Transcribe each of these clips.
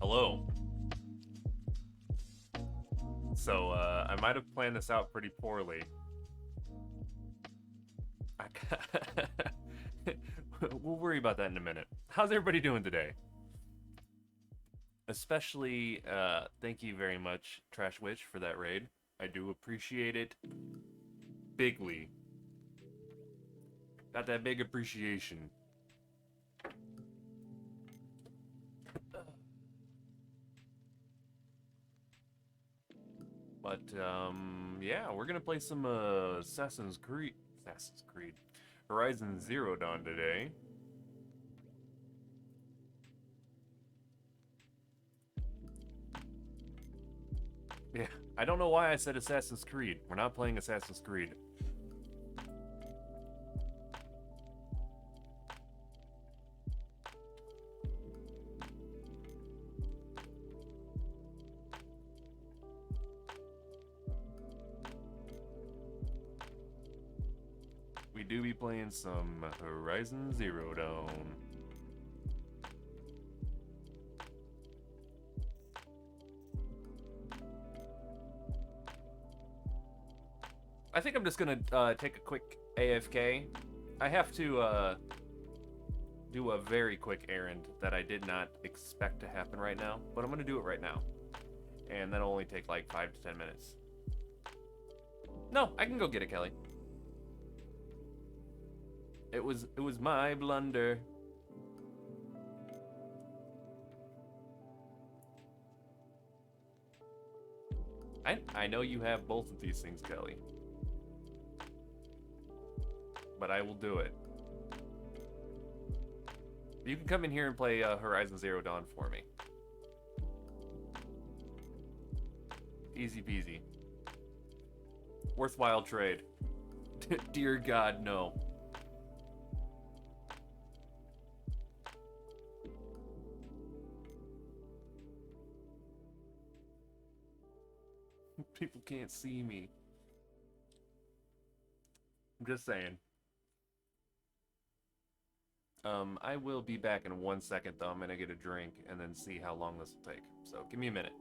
Hello. So, I might have planned this out pretty poorly. We'll worry about that in a minute. How's everybody doing today? Especially, thank you very much, Trash Witch, for that raid. I do appreciate it bigly. Got that big appreciation. But, yeah, we're gonna play some, Assassin's Creed. Horizon Zero Dawn today. Yeah, I don't know why I said Assassin's Creed. We're not playing Assassin's Creed. We do be playing some Horizon Zero Dawn. I think I'm just gonna take a quick AFK. I have to do a very quick errand that I did not expect to happen right now, but I'm gonna do it right now. And that'll only take like 5 to 10 minutes. No, I can go get it, Kelly. It was my blunder. I know you have both of these things, Kelly. But I will do it. You can come in here and play Horizon Zero Dawn for me. Easy peasy. Worthwhile trade. Dear God, no. People can't see me. I'm just saying. I will be back in 1 second though. I'm gonna get a drink and then see how long this will take. So give me a minute.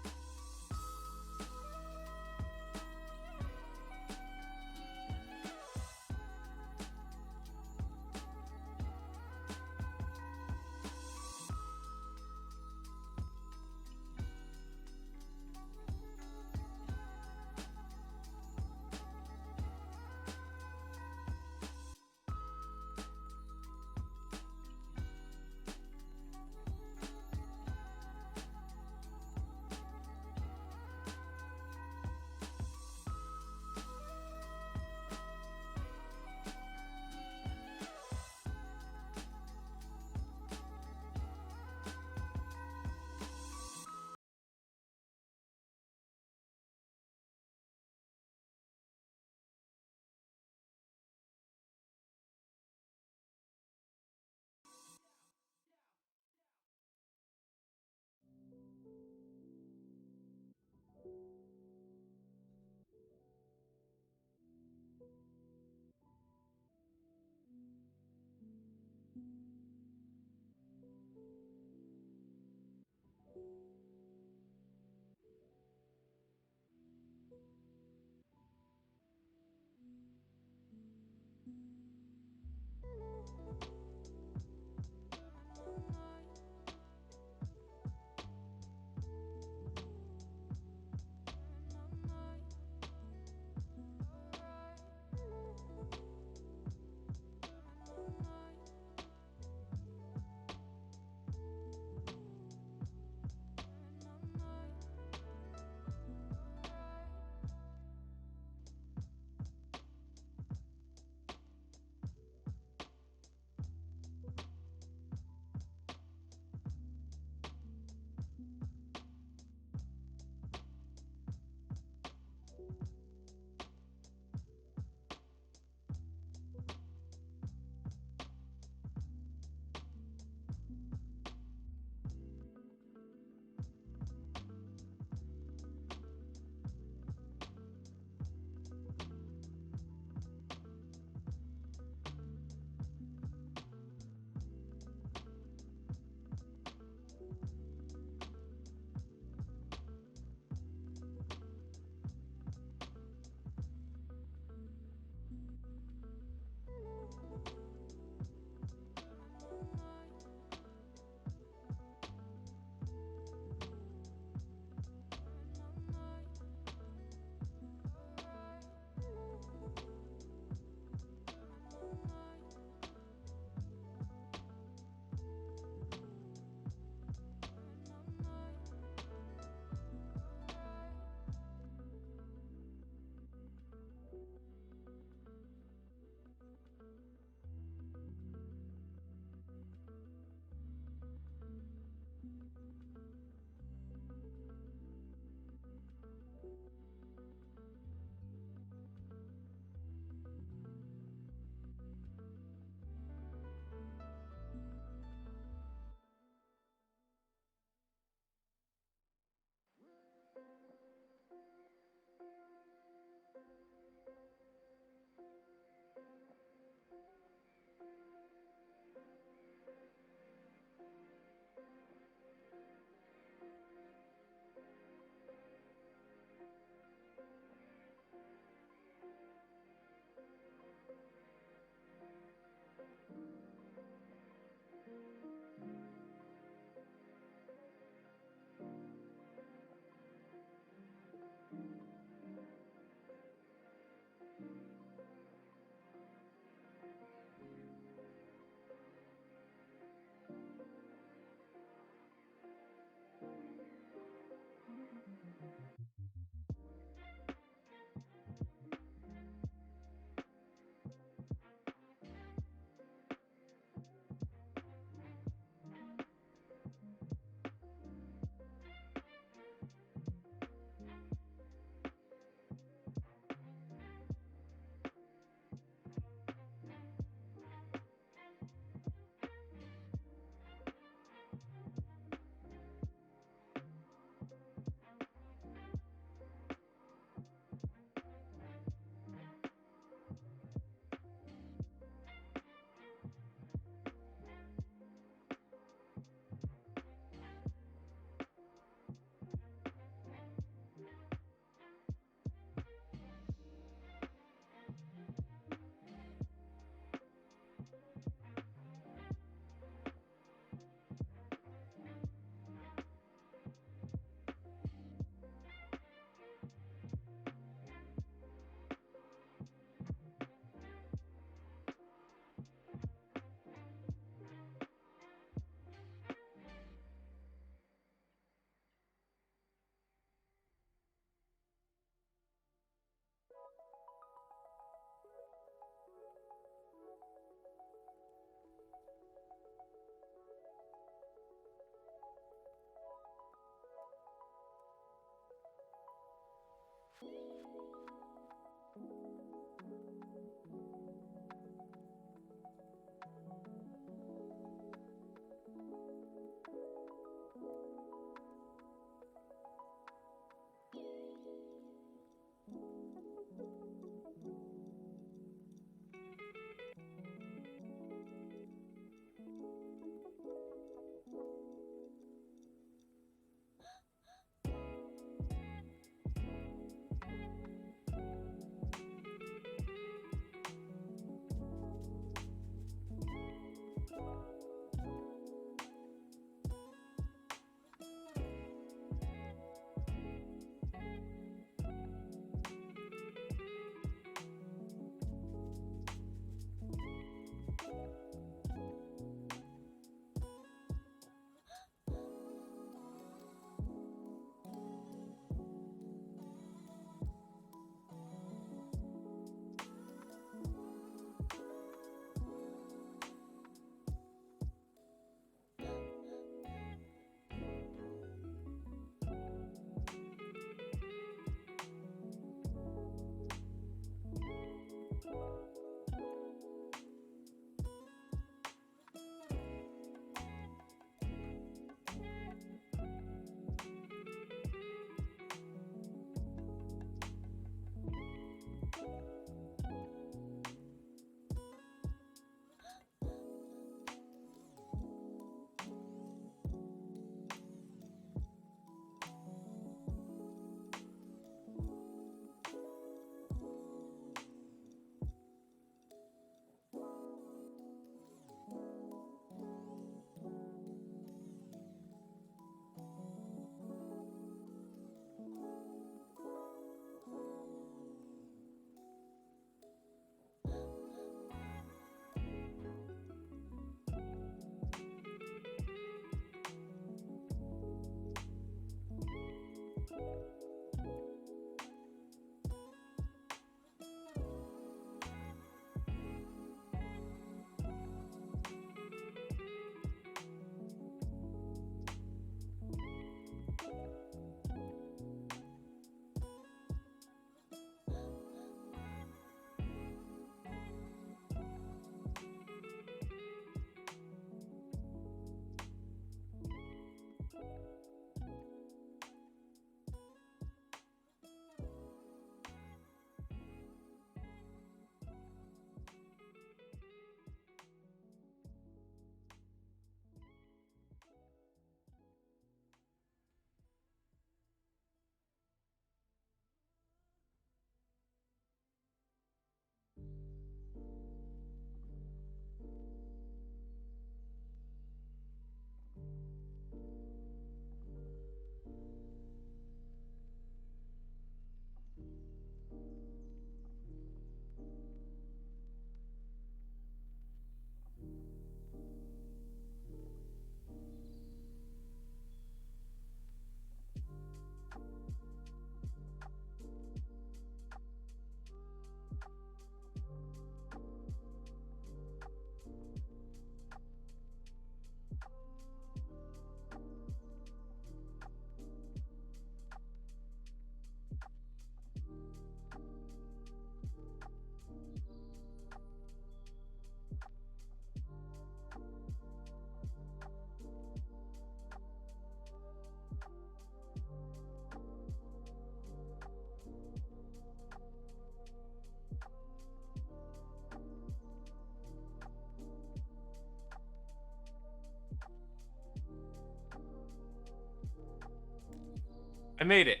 I made it.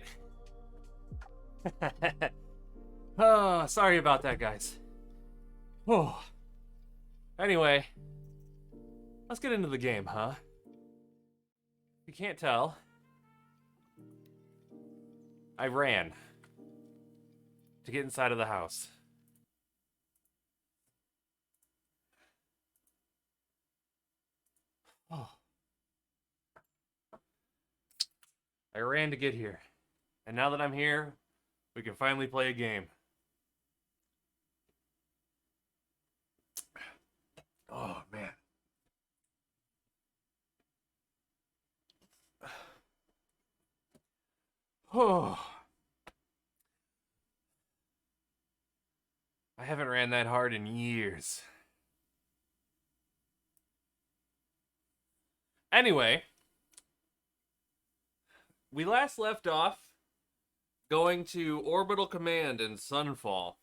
Oh, sorry about that, guys. Oh. Anyway, let's get into the game, huh? If you can't tell, I ran to get inside of the house. Oh. I ran to get here. And now that I'm here, we can finally play a game. Oh, man. Oh. I haven't ran that hard in years. Anyway, we last left off going to Orbital Command in Sunfall.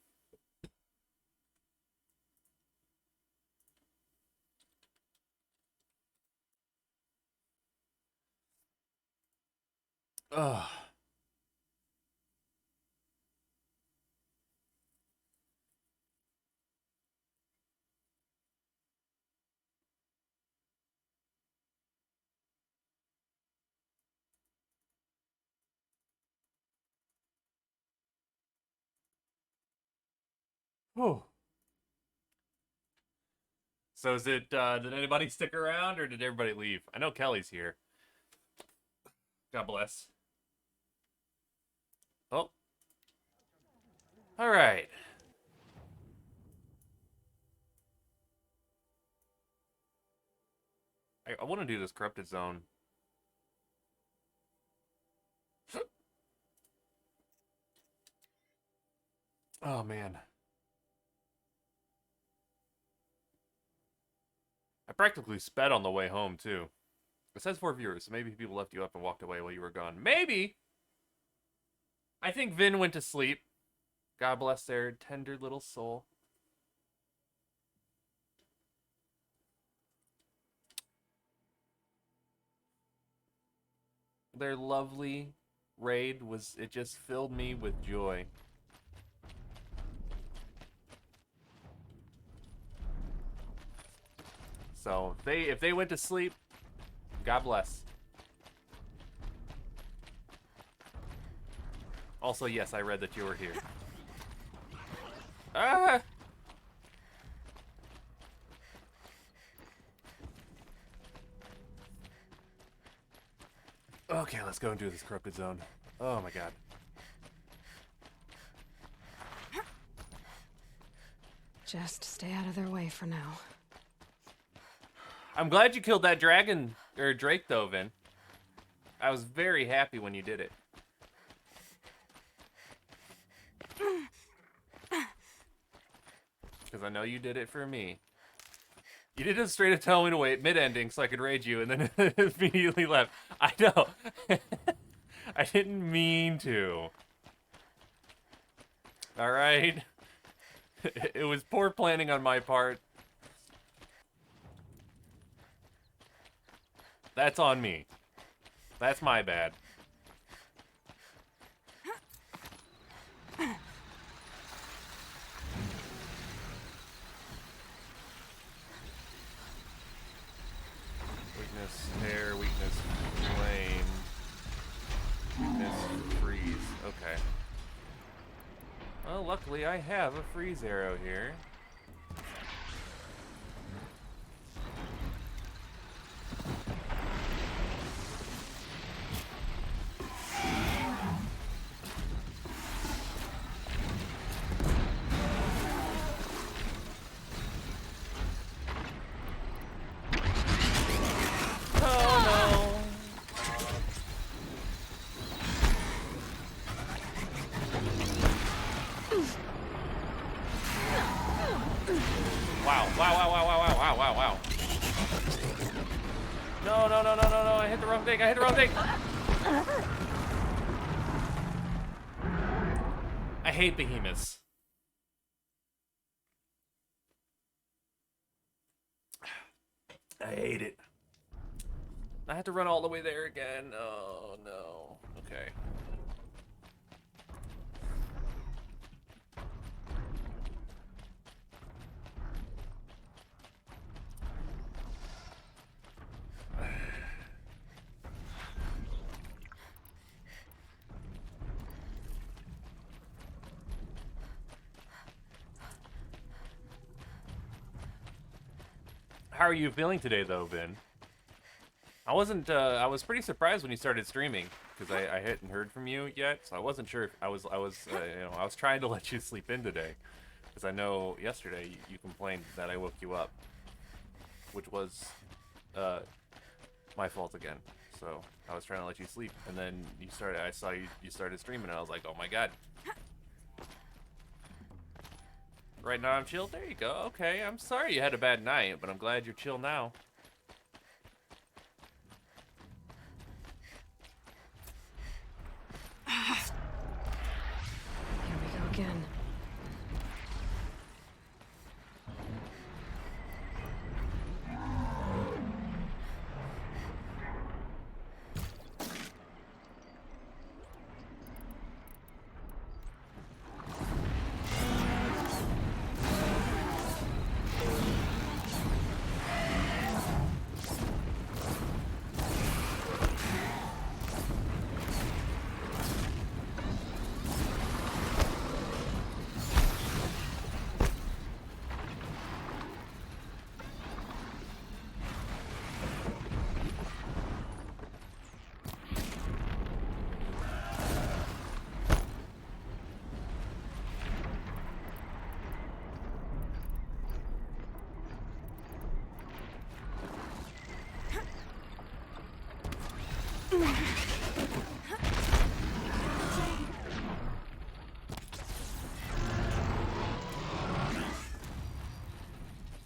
Ugh. Oh. So is it, did anybody stick around or did everybody leave? I know Kelly's here. God bless. Oh. Alright. I want to do this Corrupted Zone. Oh, man. I practically sped on the way home, too. It says 4 viewers, so maybe people left you up and walked away while you were gone. Maybe! I think Vin went to sleep. God bless their tender little soul. Their lovely raid was, it just filled me with joy. So if they went to sleep, God bless. Also, yes, I read that you were here. Ah! Okay, let's go and do this Corrupted Zone. Oh my god. Just stay out of their way for now. I'm glad you killed that dragon, or Drake, though, Vin. I was very happy when you did it. Because I know you did it for me. You didn't straight up tell me to wait mid-ending so I could raid you, and then immediately left. I know. I didn't mean to. Alright? It was poor planning on my part. That's on me. That's my bad. Weakness, hair, weakness, flame. Weakness, freeze. Okay. Well, luckily I have a freeze arrow here. Wow. No, I hit the wrong thing. I hate behemoths. I hate it. I have to run all the way there again. Oh, no. Okay. How are you feeling today, though, Vin? I wasn't. I was pretty surprised when you started streaming because I hadn't heard from you yet, so I wasn't sure. If I was. I was trying to let you sleep in today because I know yesterday you complained that I woke you up, which was my fault again. So I was trying to let you sleep, and then you started. I saw you started streaming, and I was like, oh my god. Right now I'm chill. There you go. Okay, I'm sorry you had a bad night, but I'm glad you're chill now. Here we go again.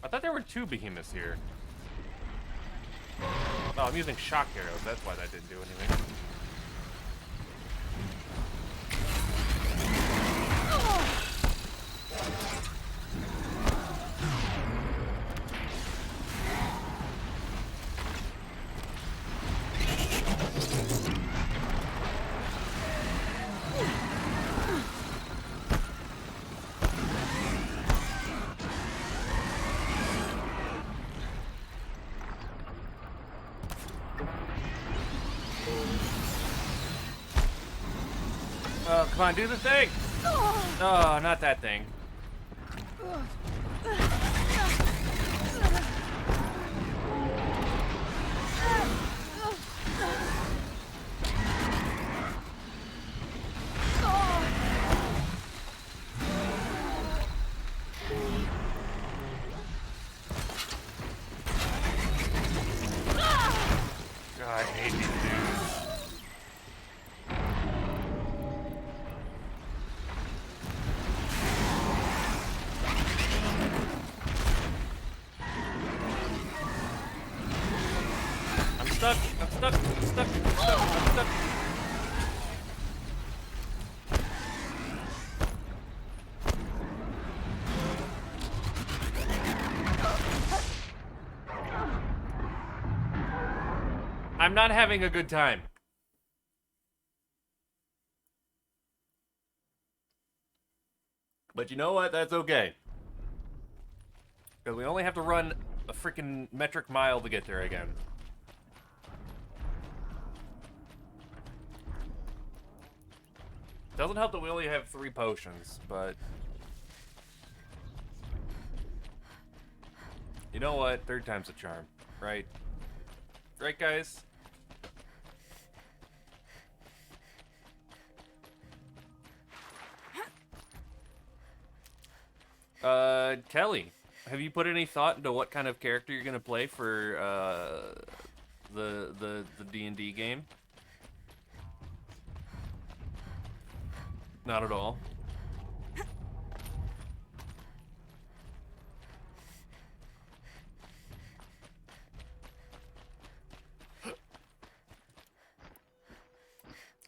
I thought there were 2 behemoths here. Oh, I'm using shock arrows. That's why that didn't do anything. Oh, come on, do the thing! Oh, not that thing. God, I hate these dudes. I'm stuck. I'm stuck. I'm stuck. I'm stuck. I'm stuck. I'm not having a good time. But you know what? That's okay. Because we only have to run a freaking metric mile to get there again. Doesn't help that we only have 3 potions, but... You know what? 3rd time's a charm, right? Right, guys? Kelly, have you put any thought into what kind of character you're gonna play for, the D&D game? Not at all.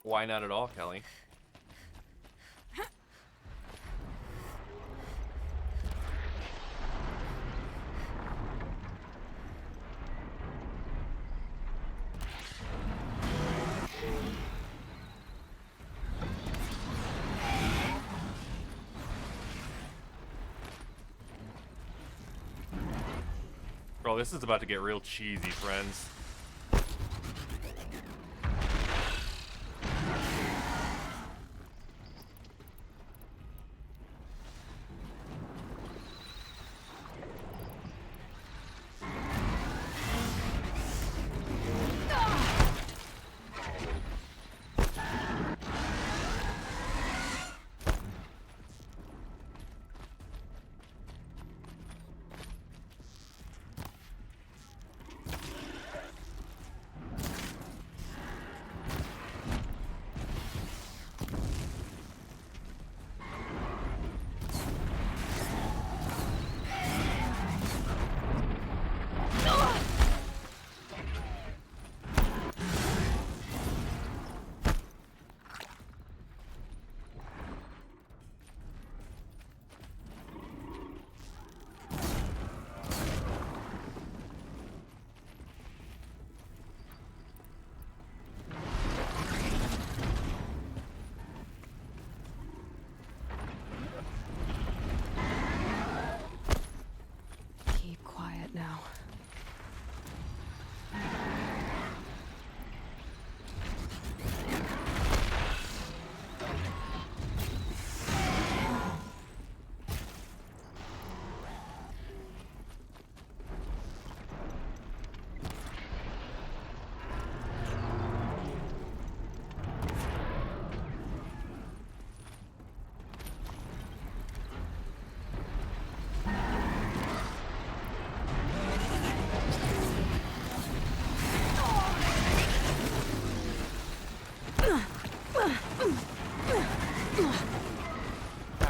Why not at all, Kelly? Bro, this is about to get real cheesy, friends.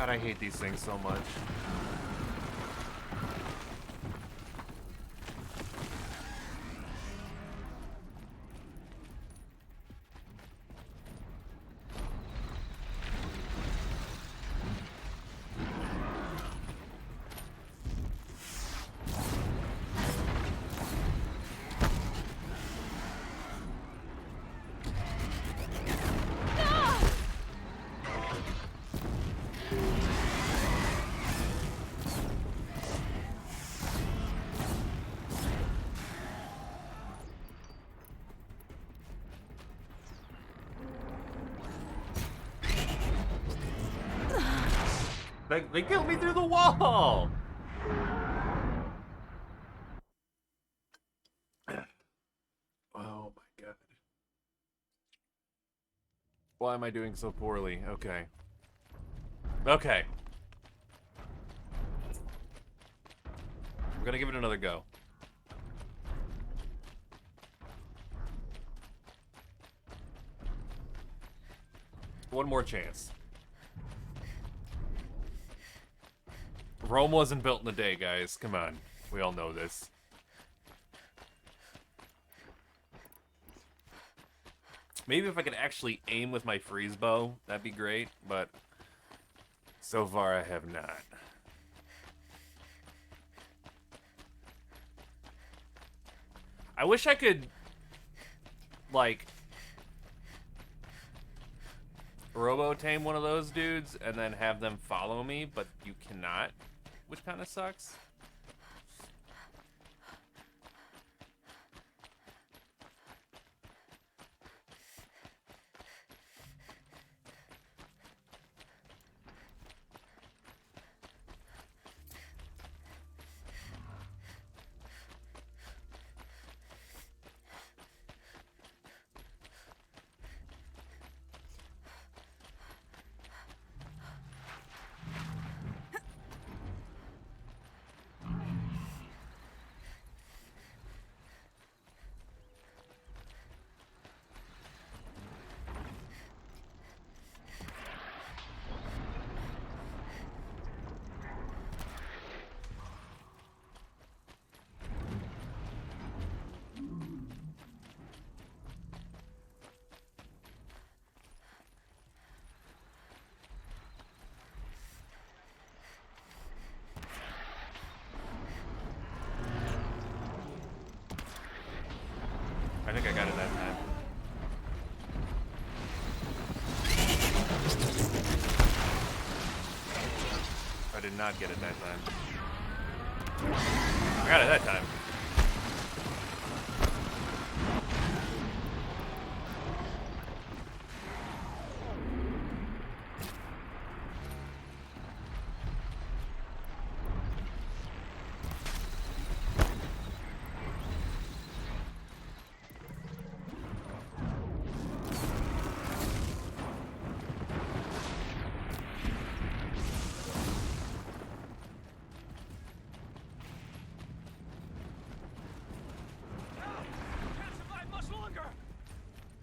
God, I hate these things so much. They killed me through the wall! Oh my god. Why am I doing so poorly? Okay. Okay. We're gonna give it another go. One more chance. Rome wasn't built in a day, guys. Come on. We all know this. Maybe if I could actually aim with my freeze bow, that'd be great, but so far I have not. I wish I could, like, robo-tame one of those dudes and then have them follow me, but you cannot, which kind of sucks. I think I got it that time. I did not get it that time. I got it that time.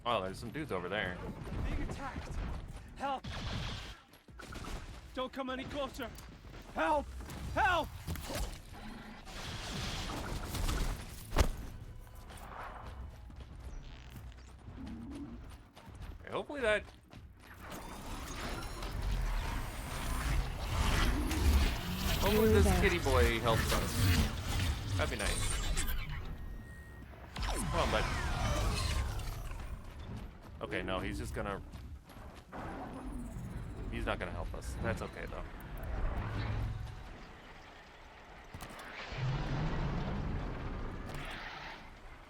Oh, there's some dudes over there. Being attacked. Help! Don't come any closer. Help! Help! Okay, hopefully that... Hopefully this kitty boy helps us. That'd be nice. Come on, bud. Okay, no, he's just gonna... He's not gonna help us. That's okay,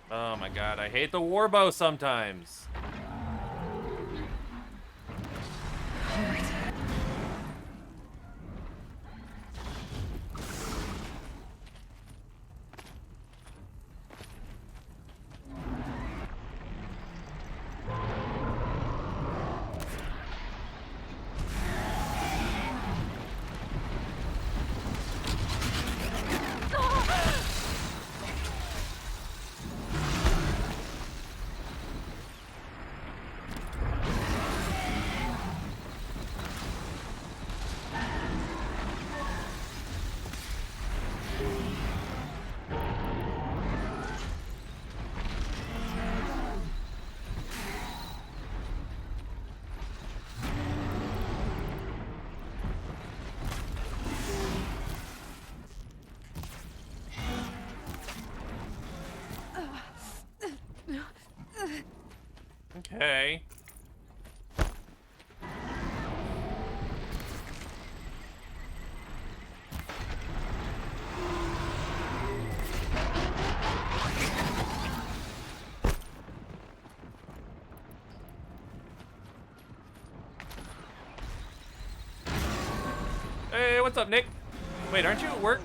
though. Oh my god, I hate the warbow sometimes. Okay. Hey, what's up, Nick? Wait, aren't you at work?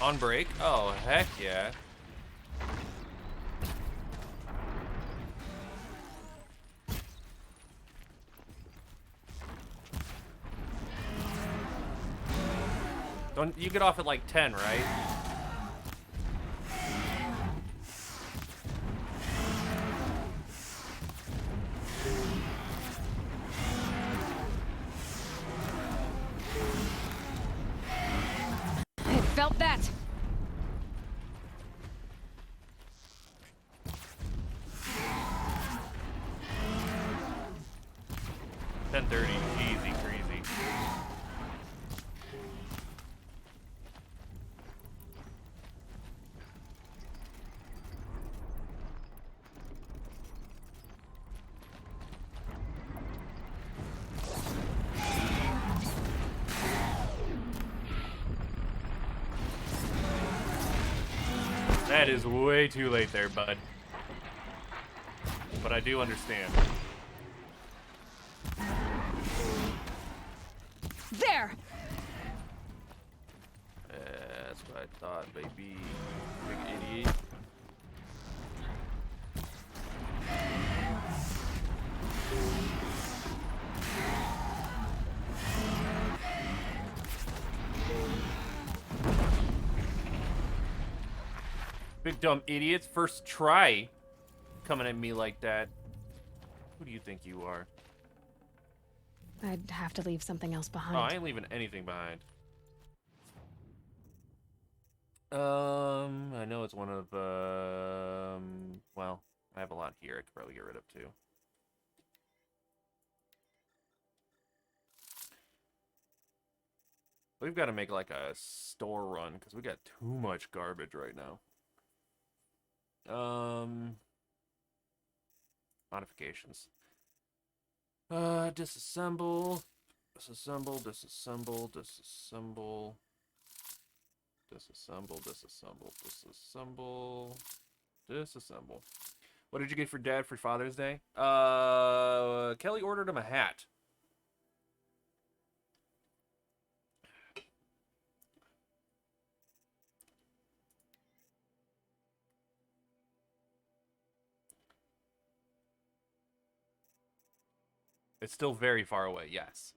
On break? Oh, heck yeah. Don't you get off at like 10, right? I felt that. 10:30, easy crazy. That is way too late there, bud. But I do understand. There. That's what I thought, baby. Big idiot. Big dumb idiots. First try coming at me like that. Who do you think you are? I'd have to leave something else behind. Oh, I ain't leaving anything behind. I know it's one of, well, I have a lot here I could probably get rid of too. We've got to make like a store run because we got too much garbage right now. Modifications. Disassemble. Disassemble, disassemble, disassemble. Disassemble, disassemble, disassemble. Disassemble. What did you get for Dad for Father's Day? Kelly ordered him a hat. It's still very far away, yes.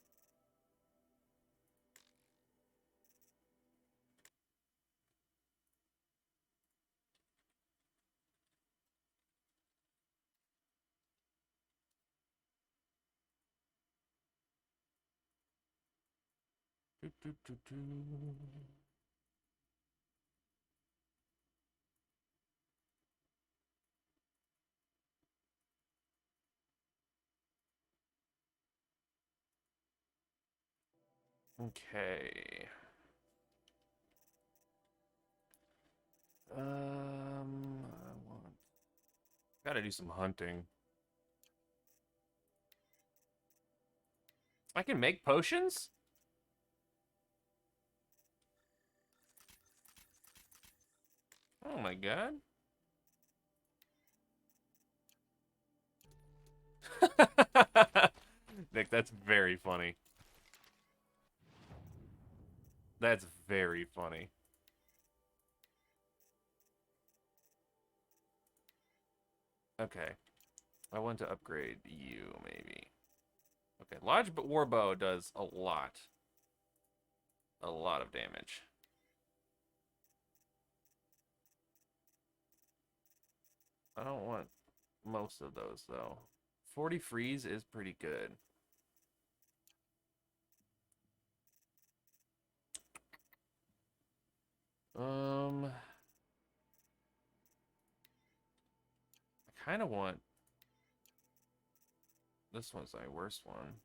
Do, do, do, do. Okay. I want. Gotta do some hunting. I can make potions? Oh my god. Nick, that's very funny. That's very funny. Okay. I want to upgrade you, maybe. Okay, Lodge Warbow does a lot. A lot of damage. I don't want most of those, though. 40 freeze is pretty good. kind of want... This one's my worst one.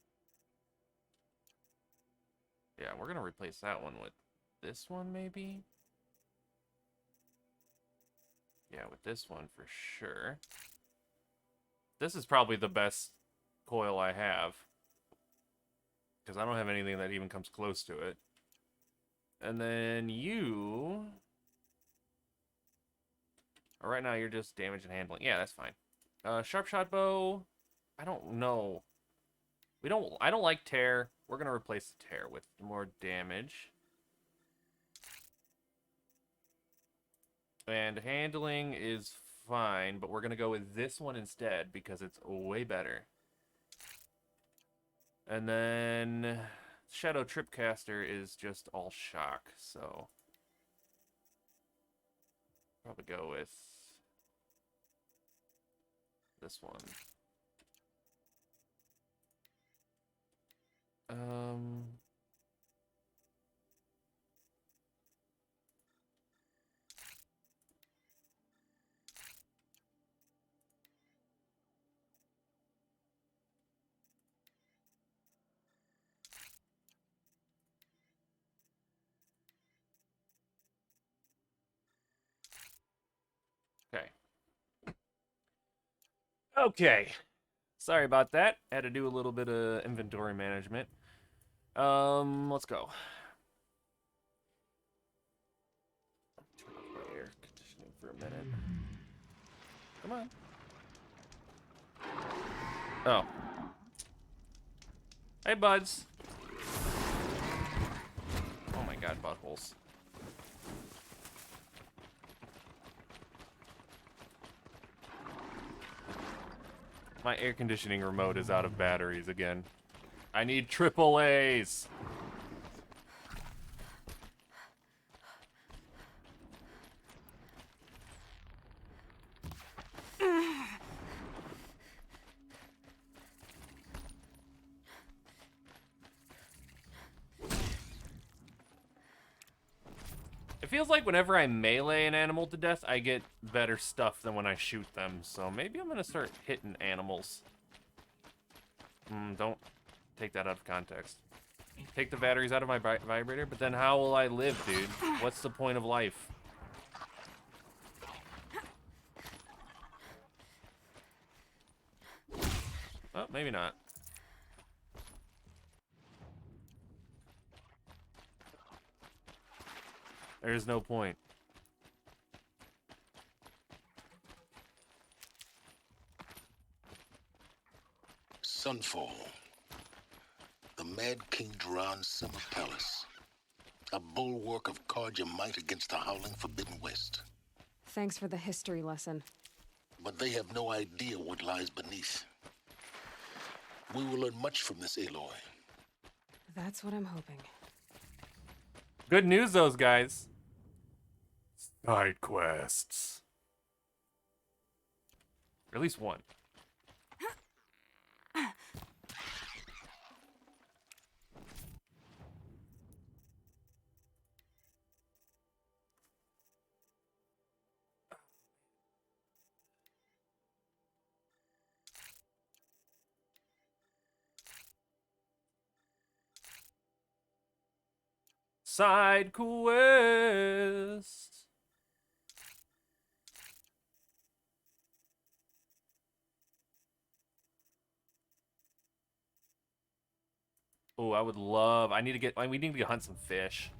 Yeah, we're going to replace that one with this one, maybe? Yeah, with this one for sure. This is probably the best coil I have. Because I don't have anything that even comes close to it. And then you... Right now, you're just damage and handling. Yeah, that's fine. Sharp shot bow. I don't know. I don't like tear. We're gonna replace the tear with more damage. And handling is fine, but we're gonna go with this one instead because it's way better. And then Shadow Tripcaster is just all shock, so probably go with this one. Okay. Okay. Sorry about that. Had to do a little bit of inventory management. Let's go. Turn off my air conditioning for a minute. Come on. Oh. Hey, buds. Oh my god, buttholes. My air conditioning remote is out of batteries again. I need triple A's. It feels like whenever I melee an animal to death, I get better stuff than when I shoot them. So maybe I'm gonna start hitting animals. Don't take that out of context. Take the batteries out of my vibrator, but then how will I live, dude? What's the point of life? Oh, maybe not. There's no point. Sunfall. The Mad King Duran's summer palace. A bulwark of Carja might against the howling Forbidden West. Thanks for the history lesson. But they have no idea what lies beneath. We will learn much from this Aloy. That's what I'm hoping. Good news, those guys. Side quests. Or at least one. Side quest. Oh, I would love. We need to go hunt some fish.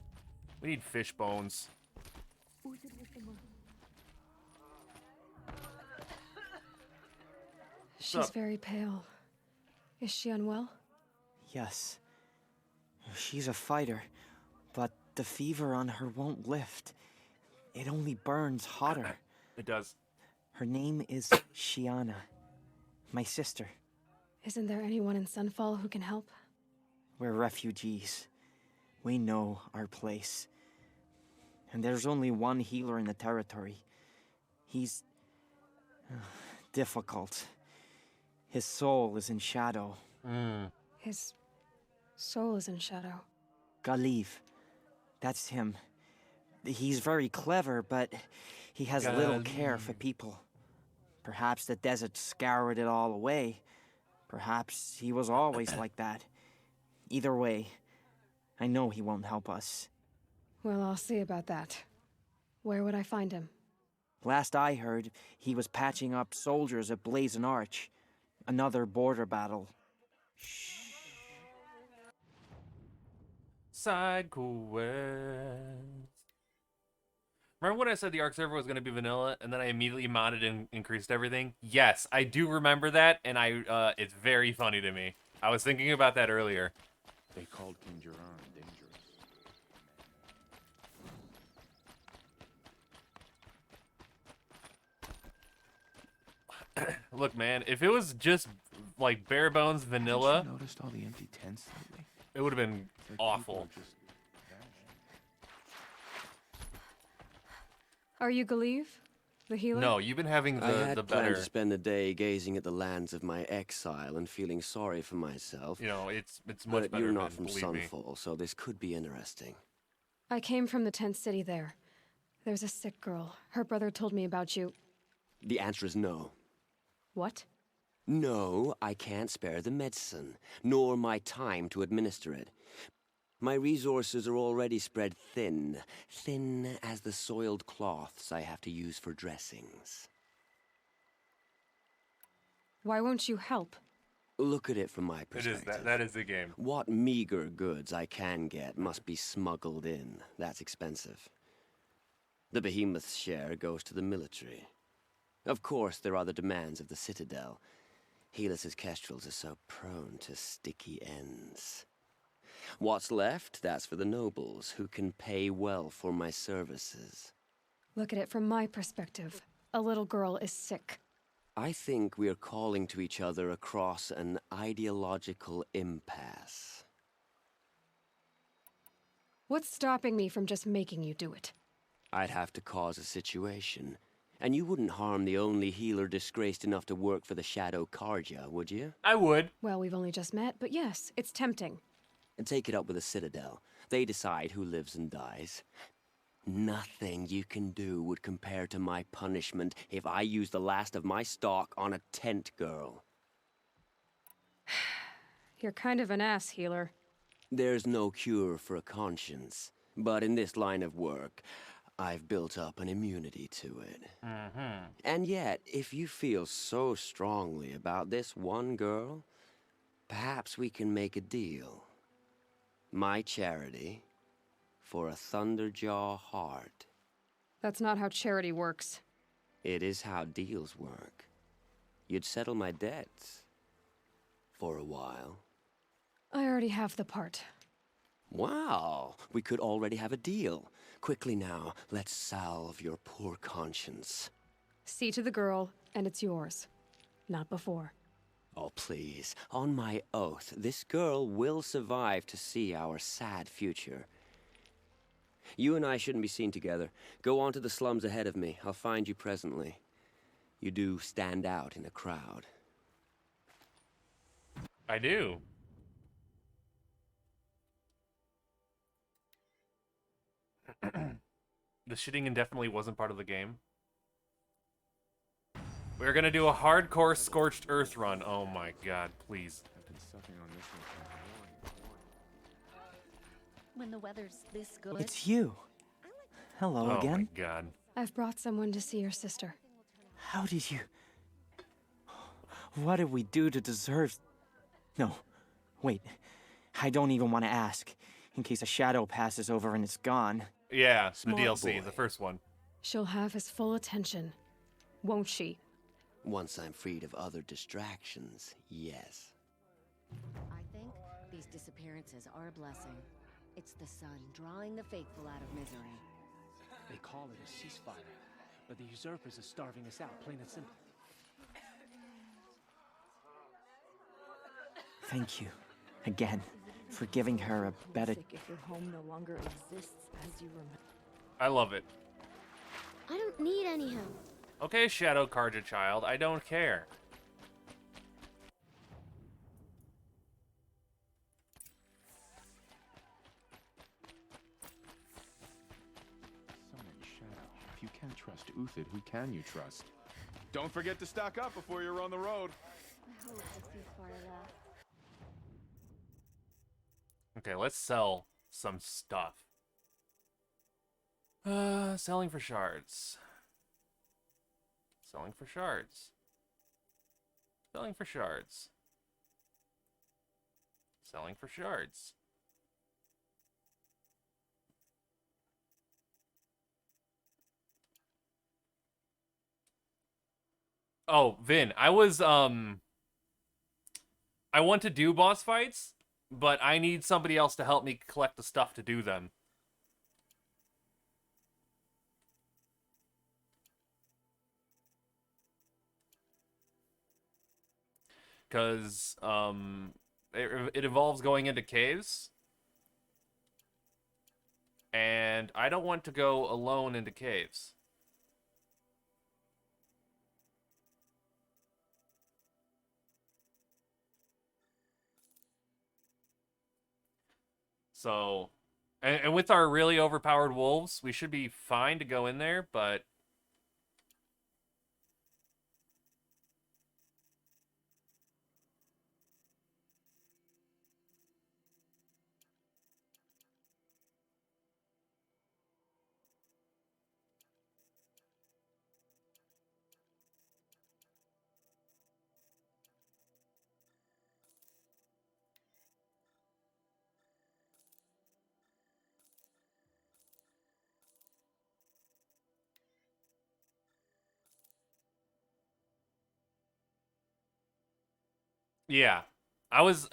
We need fish bones. She's very pale. Is she unwell? Yes. She's a fighter, but the fever on her won't lift. It only burns hotter. It does. Her name is Shiana, my sister. Isn't there anyone in Sunfall who can help? We're refugees. We know our place. And there's only one healer in the territory. He's... difficult. His soul is in shadow. His soul is in shadow. Galiv. That's him. He's very clever, but he has little care for people. Perhaps the desert scoured it all away. Perhaps he was always like that. Either way, I know he won't help us. Well, I'll see about that. Where would I find him? Last I heard, he was patching up soldiers at Blazon Arch. Another border battle. Side quest. Remember when I said the Ark server was going to be vanilla, and then I immediately modded and increased everything? Yes, I do remember that, and it's very funny to me. I was thinking about that earlier. They called King Jiran dangerous. Look, man, if it was just like bare bones vanilla, Haven't you noticed all the empty tents lately? it would have been It's like awful. people are just vanishing. Are you Galeev? The healer? No, you've been having I the had the planned better. to spend the day gazing at the lands of my exile and feeling sorry for myself. You know, it's much But better. you're not than, from believe me. Sunfall, so this could be interesting. I came from the tent city there. There's a sick girl. Her brother told me about you. The answer is no. What? No, I can't spare the medicine, nor my time to administer it. My resources are already spread thin, thin as the soiled cloths I have to use for dressings. Why won't you help? Look at it from my It perspective. is that is the game. What meager goods I can get must be smuggled in. That's expensive. The behemoth's share goes to the military. Of course, there are the demands of the Citadel. Helis's kestrels are so prone to sticky ends. What's left, that's for the nobles, who can pay well for my services. Look at it from my perspective. A little girl is sick. I think we are calling to each other across an ideological impasse. What's stopping me from just making you do it? I'd have to cause a situation. And you wouldn't harm the only healer disgraced enough to work for the Shadow Carja, would you? I would. Well, we've only just met, but yes, it's tempting. And take it up with the Citadel. They decide who lives and dies. Nothing you can do would compare to my punishment if I used the last of my stock on a tent girl. You're kind of an ass, healer. There's no cure for a conscience, but in this line of work, I've built up an immunity to it. And yet, if you feel so strongly about this one girl, perhaps we can make a deal. My charity for a Thunderjaw heart. That's not how charity works. It is how deals work. You'd settle my debts. For a while. I already have the part. Wow, we could already have a deal. Quickly now, let's salve your poor conscience. See to the girl, and it's yours. Not before. Oh, please, on my oath, this girl will survive to see our sad future. You and I shouldn't be seen together. Go on to the slums ahead of me. I'll find you presently. You do stand out in a crowd. I do. The shitting indefinitely wasn't part of the game. We're gonna do a hardcore scorched earth run. Oh my god, please. I've been sucking on this one for When the weather's this good. It's you. Hello Oh again. my god. I've brought someone to see your sister. How did you... What did we do to deserve... No, wait. I don't even want to ask, in case a shadow passes over and it's gone. Yeah, the Smart DLC, boy. the first one. She'll have his full attention. Won't she? Once I'm freed of other distractions, yes. I think these disappearances are a blessing. It's the sun drawing the faithful out of misery. They call it a ceasefire, but the usurpers are starving us out, plain and simple. Thank you, again, for giving her a better... If your home no longer exists as you remember. I love it. I don't need any help. Okay, Shadow Carja child, I don't care. so many shadow. If you can't trust Uthid, who can you trust? Don't forget to stock up before you're on the road. I hope the ceasefire lasts. Okay, let's sell some stuff. Selling for shards. Selling for shards. Selling for shards. Selling for shards. Oh, Vin, I want to do boss fights, but I need somebody else to help me collect the stuff to do them. Because, it involves going into caves. And I don't want to go alone into caves. So, and with our really overpowered wolves, we should be fine to go in there, but... Yeah. I was,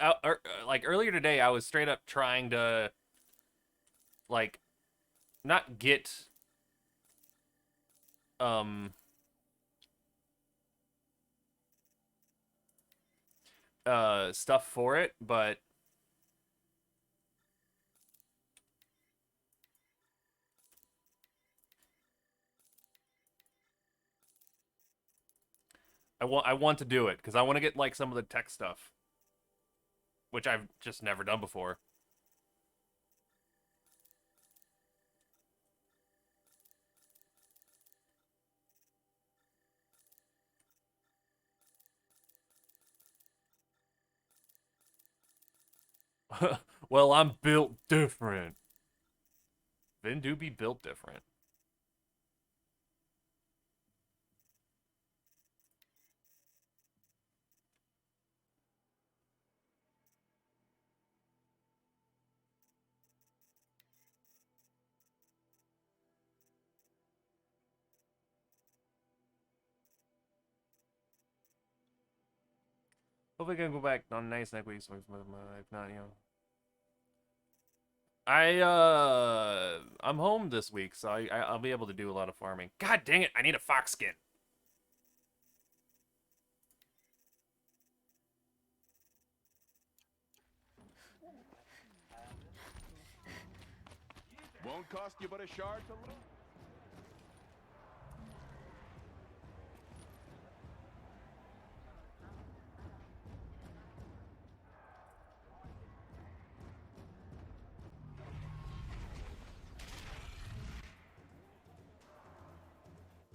like, earlier today, I was straight up trying to, like, not get, stuff for it, but... I want to do it, because I want to get, like, some of the tech stuff. Which I've just never done before. Well, I'm built different. Vin do be built different. Hope I can go back on nice next week, so if not, you know. I'm home this week, so I'll be able to do a lot of farming. God dang it, I need a fox skin. Won't cost you but a shard to loot.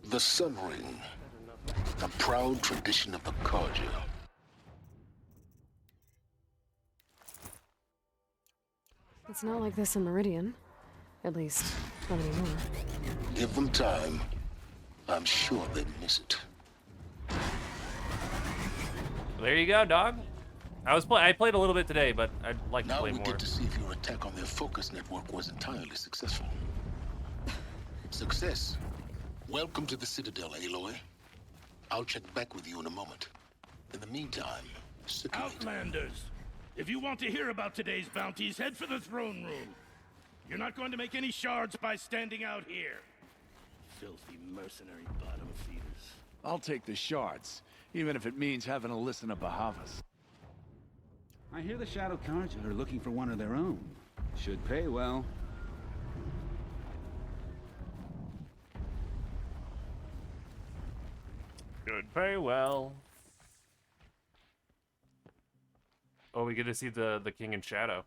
The Sun Ring, a proud tradition of the Carja. It's not like this in Meridian. At least, not anymore. Give them time. I'm sure they'd miss it. There you go, dog. I played a little bit today, but I'd like to Now play we more. get to see if your attack on their focus network was entirely successful. Success. Welcome to the Citadel, Aloy. I'll check back with you in a moment. In the meantime, circulate. Outlanders! If you want to hear about today's bounties, head for the throne room. You're not going to make any shards by standing out here. Filthy mercenary bottom feeders. I'll take the shards, even if it means having to listen to Bahavas. I hear the Shadow Carja are looking for one of their own. Should pay well. Good pay well. Oh, we get to see the King in Shadow.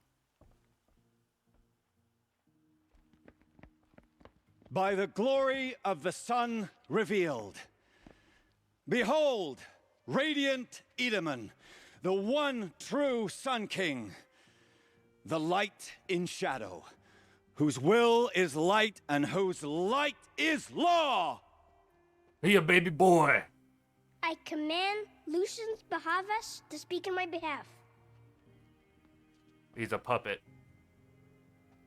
By the glory of the sun revealed, Behold, radiant Edaman, the one true Sun King, the light in shadow, whose will is light and whose light is law! He a baby boy. I command Lucius Bahavas to speak in my behalf. He's a puppet.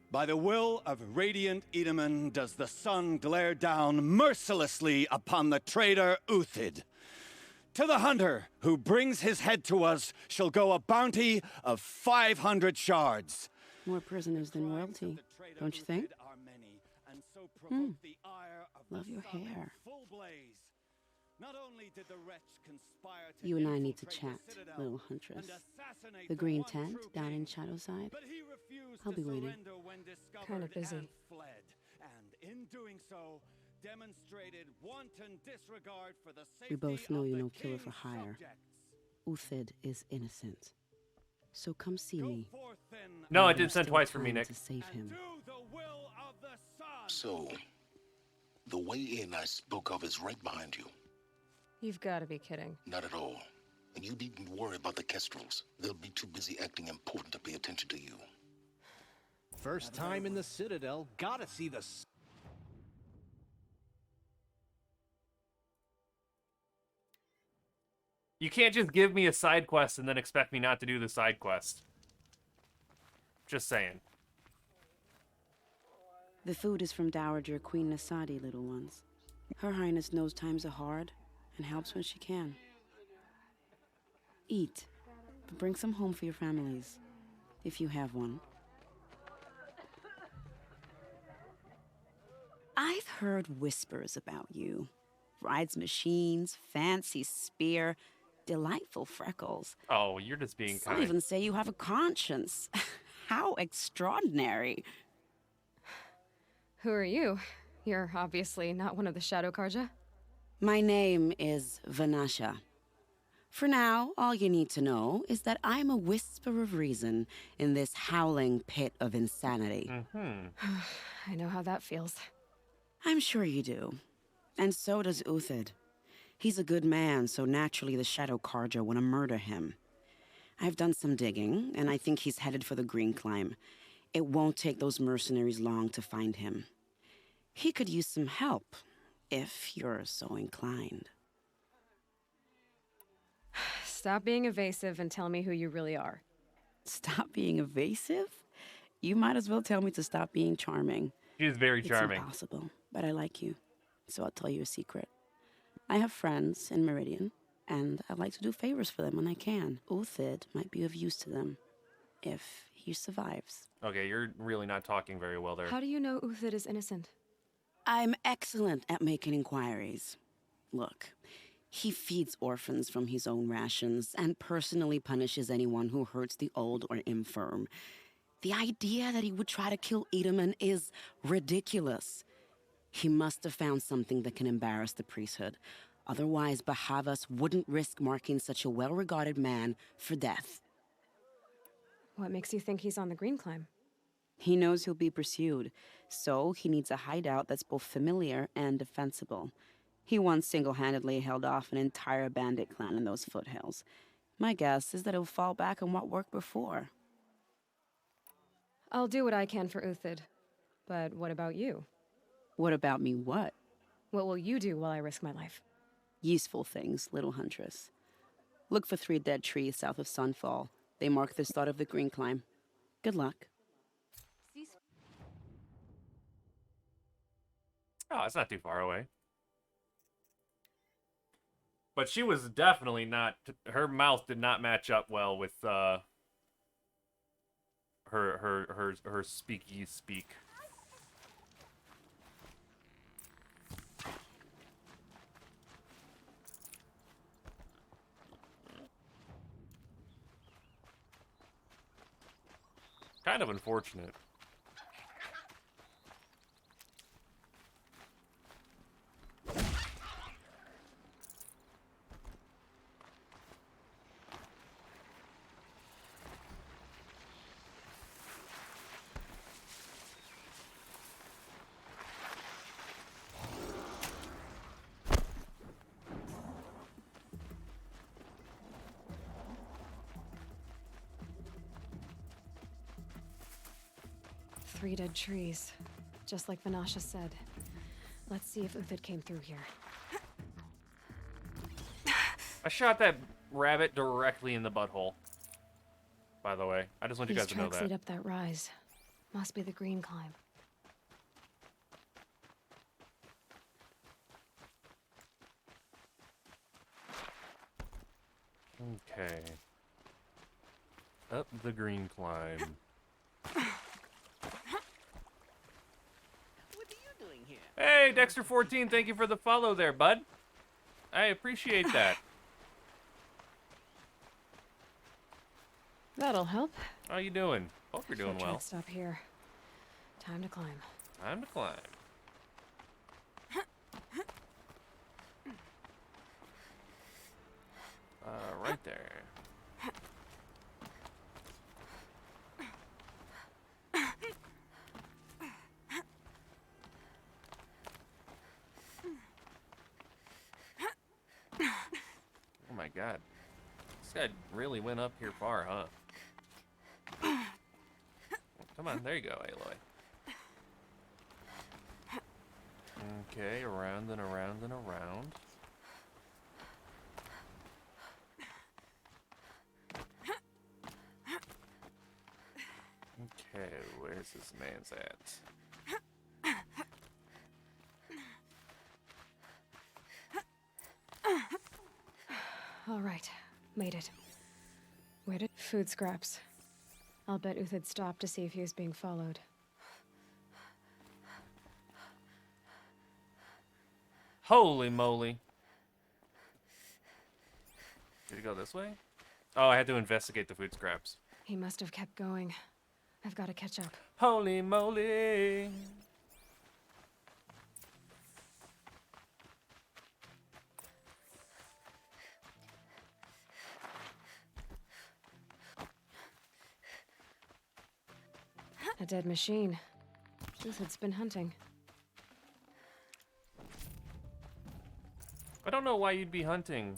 By the will of radiant Edaman does the sun glare down mercilessly upon the traitor Uthid. To the hunter who brings his head to us shall go a bounty of 500 shards. More prisoners than royalty, don't you think? Love your hair. You and I need to chat, little huntress. The green tent down in Shadowside. I'll be waiting. Kind of busy. And in doing so, demonstrated wanton disregard for the safety We both know of you're the no killer for king's hire. subjects. Uthid is innocent. So come see me. No, While it did there's send still twice for me, time Nick. To save him. So, the way in I spoke of is right behind you. You've got to be kidding. Not at all. And you needn't worry about the Kestrels. They'll be too busy acting important to pay attention to you. First time in the Citadel, gotta see the... You can't just give me a side quest and then expect me not to do the side quest. Just saying. The food is from Dowager Queen Nasadi, little ones. Her Highness knows times are hard and helps when she can. Eat, but bring some home for your families, if you have one. I've heard whispers about you. Rides machines, fancy spear, delightful freckles. Oh, you're just being Some kind. even say you have a conscience. How extraordinary. Who are you? You're obviously not one of the Shadow Karja. My name is Vanasha. For now, all you need to know is that I'm a whisper of reason in this howling pit of insanity. I know how that feels. I'm sure you do. And so does Uthid. He's a good man, so naturally the Shadow Karja want to murder him. I've done some digging, and I think he's headed for the Green Climb. It won't take those mercenaries long to find him. He could use some help, if you're so inclined. Stop being evasive and tell me who you really are. Stop being evasive? You might as well tell me to stop being charming. She's very charming. It's impossible, but I like you, so I'll tell you a secret. I have friends in Meridian, and I like to do favors for them when I can. Uthid might be of use to them, if he survives. Okay, you're really not talking very well there. How do you know Uthid is innocent? I'm excellent at making inquiries. Look, he feeds orphans from his own rations and personally punishes anyone who hurts the old or infirm. The idea that he would try to kill Edaman is ridiculous. He must have found something that can embarrass the priesthood. Otherwise, Bahavas wouldn't risk marking such a well-regarded man for death. What makes you think he's on the Green Climb? He knows he'll be pursued, so he needs a hideout that's both familiar and defensible. He once single-handedly held off an entire bandit clan in those foothills. My guess is that he'll fall back on what worked before. I'll do what I can for Uthid. But what about you? What about me what? What will you do while I risk my life? Useful things, little huntress. Look for 3 dead trees south of Sunfall. They mark the start of the Green Climb. Good luck. Oh, it's not too far away. But she was definitely not... Her mouth did not match up well with her speaky speak. Kind of unfortunate. 3 dead trees. Just like Vanasha said. Let's see if Uthid came through here. I shot that rabbit directly in the butthole. By the way, I just want you These guys to know tracks that. lead up that rise. Must be the green climb. Okay. Up the green climb. What are you doing here? Hey, Dexter14, thank you for the follow there, bud. I appreciate that. That'll help. How you doing? Hope you're doing Foot well. track stop here. Time to climb. Time to climb. Right there. Oh my god. This guy really went up here far, huh? Come on, there you go, Aloy. Okay, around and around and around. Okay, where's this man's at? All right, made it. Where did food scraps? I'll bet Uthid stopped to see if he was being followed. Holy moly. Did he go this way? Oh, I had to investigate the food scraps. He must have kept going. I've got to catch up. Holy moly. A dead machine. Uthid's been hunting. I don't know why you'd be hunting.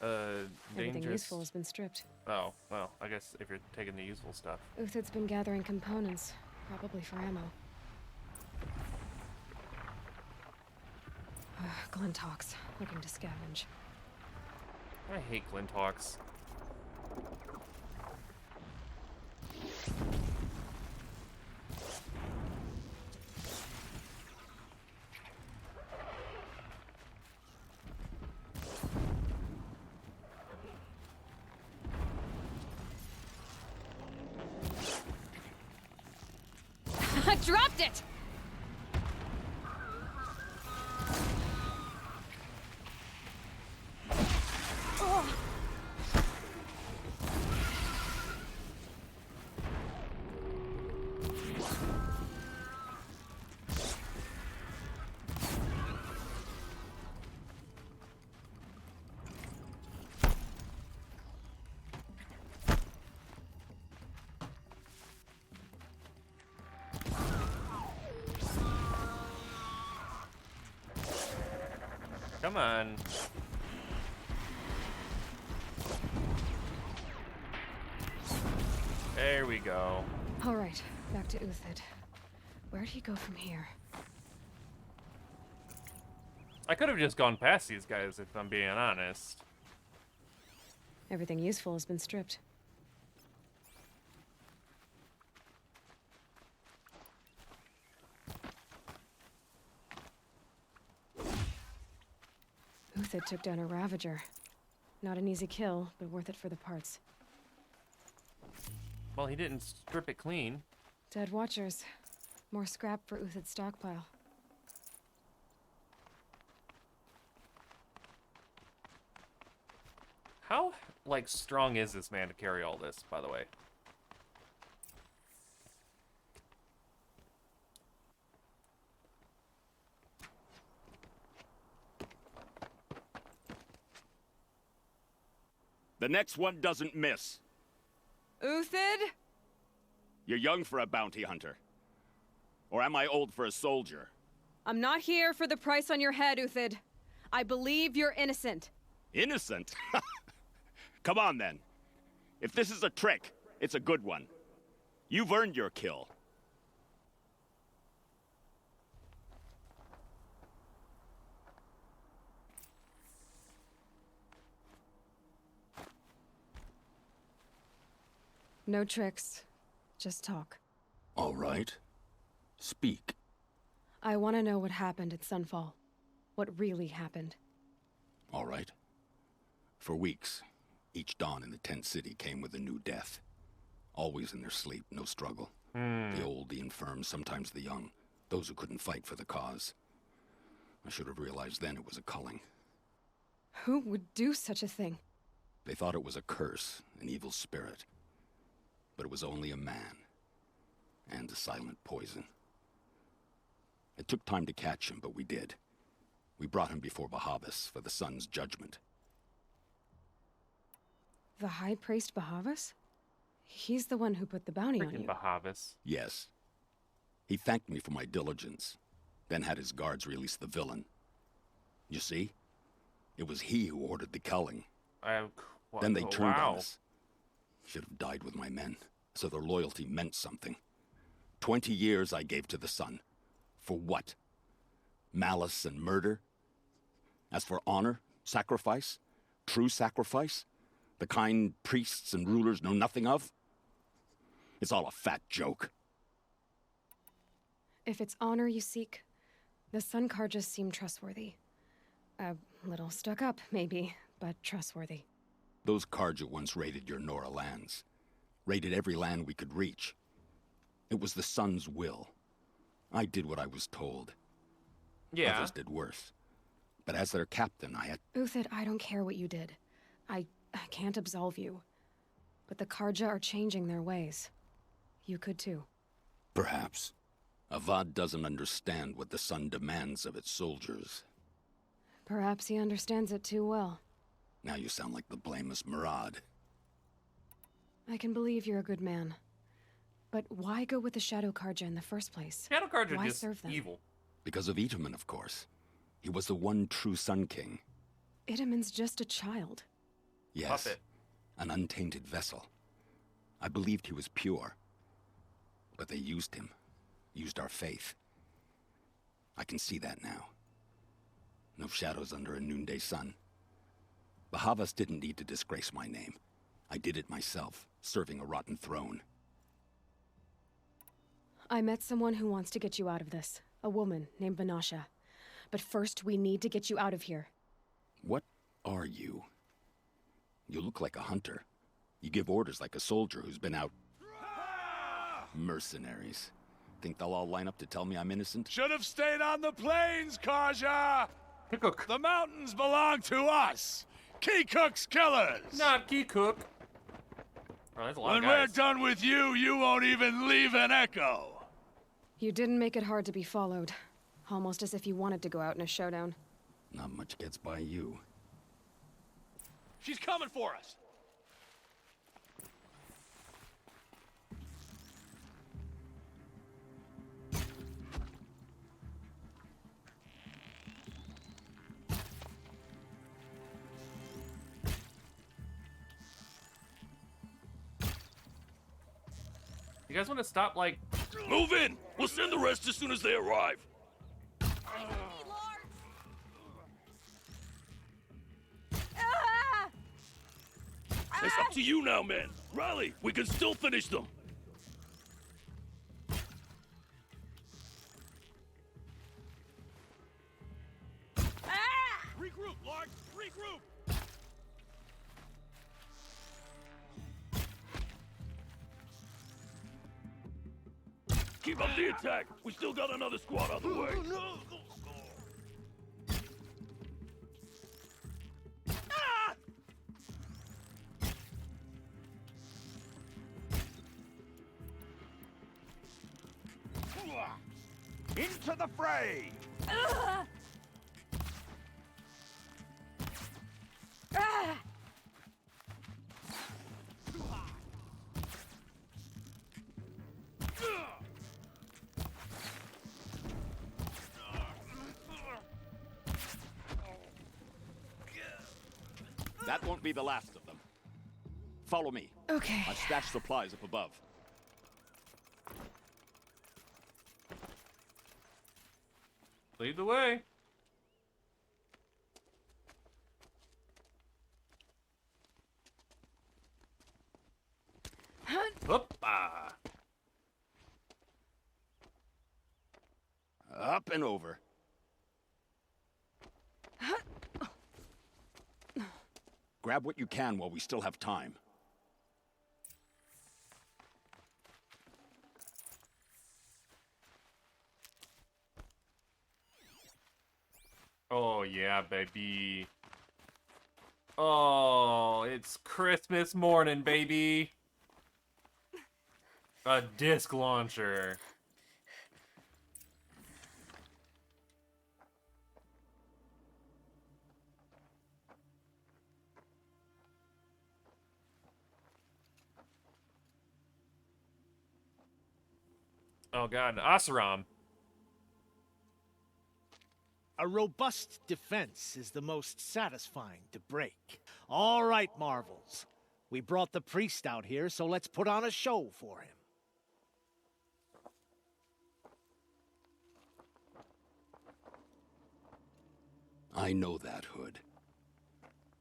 Everything Dangerous. useful has been stripped. Oh, well, I guess if you're taking the useful stuff. Uthid's been gathering components, probably for ammo. Glinthawks, looking to scavenge. I hate Glinthawks. I dropped it! Oh. Come on. There we go. All right, back to Uthid. Where'd he go from here? I could have just gone past these guys if I'm being honest. Everything useful has been stripped. Uthid took down a Ravager. Not an easy kill, but worth it for the parts. Well, he didn't strip it clean. Dead Watchers. More scrap for Uthid's stockpile. How, like, strong is this man to carry all this, by the way? The next one doesn't miss. Uthid? You're young for a bounty hunter. Or am I old for a soldier? I'm not here for the price on your head, Uthid. I believe you're innocent. Innocent? Come on, then. If this is a trick, it's a good one. You've earned your kill. No tricks. Just talk. All right. Speak. I want to know what happened at Sunfall. What really happened. All right. For weeks, each dawn in the tent city came with a new death. Always in their sleep, no struggle. The old, the infirm, sometimes the young. Those who couldn't fight for the cause. I should have realized then it was a culling. Who would do such a thing? They thought it was a curse, an evil spirit. But it was only a man. And a silent poison. It took time to catch him, but we did. We brought him before Bahavas for the sun's judgment. The High Priest Bahavas? He's the one who put the bounty on you. Bahavas. Yes. He thanked me for my diligence, then had his guards release the villain. You see? It was he who ordered the culling. Then they turned on us. Should have died with my men, so their loyalty meant something. 20 years I gave to the sun. For what? Malice and murder? As for honor, sacrifice, true sacrifice, the kind priests and rulers know nothing of? It's all a fat joke. If it's honor you seek, the Sun Carjas seem trustworthy. A little stuck up, maybe, but trustworthy. Those Karja once raided your Nora lands. Raided every land we could reach. It was the Sun's will. I did what I was told. Yeah. Others did worse. But as their captain, I had... Uthid, I don't care what you did. I can't absolve you. But the Karja are changing their ways. You could too. Perhaps. Avad doesn't understand what the Sun demands of its soldiers. Perhaps he understands it too well. Now you sound like the blameless Murad. I can believe you're a good man. But why go with the Shadow Karja in the first place? Shadow Karja Why are just serve them? evil. Because of Itamen, of course. He was the one true Sun King. Itamen's just a child. Yes. Puppet. An untainted vessel. I believed he was pure. But they used him. Used our faith. I can see that now. No shadows under a noonday sun. Bahavas didn't need to disgrace my name. I did it myself, serving a rotten throne. I met someone who wants to get you out of this. A woman named Vanasha. But first, we need to get you out of here. What are you? You look like a hunter. You give orders like a soldier who's been out... Mercenaries. Think they'll all line up to tell me I'm innocent? Should have stayed on the plains, Kaja! The mountains belong to us! Keycook's killers! Not Keycook. Oh, that's a lot When of we're guys. done with you, you won't even leave an echo! You didn't make it hard to be followed. Almost as if you wanted to go out in a showdown. Not much gets by you. She's coming for us! You guys want to stop, like... Move in! We'll send the rest as soon as they arrive. It's up to you now, men. Rally, we can still finish them. Regroup, Lark! Regroup! Keep up the attack. We still got another squad on the way. Into the fray! That won't be the last of them. Follow me. Okay. I've stashed supplies up above. Lead the way. Up and over. Grab what you can while we still have time. Oh, yeah, baby. Oh, it's Christmas morning, baby. A disc launcher. Oh god, Oseram. A robust defense is the most satisfying to break. All right, Marvels. We brought the priest out here, so let's put on a show for him. I know that, Hood.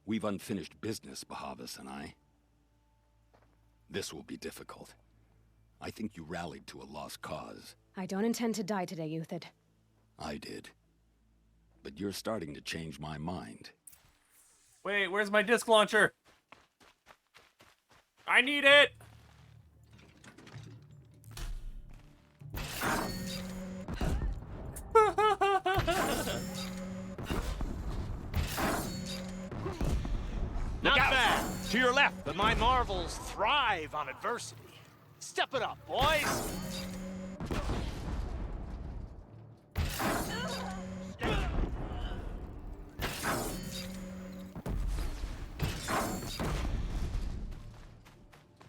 We've unfinished business, Bahavas and I. This will be difficult. I think you rallied to a lost cause. I don't intend to die today, Euthyd. I did. But you're starting to change my mind. Wait, where's my disc launcher? I need it! Not bad. To your left. But my Marvels thrive on adversity. Step it up, boys!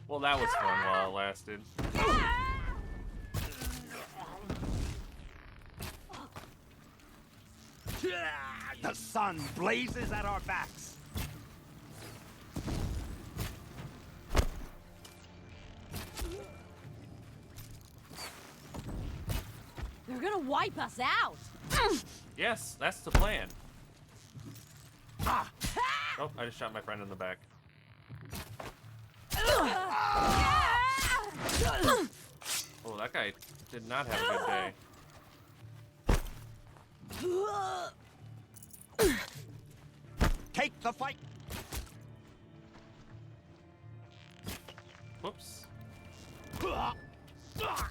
Well, that was fun while it lasted. The sun blazes at our backs. They're gonna wipe us out! Yes, that's the plan. Oh, I just shot my friend in the back. Oh, that guy did not have a good day. Take the fight! Whoops. Girl, she's armed!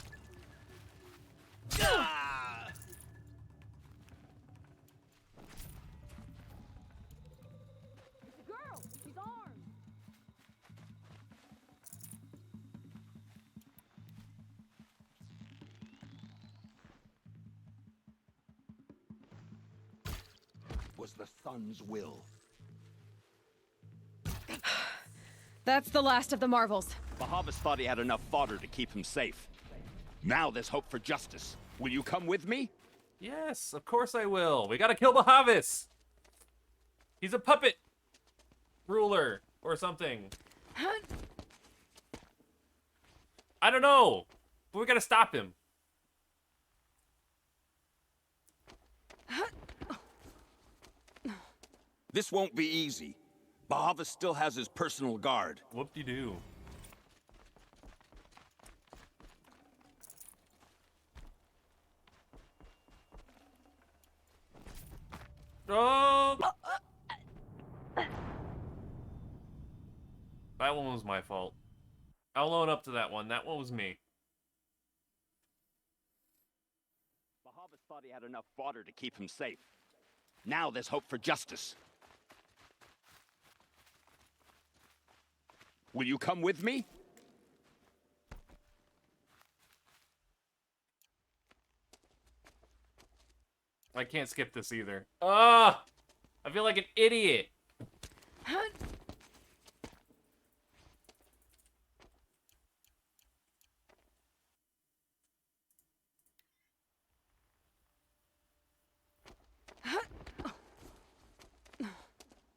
Was the sun's will. That's the last of the Marvels. Bahavas thought he had enough fodder to keep him safe. Now there's hope for justice. Will you come with me? Yes, of course I will. We gotta kill Bahavas. He's a puppet ruler or something. I don't know, but we gotta stop him. This won't be easy. Bahavas still has his personal guard. Whoop-de-doo. Oh! That one was my fault. I'll own up to that one. That one was me. Bahavas thought he had enough fodder to keep him safe. Now there's hope for justice. Will you come with me? I can't skip this either. Ah! I feel like an idiot.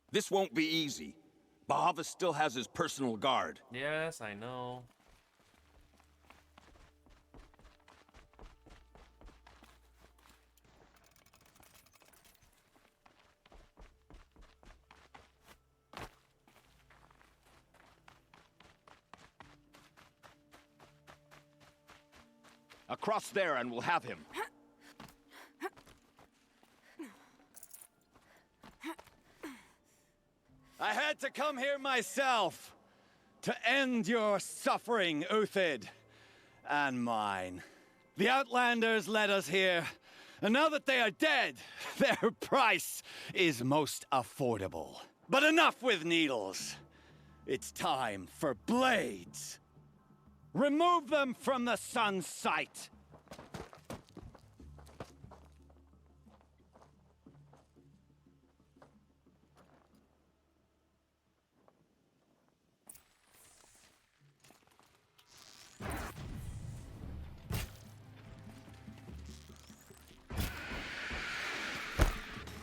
This won't be easy. Bahavas still has his personal guard. Yes, I know. Across there and we'll have him. I had to come here myself to end your suffering, Uthid, and mine. The Outlanders led us here, and now that they are dead, their price is most affordable. But enough with needles. It's time for blades. Remove them from the sun's sight.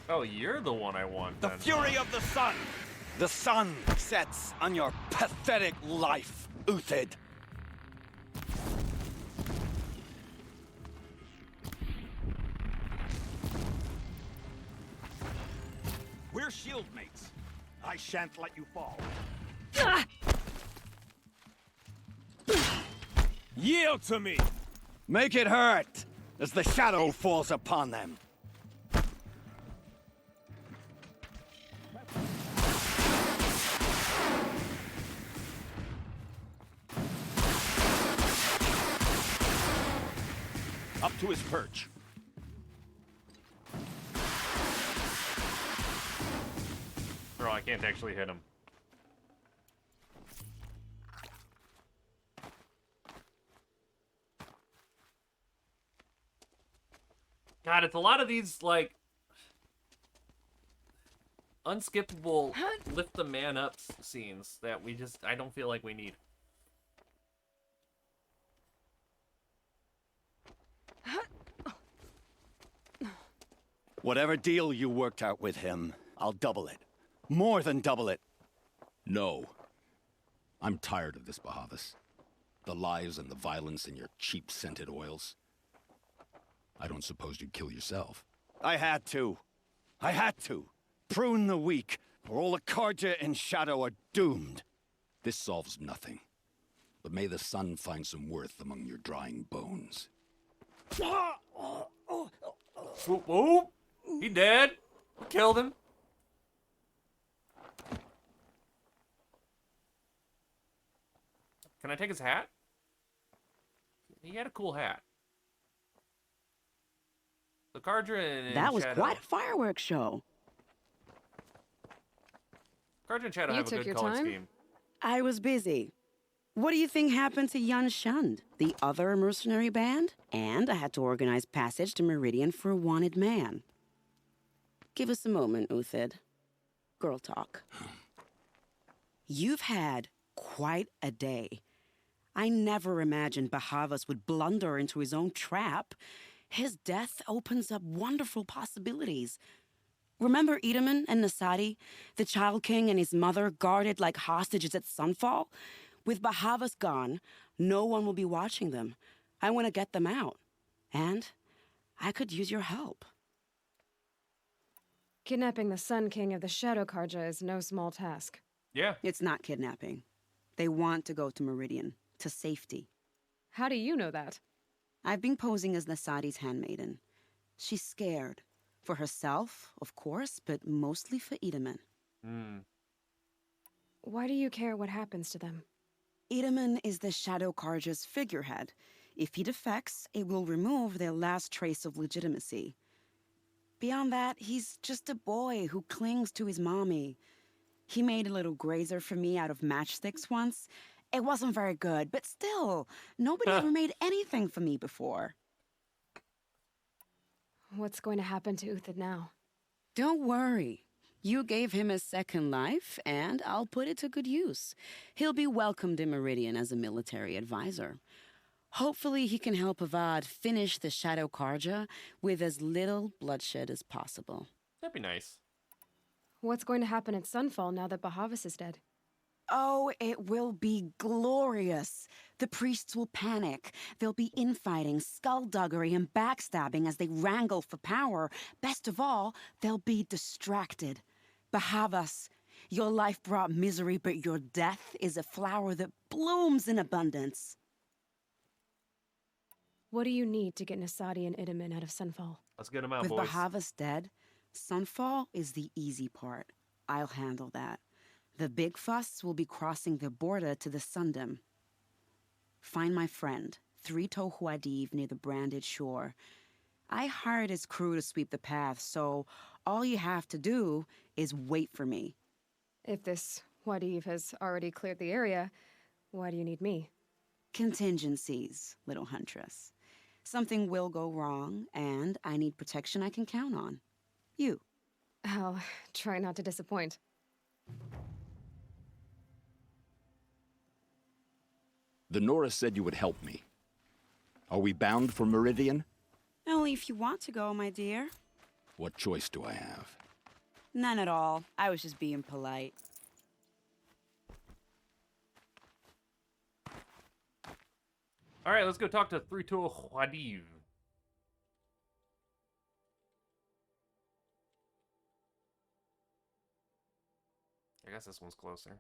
Oh, you're the one I want, The then. fury of the sun! The sun sets on your pathetic life, Uthid. We're shield mates. I shan't let you fall. Yield to me! Make it hurt as the shadow falls upon them. Up to his perch. Bro, I can't actually hit him. God, it's a lot of these, like, unskippable lift the man up scenes that I don't feel like we need. Whatever deal you worked out with him, I'll double it. More than double it. No. I'm tired of this, Bahavas. The lies and the violence and your cheap-scented oils. I don't suppose you'd kill yourself. I had to. I had to. Prune the weak, or all the Carja in Shadow are doomed. This solves nothing. But may the sun find some worth among your drying bones. Whoop, whoop. He dead. We killed him. Can I take his hat? He had a cool hat. The Carja and That was Shadow. quite a fireworks show. Carja and Shadow You have a took good your color time? scheme. I was busy. What do you think happened to Yan Shund, the other mercenary band? And I had to organize passage to Meridian for a wanted man. Give us a moment, Uthid. Girl talk. You've had quite a day. I never imagined Bahavas would blunder into his own trap. His death opens up wonderful possibilities. Remember Edaman and Nasadi, the Child King and his mother guarded like hostages at Sunfall? With Bahavas gone, no one will be watching them. I want to get them out. And I could use your help. Kidnapping the Sun King of the Shadow Carja is no small task. Yeah. It's not kidnapping. They want to go to Meridian, to safety. How do you know that? I've been posing as Nasadi's handmaiden. She's scared. For herself, of course, but mostly for Edaman. Why do you care what happens to them? Edaman is the Shadow Carja's figurehead. If he defects, it will remove their last trace of legitimacy. Beyond that, he's just a boy who clings to his mommy. He made a little grazer for me out of matchsticks once. It wasn't very good, but still, nobody ever made anything for me before. What's going to happen to Uthid now? Don't worry. You gave him a second life, and I'll put it to good use. He'll be welcomed in Meridian as a military advisor. Hopefully he can help Avad finish the Shadow Carja with as little bloodshed as possible. That'd be nice. What's going to happen at Sunfall now that Bahavas is dead? Oh, it will be glorious. The priests will panic. There'll be infighting, skullduggery, and backstabbing as they wrangle for power. Best of all, they'll be distracted. Bahavas, your life brought misery, but your death is a flower that blooms in abundance. What do you need to get Nasadi and Edaman out of Sunfall? Let's get them out, With boys. Bahavas dead, Sunfall is the easy part. I'll handle that. The big fuss will be crossing the border to the Sundom. Find my friend, Three-Toe Huadiv, near the Branded Shore. I hired his crew to sweep the path, so all you have to do is wait for me. If this Huadiv has already cleared the area, why do you need me? Contingencies, little huntress. Something will go wrong, and I need protection I can count on. You. I'll try not to disappoint. The Nora said you would help me. Are we bound for Meridian? Only if you want to go, my dear. What choice do I have? None at all. I was just being polite. All right, let's go talk to Three-Toe Huadiv. I guess this one's closer.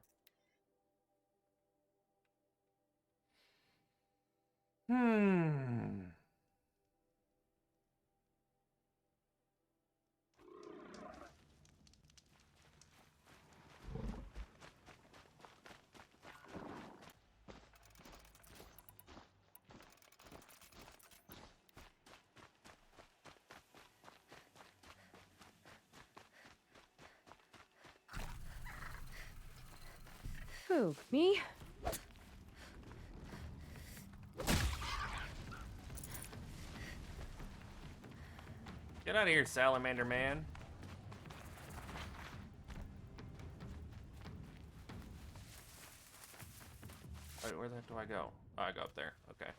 Who, me? Get out of here, Salamander Man. Wait, where the heck do I go? Oh, I go up there. Okay.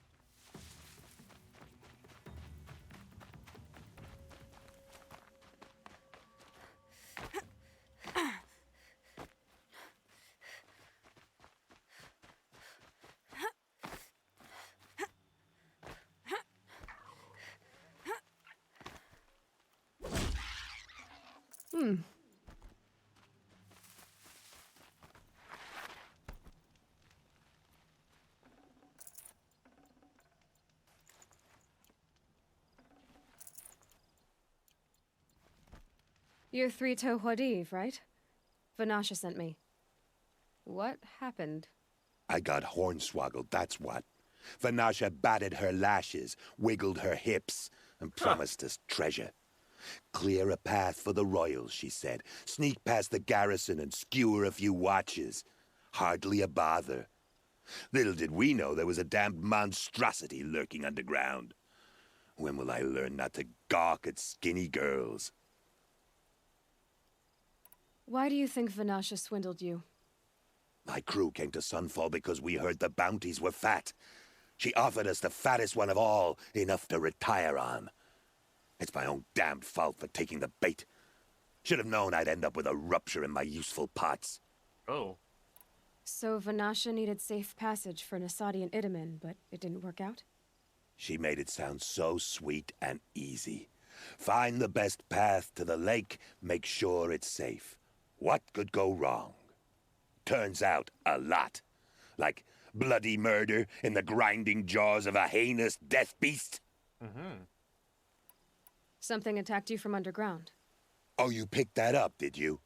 You're Three-Toe Huadiv, right? Vanasha sent me. What happened? I got hornswoggled, that's what. Vanasha batted her lashes, wiggled her hips, and promised us treasure. Clear a path for the royals, she said. Sneak past the garrison and skewer a few watches. Hardly a bother. Little did we know there was a damned monstrosity lurking underground. When will I learn not to gawk at skinny girls? Why do you think Vanasha swindled you? My crew came to Sunfall because we heard the bounties were fat. She offered us the fattest one of all, enough to retire on. It's my own damned fault for taking the bait. Should have known I'd end up with a rupture in my useful parts. Oh. So Vanasha needed safe passage for Nasadi and Itamen, but it didn't work out? She made it sound so sweet and easy. Find the best path to the lake, make sure it's safe. What could go wrong? Turns out, a lot. Like bloody murder in the grinding jaws of a heinous death beast. Something attacked you from underground. Oh, you picked that up, did you?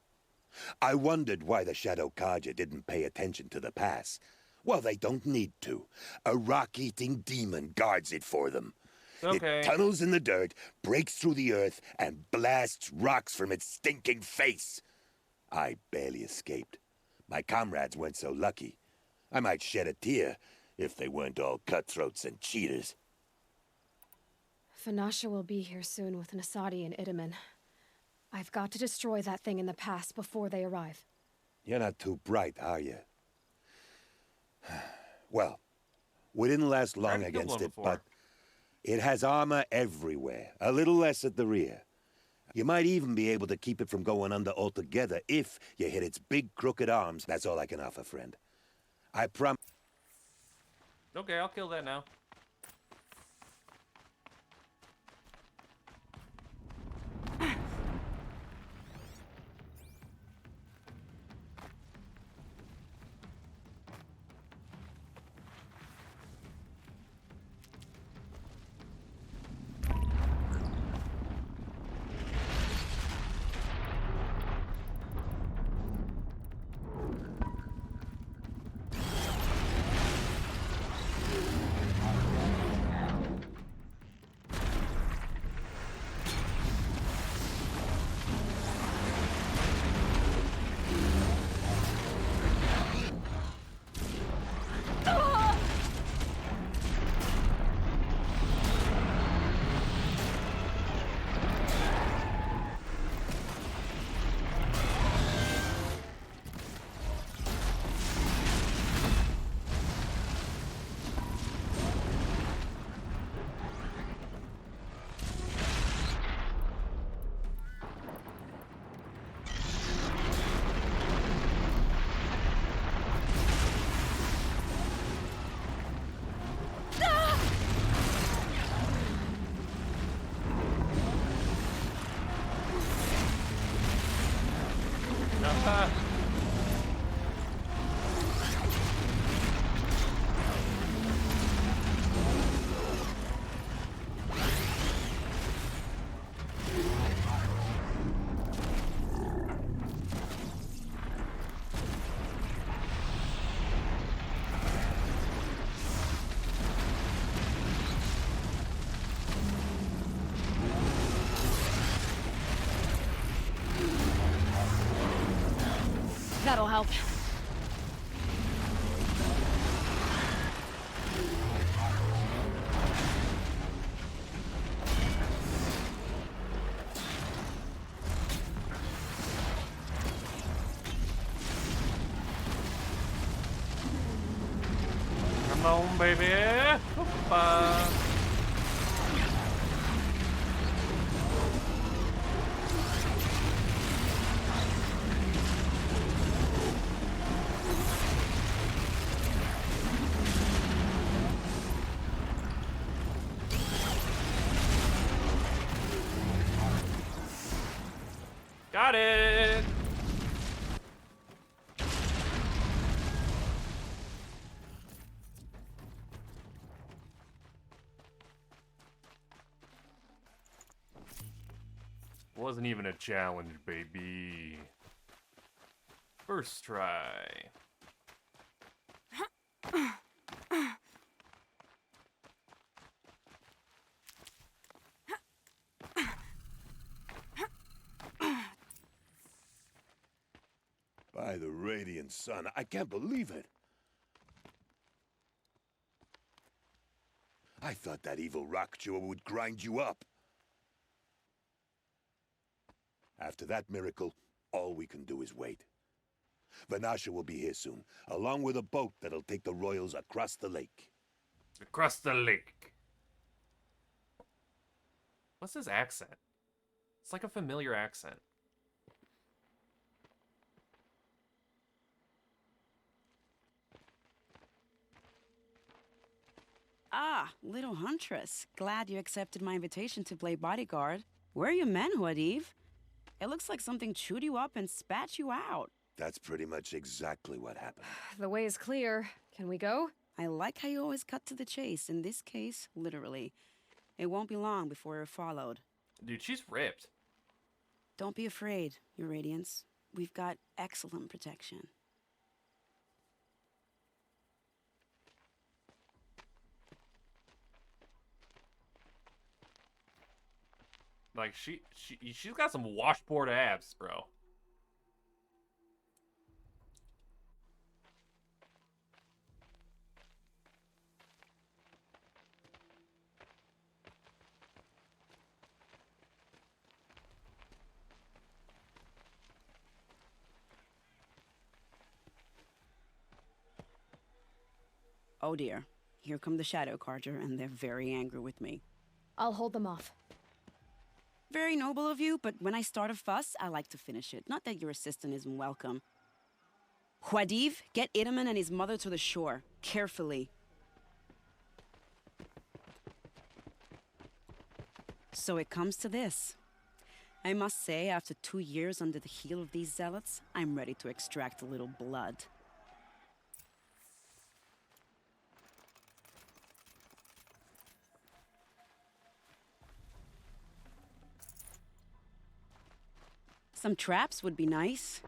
I wondered why the Shadow Carja didn't pay attention to the pass. Well, they don't need to. A rock-eating demon guards it for them. Okay. It tunnels in the dirt, breaks through the earth, and blasts rocks from its stinking face. I barely escaped. My comrades weren't so lucky. I might shed a tear if they weren't all cutthroats and cheaters. Vanasha will be here soon with Nasadi and Itamen. I've got to destroy that thing in the pass before they arrive. You're not too bright, are you? Well, we didn't last long against it, but it has armor everywhere, a little less at the rear. You might even be able to keep it from going under altogether if you hit its big crooked arms. That's all I can offer, friend. I promise. Okay, I'll kill that now. That'll help. Come on, baby. Hoppa. Got it! Wasn't even a challenge, baby. First try. By the radiant sun, I can't believe it. I thought that evil rock chewer would grind you up. After that miracle, all we can do is wait. Vanasha will be here soon, along with a boat that'll take the royals across the lake. Across the lake. What's his accent? It's like a familiar accent. Ah, little huntress. Glad you accepted my invitation to play bodyguard. Where are your men, Huadiv? It looks like something chewed you up and spat you out. That's pretty much exactly what happened. The way is clear. Can we go? I like how you always cut to the chase. In this case, literally. It won't be long before you're followed. Dude, she's ripped. Don't be afraid, Your Radiance. We've got excellent protection. Like, she's got some washboard abs, bro. Oh dear. Here come the Shadow Carja, and they're very angry with me. I'll hold them off. Very noble of you, but when I start a fuss, I like to finish it. Not that your assistant isn't welcome. Huadiv, get Itaman and his mother to the shore. Carefully. So it comes to this. I must say, after 2 years under the heel of these zealots, I'm ready to extract a little blood. Some traps would be nice.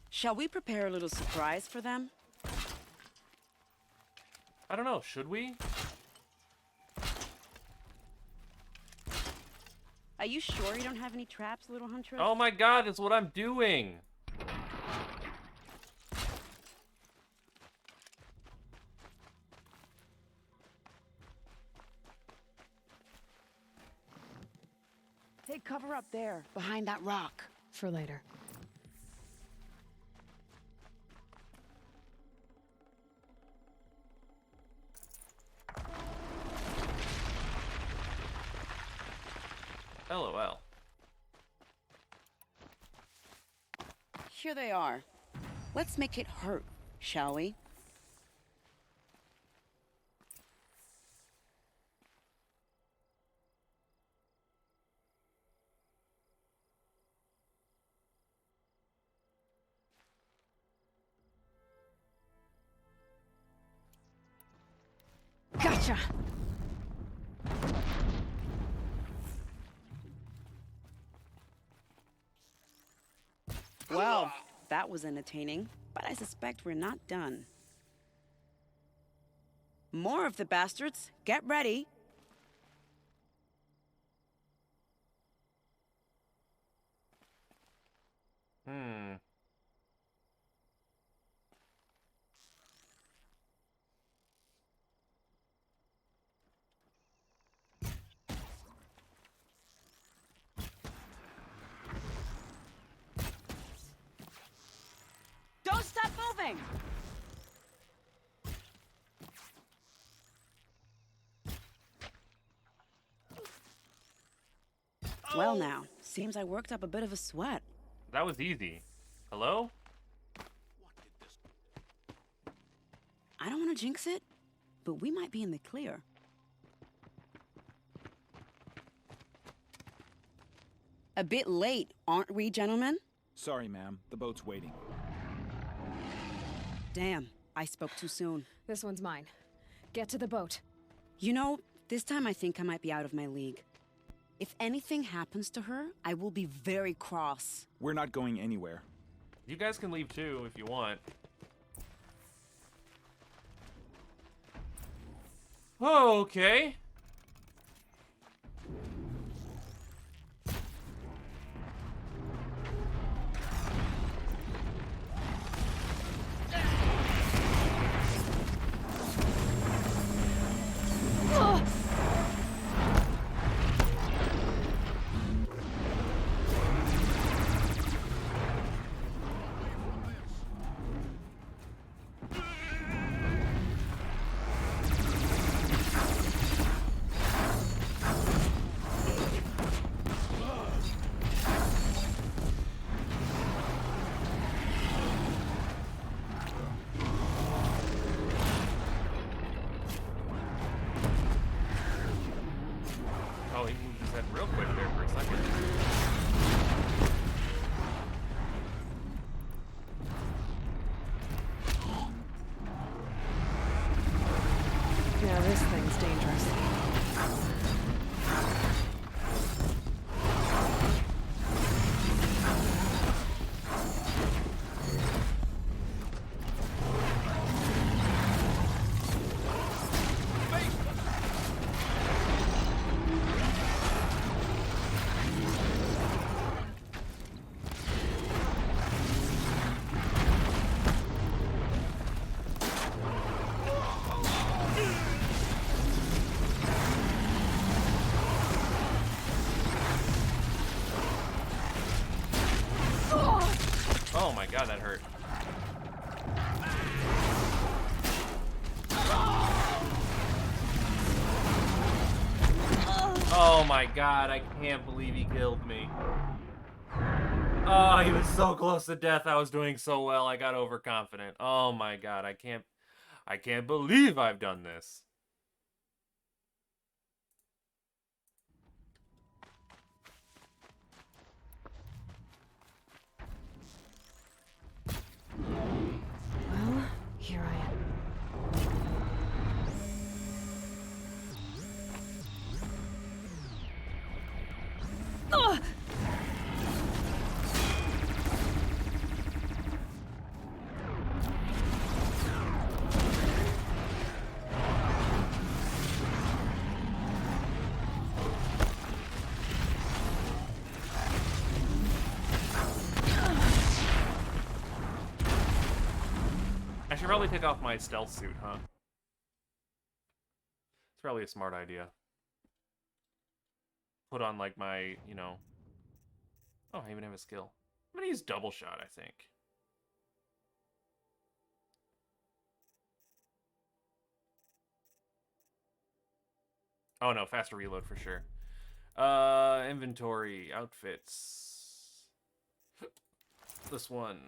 Shall we prepare a little surprise for them? I don't know, should we? Are you sure you don't have any traps, little huntress? Oh my god, that's what I'm doing! Take cover up there, behind that rock. For later. LOL. Here they are. Let's make it hurt, shall we? Gotcha. Well, that was entertaining, but I suspect we're not done. More of the bastards. Get ready. Don't stop moving! Well now, seems I worked up a bit of a sweat. That was easy. Hello? I don't want to jinx it, but we might be in the clear. A bit late, aren't we, gentlemen? Sorry, ma'am. The boat's waiting. Damn, I spoke too soon. This one's mine. Get to the boat. You know, this time I think I might be out of my league. If anything happens to her, I will be very cross. We're not going anywhere. You guys can leave too if you want. Okay. Oh, he moved his head real quick there for a second. Yeah, this thing's dangerous. Oh my god, that hurt. Oh my god, I can't believe he killed me. Oh, he was so close to death. I was doing so well. I got overconfident. Oh my god, I can't believe I've done this. Well, here I am. Ugh! I should probably take off my stealth suit, huh? It's probably a smart idea. Put on, like, my, you know... Oh, I even have a skill. I'm gonna use double shot, I think. Oh no, faster reload for sure. Inventory, outfits. This one.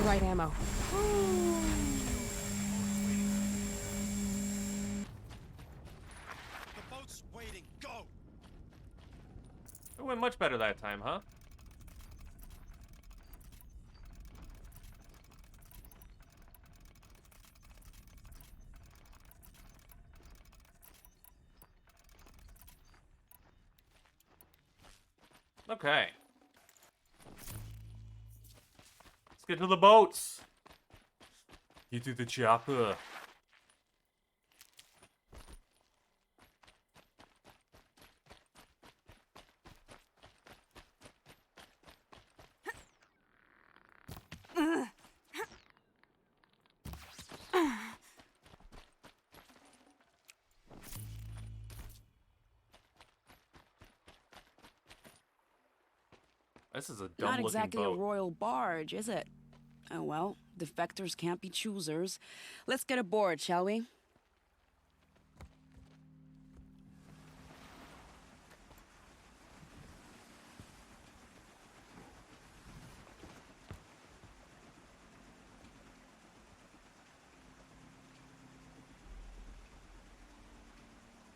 right ammo. The boat's waiting. Go! It went much better that time, huh? Okay. Let's get to the boats. Get to the chopper. This is a dumb-looking boat. Not exactly a royal barge, is it? Oh well, defectors can't be choosers. Let's get aboard, shall we?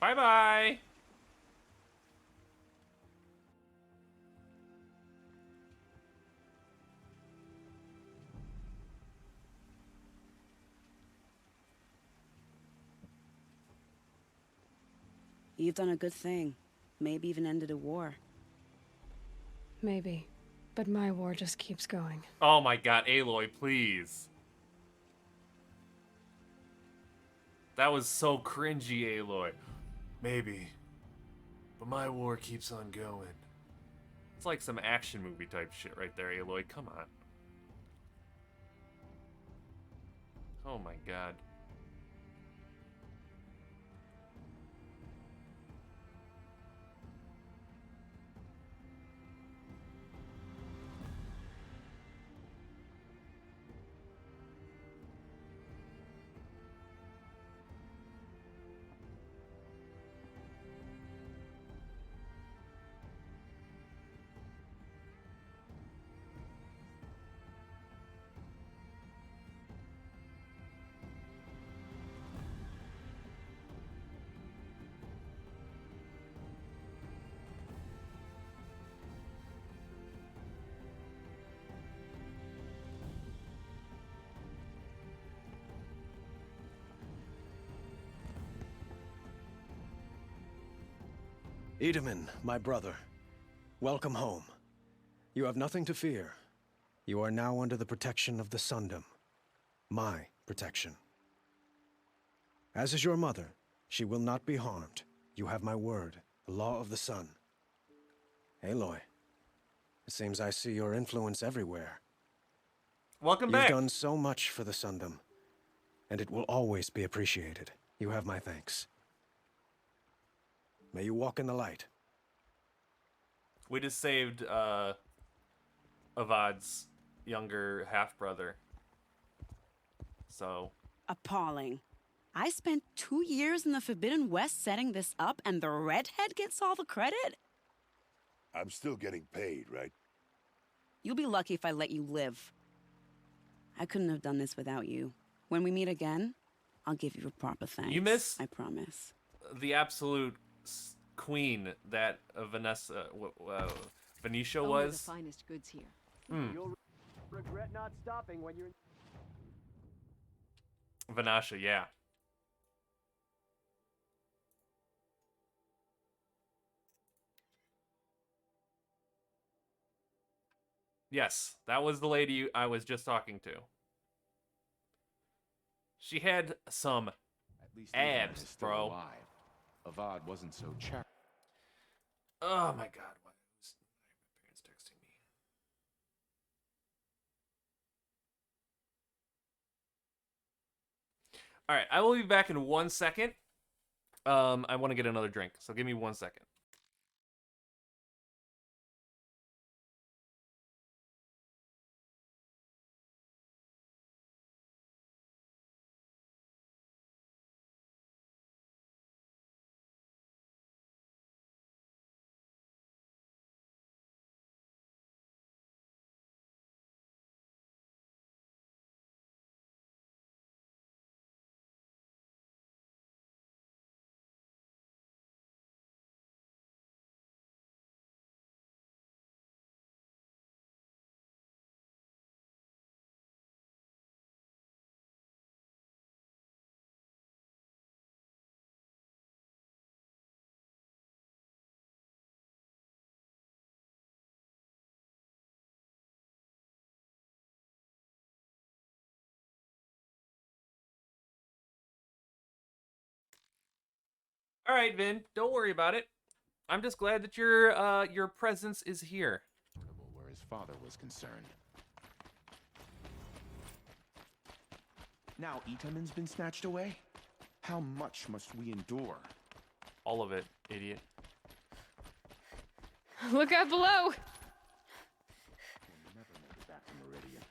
Bye-bye. You've done a good thing. Maybe even ended a war. Maybe. But my war just keeps going. Oh my god, Aloy, please. That was so cringy, Aloy. Maybe. But my war keeps on going. It's like some action movie type shit right there, Aloy. Come on. Oh my god. Itamen, my brother, welcome home. You have nothing to fear. You are now under the protection of the Sundom. My protection. As is your mother, she will not be harmed. You have my word, the law of the sun. Aloy, it seems I see your influence everywhere. Welcome back. You've done so much for the Sundom, and it will always be appreciated. You have my thanks. May you walk in the light. We just saved Avad's younger half-brother. So... Appalling. I spent 2 years in the Forbidden West setting this up, and the redhead gets all the credit? I'm still getting paid, right? You'll be lucky if I let you live. I couldn't have done this without you. When we meet again, I'll give you a proper thanks. You miss... I promise. The absolute queen that Venetia Only was. the finest goods here. You'll regret not stopping when you're... Venetia, yeah. Yes, that was the lady I was just talking to. She had some abs, bro. Alive. Avad wasn't so Oh my god, why was my parents texting me? Alright, I will be back in 1 second. I want to get another drink, so give me 1 second. All right, Vin, don't worry about it. I'm just glad that your presence is here. Where his father was concerned. Now Itaman's been snatched away? How much must we endure? All of it, idiot. Look out below! We'll never make it back to Meridian.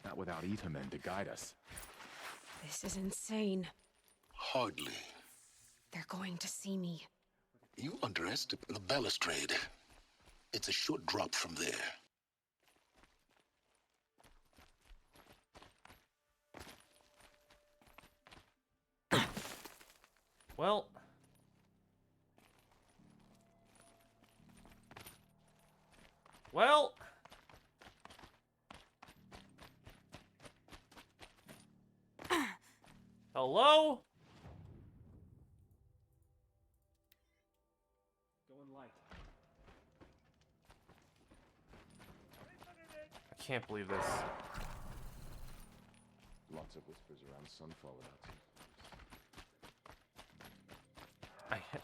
Not without Itaman to guide us. This is insane. Hardly. They're going to see me. You underestimate the balustrade. It's a short drop from there. Well... Well... Hello? Going light. I can't believe this. Lots of whispers around Sunfall about you.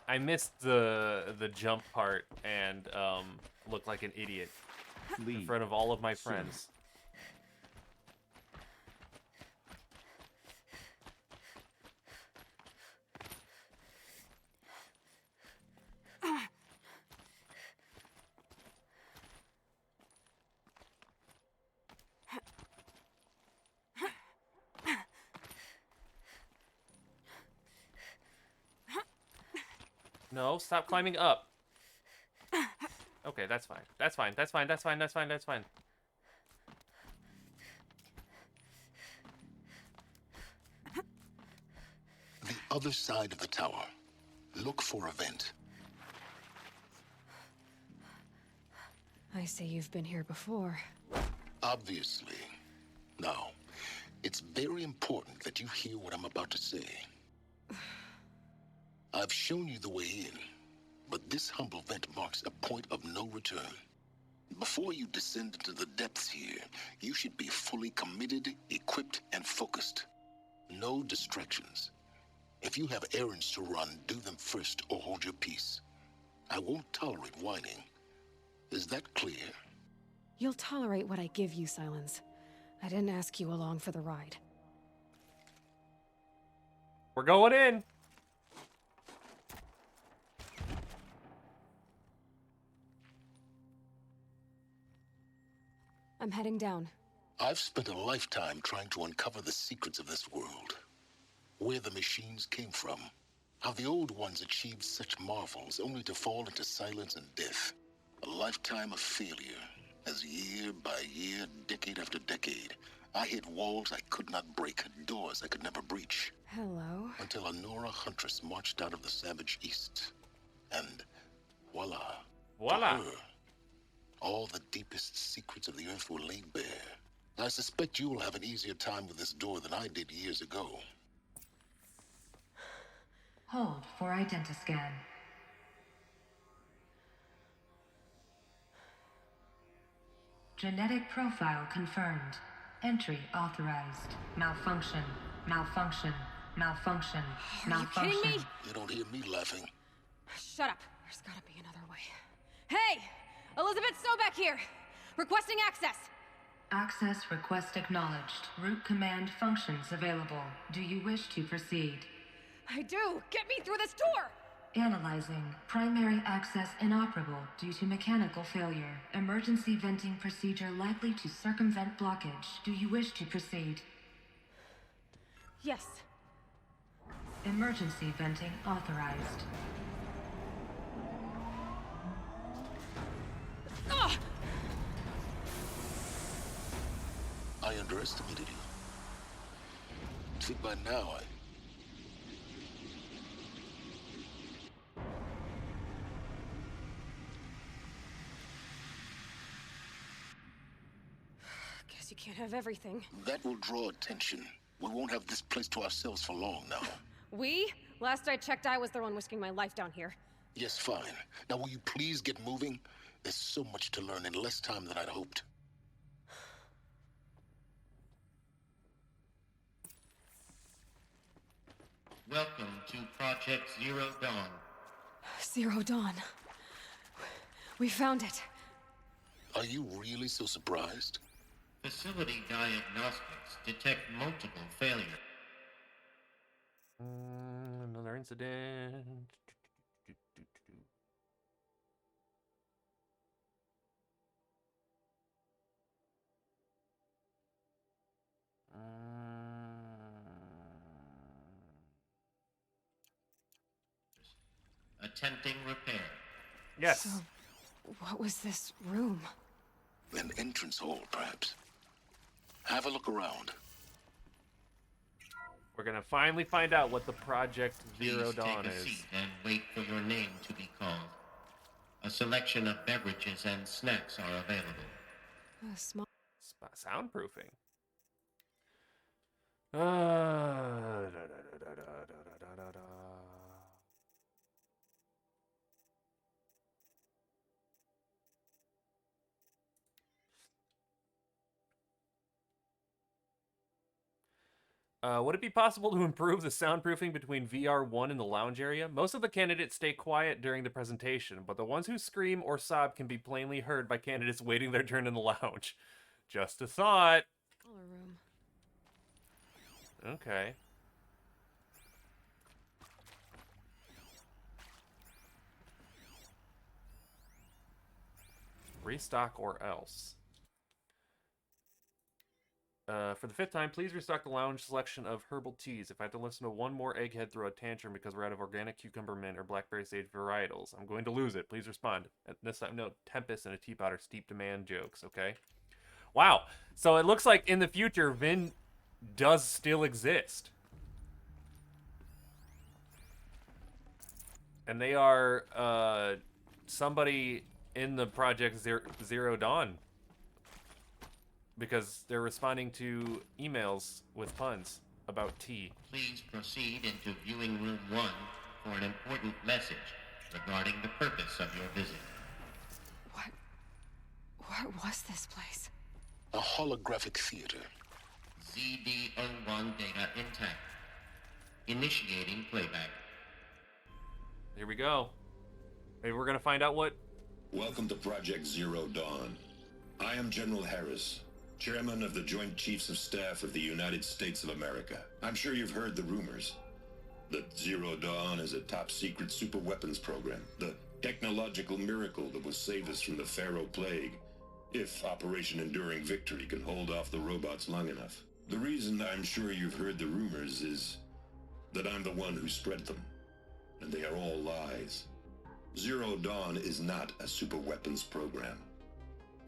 I missed the jump part and looked like an idiot in front of all of my friends. No, stop climbing up. Okay, that's fine. That's fine. That's fine. That's fine. That's fine. That's fine. The other side of the tower. Look for a vent. I see you've been here before. Obviously. Now, it's very important that you hear what I'm about to say. I've shown you the way in, but this humble vent marks a point of no return. Before you descend into the depths here, you should be fully committed, equipped, and focused. No distractions. If you have errands to run, do them first or hold your peace. I won't tolerate whining. Is that clear? You'll tolerate what I give you, Silence. I didn't ask you along for the ride. We're going in. I'm heading down. I've spent a lifetime trying to uncover the secrets of this world. Where the machines came from. How the old ones achieved such marvels only to fall into silence and death. A lifetime of failure. As year by year, decade after decade, I hit walls I could not break, doors I could never breach. Hello? Until a Nora huntress marched out of the savage east. And voila. Voila. To her, all the deepest secrets of the earth were laid bare. I suspect you will have an easier time with this door than I did years ago. Hold for identiscan. Genetic profile confirmed. Entry authorized. Malfunction. Malfunction. Malfunction. Malfunction. Are you kidding me? You don't hear me laughing. Shut up. There's gotta be another way. Hey! Elizabeth Sobek here! Requesting access! Access request acknowledged. Root command functions available. Do you wish to proceed? I do! Get me through this door! Analyzing. Primary access inoperable due to mechanical failure. Emergency venting procedure likely to circumvent blockage. Do you wish to proceed? Yes. Emergency venting authorized. Ugh! I underestimated you. See, by now, Guess you can't have everything. That will draw attention. We won't have this place to ourselves for long now. We? Last I checked, I was the one risking my life down here. Yes, fine. Now will you please get moving? There's so much to learn in less time than I'd hoped. Welcome to Project Zero Dawn. Zero Dawn. We found it. Are you really so surprised? Facility diagnostics detect multiple failures. Another incident. Attempting repair. Yes. So, what was this room? An entrance hall, perhaps. Have a look around. We're gonna finally find out what the Project Zero Dawn Take a is. seat and wait for your name to be called. A selection of beverages and snacks are available. Small. Soundproofing. Would it be possible to improve the soundproofing between VR1 and the lounge area? Most of the candidates stay quiet during the presentation, but the ones who scream or sob can be plainly heard by candidates waiting their turn in the lounge. Just a thought. Smaller room. Okay. Restock or else. For the 5th time, please restock the lounge selection of herbal teas. If I have to listen to one more egghead throw a tantrum because we're out of organic cucumber mint or blackberry sage varietals, I'm going to lose it. Please respond. At this time, no, Tempest and a teapot are steep demand jokes, okay? Wow. So it looks like in the future, Vin does still exist. And they are somebody in the Project Zero Dawn. Because they're responding to emails with puns about tea. Please proceed into viewing room 1 for an important message regarding the purpose of your visit. What was this place? A holographic theater. ZD-01 data intact. Initiating playback. Here we go. Maybe we're gonna find out what... Welcome to Project Zero Dawn. I am General Harris, Chairman of the Joint Chiefs of Staff of the United States of America. I'm sure you've heard the rumors that Zero Dawn is a top-secret super-weapons program, the technological miracle that will save us from the Pharaoh Plague, if Operation Enduring Victory can hold off the robots long enough. The reason I'm sure you've heard the rumors is that I'm the one who spread them, and they are all lies. Zero Dawn is not a super-weapons program,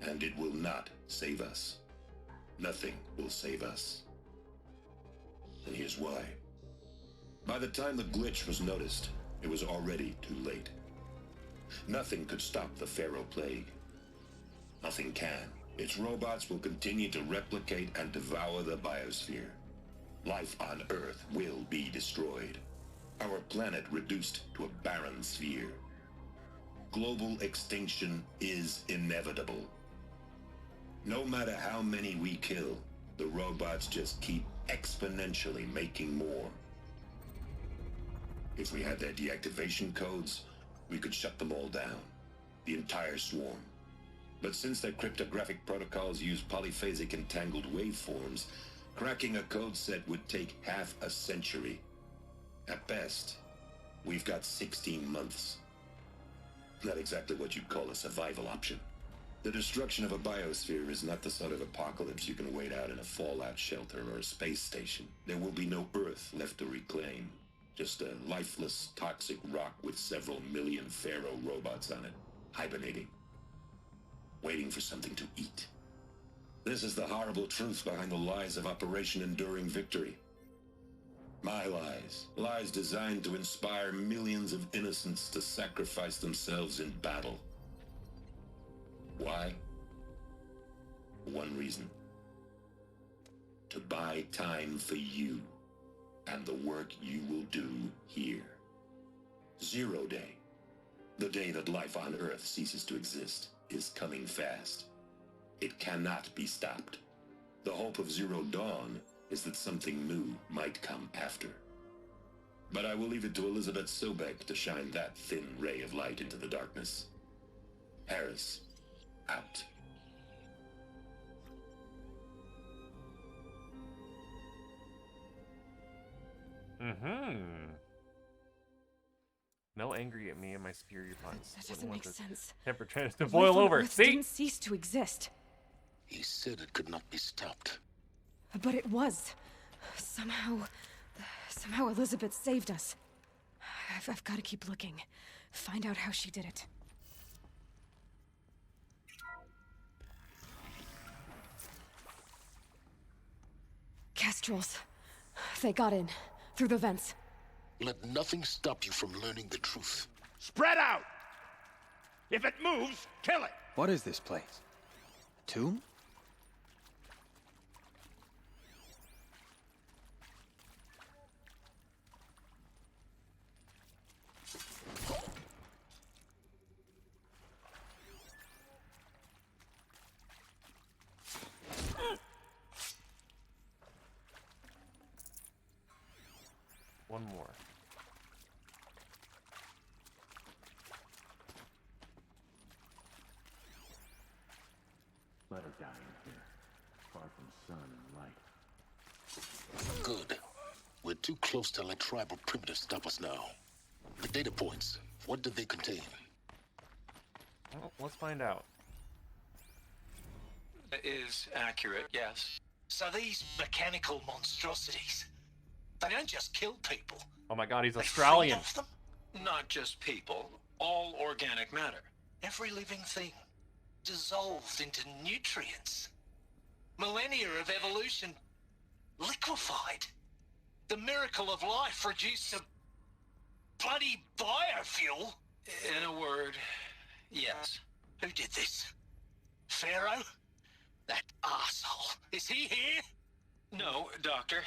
and it will not save us. Nothing will save us. And here's why. By the time the glitch was noticed, it was already too late. Nothing could stop the Pharaoh Plague. Nothing can. Its robots will continue to replicate and devour the biosphere. Life on Earth will be destroyed. Our planet reduced to a barren sphere. Global extinction is inevitable. No matter how many we kill, the robots just keep exponentially making more. If we had their deactivation codes, we could shut them all down. The entire swarm. But since their cryptographic protocols use polyphasic entangled waveforms, cracking a code set would take half a century. At best, we've got 16 months. Not exactly what you'd call a survival option. The destruction of a biosphere is not the sort of apocalypse you can wait out in a fallout shelter or a space station. There will be no Earth left to reclaim. Just a lifeless, toxic rock with several million Pharaoh robots on it, hibernating, waiting for something to eat. This is the horrible truth behind the lies of Operation Enduring Victory. My lies. Lies designed to inspire millions of innocents to sacrifice themselves in battle. Why? One reason. To buy time for you and the work you will do here. Zero Day, the day that life on Earth ceases to exist, is coming fast. It cannot be stopped. The hope of Zero Dawn is that something new might come after. But I will leave it to Elizabeth Sobek to shine that thin ray of light into the darkness. Harris, out. No angry at me and my superior puns. That doesn't make sense. Temper trying to boil over. Earth See? didn't cease to exist. He said it could not be stopped. But it was. Somehow Elizabeth saved us. I've got to keep looking. Find out how she did it. Kestrels. They got in. Through the vents. Let nothing stop you from learning the truth. Spread out! If it moves, kill it! What is this place? A tomb? One more. Let her die in here, far from sun and light. Good. We're too close to let tribal primitives stop us now. The data points, what do they contain? Well, let's find out. Is accurate, yes. So these mechanical monstrosities, they don't just kill people. Oh my god, he's They Australian. feed off them. Not just people, all organic matter. Every living thing dissolved into nutrients. Millennia of evolution liquefied. The miracle of life reduced to bloody biofuel. In a word, yes. Who did this? Pharaoh? That asshole. Is he here? No, Doctor.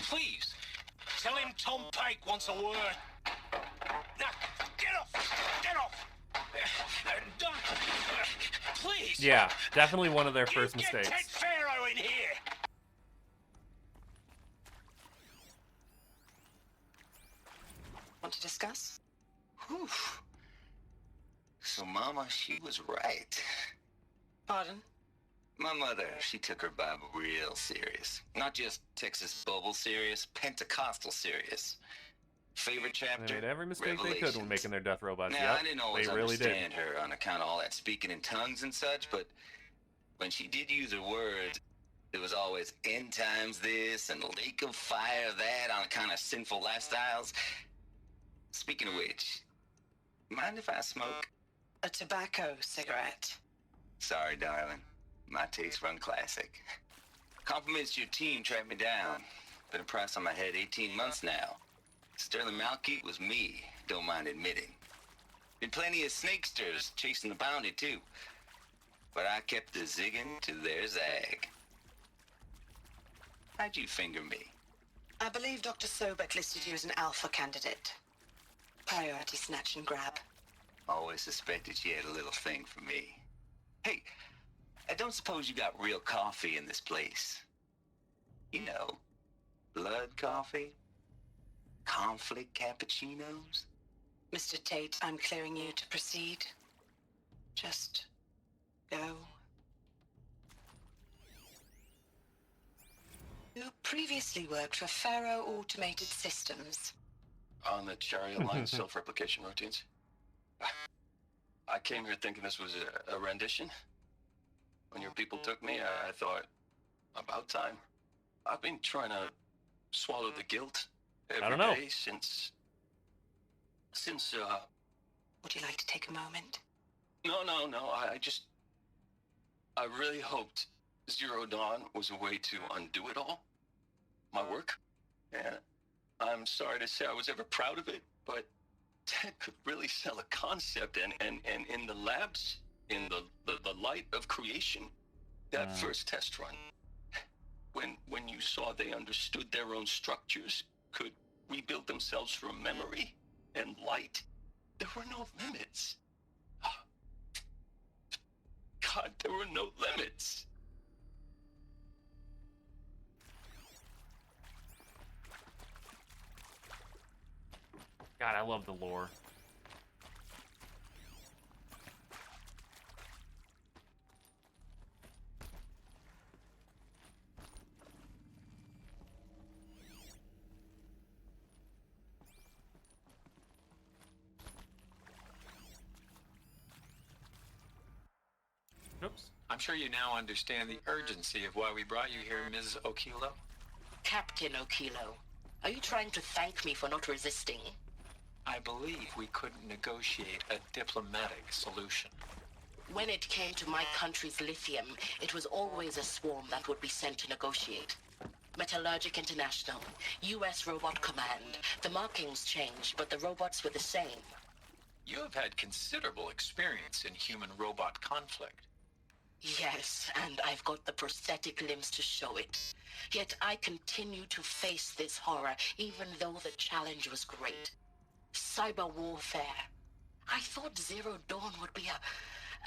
Please, tell him Tom Pike wants a word. Now, get off! Get off! Doctor, please! Yeah, definitely one of their first Get mistakes. Ted Pharaoh in here! Want to discuss? Whew. So, Mama, she was right. Pardon? My mother, she took her Bible real serious. Not just Texas Bubble serious, Pentecostal serious. Favorite chapter? They made every mistake they could when making their death robots. Now, Yep, I didn't always they really did. understand her on account of all that speaking in tongues and such, but when she did use her words, it was always end times this and lake of fire that on account of sinful lifestyles. Speaking of which, mind if I smoke? A tobacco cigarette. Sorry, darling. My taste run classic. Compliments to your team tracked me down. Been a price on my head 18 months now. Sterling Malkeet was me, don't mind admitting. Been plenty of snakesters chasing the bounty, too. But I kept the zigging to their zag. How'd you finger me? I believe Dr. Sobek listed you as an alpha candidate. Priority snatch and grab. Always suspected she had a little thing for me. Hey, I don't suppose you got real coffee in this place. You know, blood coffee? Conflict cappuccinos? Mr. Tate, I'm clearing you to proceed. Just go. You previously worked for Pharaoh Automated Systems. On the Chariot Line self-replication routines. I came here thinking this was a rendition. When your people took me, I thought, about time. I've been trying to swallow the guilt every day since. Would you like to take a moment? No. I really hoped Zero Dawn was a way to undo it all. My work. And I'm sorry to say I was ever proud of it, but Ted could really sell a concept, and in the labs, in the light of creation, that first test run, when you saw they understood their own structures, could rebuild themselves from memory and light, there were no limits. God, there were no limits. God, I love the lore. Oops. I'm sure you now understand the urgency of why we brought you here, Ms. Okilo. Captain Okilo, are you trying to thank me for not resisting? I believe we couldn't negotiate a diplomatic solution. When it came to my country's lithium, it was always a swarm that would be sent to negotiate. Metallurgic International, U.S. Robot Command. The markings changed, but the robots were the same. You have had considerable experience in human-robot conflict. Yes, and I've got the prosthetic limbs to show it. Yet I continue to face this horror, even though the challenge was great. Cyber warfare. I thought Zero Dawn would be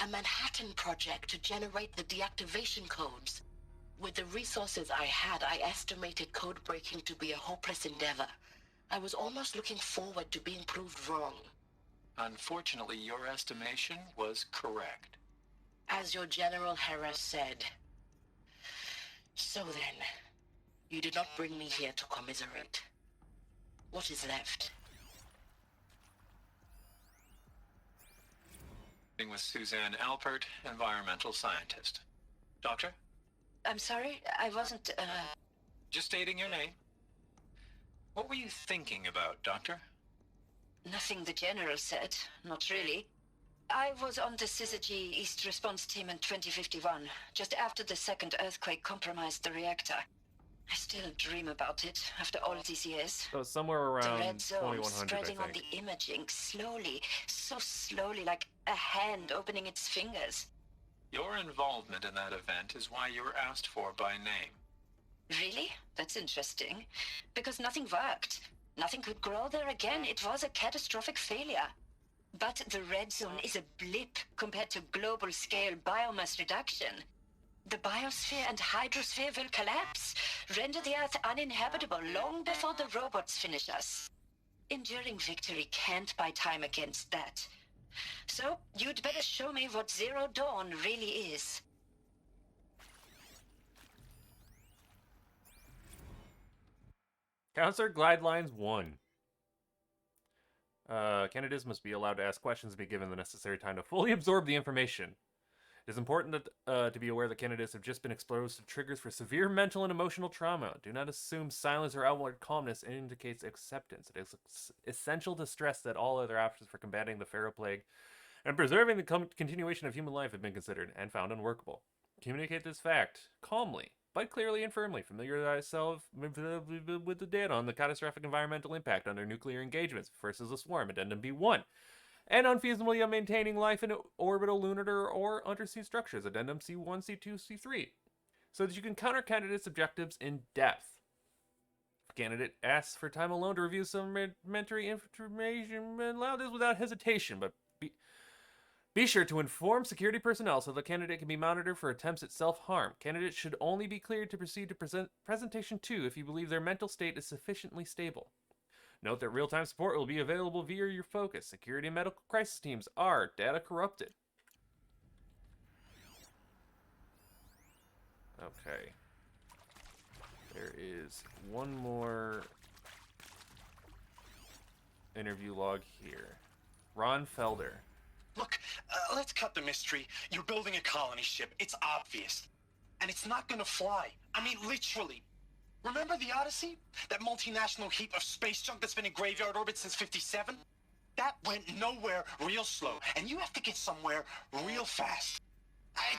a Manhattan project to generate the deactivation codes. With the resources I had, I estimated code breaking to be a hopeless endeavor. I was almost looking forward to being proved wrong. Unfortunately, your estimation was correct. As your General Hera said. So then, you did not bring me here to commiserate. What is left? With Suzanne Alpert, environmental scientist. Doctor? I'm sorry, I wasn't, Just stating your name. What were you thinking about, Doctor? Nothing the General said, not really. I was on the Syzygy East Response Team in 2051, just after the second earthquake compromised the reactor. I still dream about it after all these years. So somewhere around the red zone 2100, spreading on the imaging slowly, so slowly, like a hand opening its fingers. Your involvement in that event is why you were asked for by name. Really? That's interesting. Because nothing worked. Nothing could grow there again. It was a catastrophic failure. But the red zone is a blip compared to global-scale biomass reduction. The biosphere and hydrosphere will collapse, render the Earth uninhabitable long before the robots finish us. Enduring victory can't buy time against that. So, you'd better show me what Zero Dawn really is. Counselor Guidelines 1. Candidates must be allowed to ask questions and be given the necessary time to fully absorb the information. It is important that, to be aware that candidates have just been exposed to triggers for severe mental and emotional trauma. Do not assume silence or outward calmness indicates acceptance. It is essential to stress that all other options for combating the Pharaoh Plague and preserving the continuation of human life have been considered and found unworkable. Communicate this fact calmly, but clearly and firmly. Familiarize yourself with the data on the catastrophic environmental impact under nuclear engagements versus a swarm, Addendum B1. And unfeasibly on maintaining life in orbital, lunar, or undersea structures, Addendum C1, C2, C3, so that you can counter candidates' objectives in depth. If a candidate asks for time alone to review supplementary information, allow this without hesitation, but be sure to inform security personnel so the candidate can be monitored for attempts at self-harm. Candidates should only be cleared to proceed to presentation 2 if you believe their mental state is sufficiently stable. Note that real-time support will be available via your focus. Security and medical crisis teams are data corrupted. Okay. There is one more interview log here. Ron Felder. Look, let's cut the mystery. You're building a colony ship. It's obvious. And it's not gonna fly. I mean, literally. Remember the Odyssey? That multinational heap of space junk that's been in graveyard orbit since 57? That went nowhere real slow. And you have to get somewhere real fast.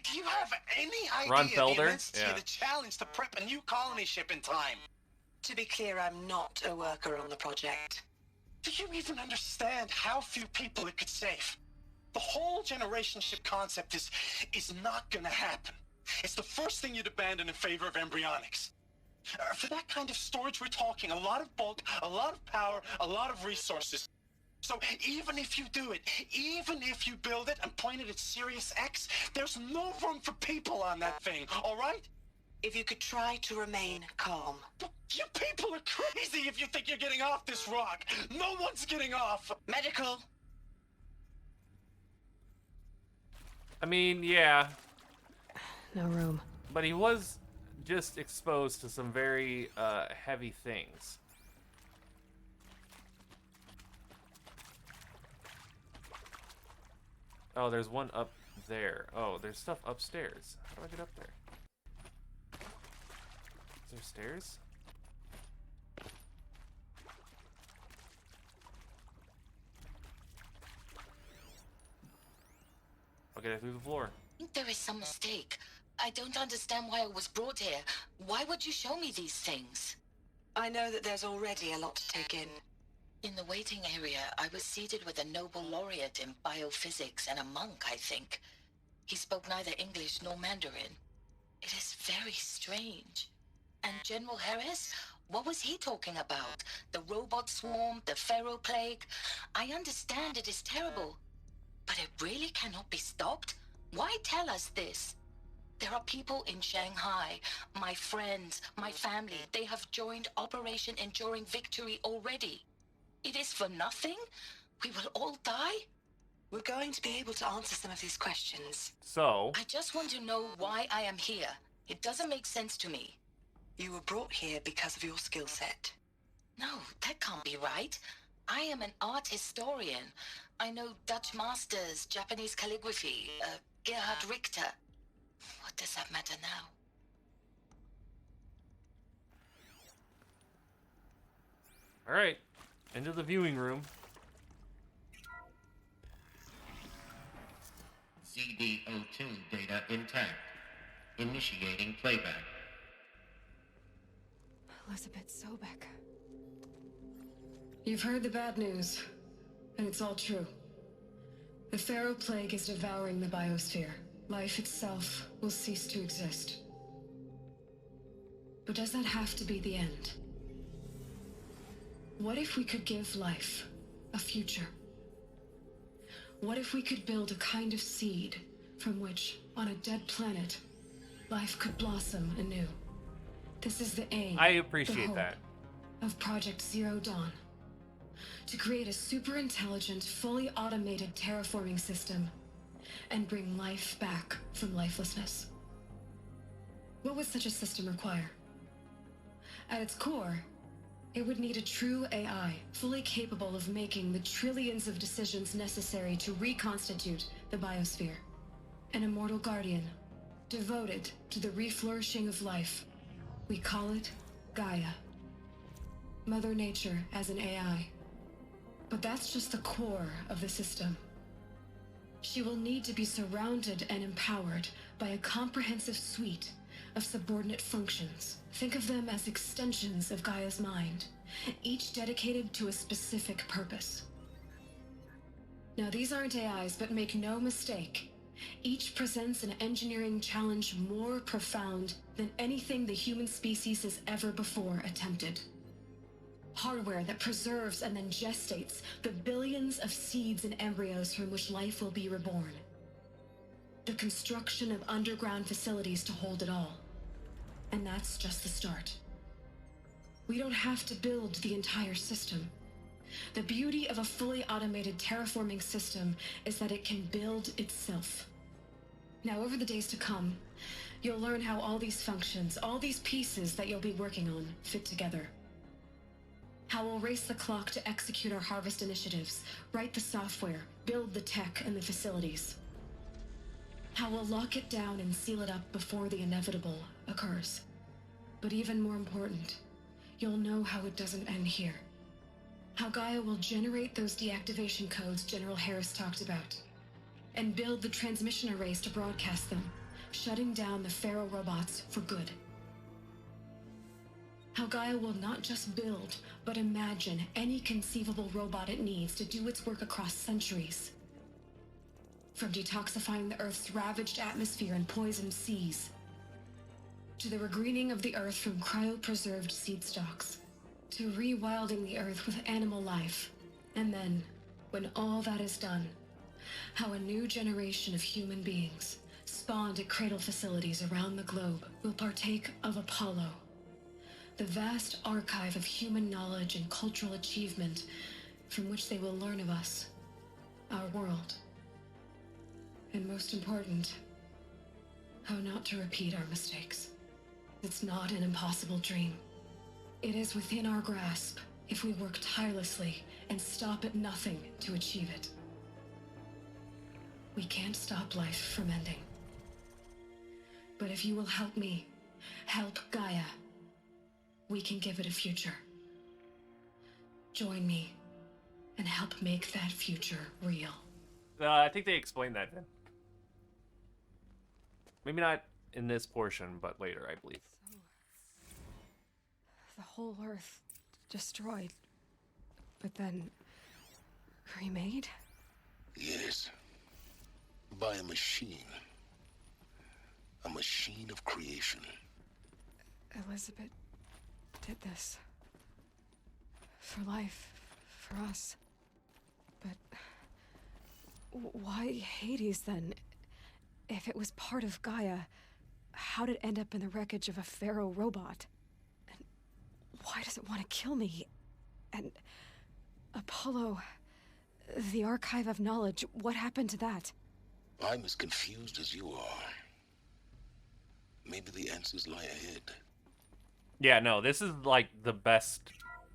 Do you have any idea the immensity of the challenge to prep a new colony ship in time? To be clear, I'm not a worker on the project. Do you even understand how few people it could save? The whole generation ship concept is not gonna happen. It's the first thing you'd abandon in favor of embryonics. For that kind of storage, we're talking a lot of bulk, a lot of power, a lot of resources. So even if you do it, even if you build it and point it at Sirius X, there's no room for people on that thing, all right? If you could try to remain calm. You people are crazy if you think you're getting off this rock. No one's getting off. Medical. I mean, yeah. No room. But he was just exposed to some very heavy things. Oh, there's one up there. Oh, there's stuff upstairs. How do I get up there? Is there stairs? I'll get it through the floor. There is some mistake. I don't understand why I was brought here. Why would you show me these things? I know that there's already a lot to take in. In the waiting area, I was seated with a Nobel laureate in biophysics and a monk, I think. He spoke neither English nor Mandarin. It is very strange. And General Harris? What was he talking about? The robot swarm, the Pharaoh plague? I understand it is terrible. But it really cannot be stopped? Why tell us this? There are people in Shanghai, my friends, my family. They have joined Operation Enduring Victory already. It is for nothing? We will all die? We're going to be able to answer some of these questions. So? I just want to know why I am here. It doesn't make sense to me. You were brought here because of your skill set. No, that can't be right. I am an art historian. I know Dutch masters, Japanese calligraphy, Gerhard Richter. What does that matter now? All right, into the viewing room. CD02 data intact. Initiating playback. Elizabeth Sobek. You've heard the bad news, and it's all true. The Pharaoh plague is devouring the biosphere. Life itself will cease to exist. But does that have to be the end? What if we could give life a future? What if we could build a kind of seed from which, on a dead planet, life could blossom anew? This is the aim. I appreciate that. Of Project Zero Dawn. To create a super intelligent, fully automated terraforming system and bring life back from lifelessness. What would such a system require? At its core, it would need a true AI, fully capable of making the trillions of decisions necessary to reconstitute the biosphere. An immortal guardian, devoted to the reflourishing of life. We call it Gaia. Mother Nature as an AI. But that's just the core of the system. She will need to be surrounded and empowered by a comprehensive suite of subordinate functions. Think of them as extensions of Gaia's mind, each dedicated to a specific purpose. Now, these aren't AIs, but make no mistake, each presents an engineering challenge more profound than anything the human species has ever before attempted. Hardware that preserves and then gestates the billions of seeds and embryos from which life will be reborn. The construction of underground facilities to hold it all. And that's just the start. We don't have to build the entire system. The beauty of a fully automated terraforming system is that it can build itself. Now, over the days to come, you'll learn how all these functions, all these pieces that you'll be working on, fit together. How we'll race the clock to execute our harvest initiatives, write the software, build the tech and the facilities. How we'll lock it down and seal it up before the inevitable occurs. But even more important, you'll know how it doesn't end here. How Gaia will generate those deactivation codes General Harris talked about, and build the transmission arrays to broadcast them, shutting down the Pharaoh robots for good. How Gaia will not just build, but imagine any conceivable robot it needs to do its work across centuries. From detoxifying the Earth's ravaged atmosphere and poisoned seas, to the regreening of the Earth from cryopreserved seed stalks, to rewilding the Earth with animal life. And then, when all that is done, how a new generation of human beings, spawned at cradle facilities around the globe will partake of Apollo, the vast archive of human knowledge and cultural achievement from which they will learn of us, our world, and most important, how not to repeat our mistakes. It's not an impossible dream. It is within our grasp if we work tirelessly and stop at nothing to achieve it. We can't stop life from ending. But if you will help me, help Gaia, we can give it a future. Join me and help make that future real. I think they explained that then. Maybe not in this portion, but later, I believe. The whole Earth destroyed, but then remade? Yes. By a machine. A machine of creation. Elizabeth did this. For life. For us. But why Hades then? If it was part of Gaia, how did it end up in the wreckage of a Pharaoh robot? And why does it want to kill me? And Apollo, the Archive of Knowledge, what happened to that? I'm as confused as you are. Maybe the answers lie ahead. Yeah, no, this is like the best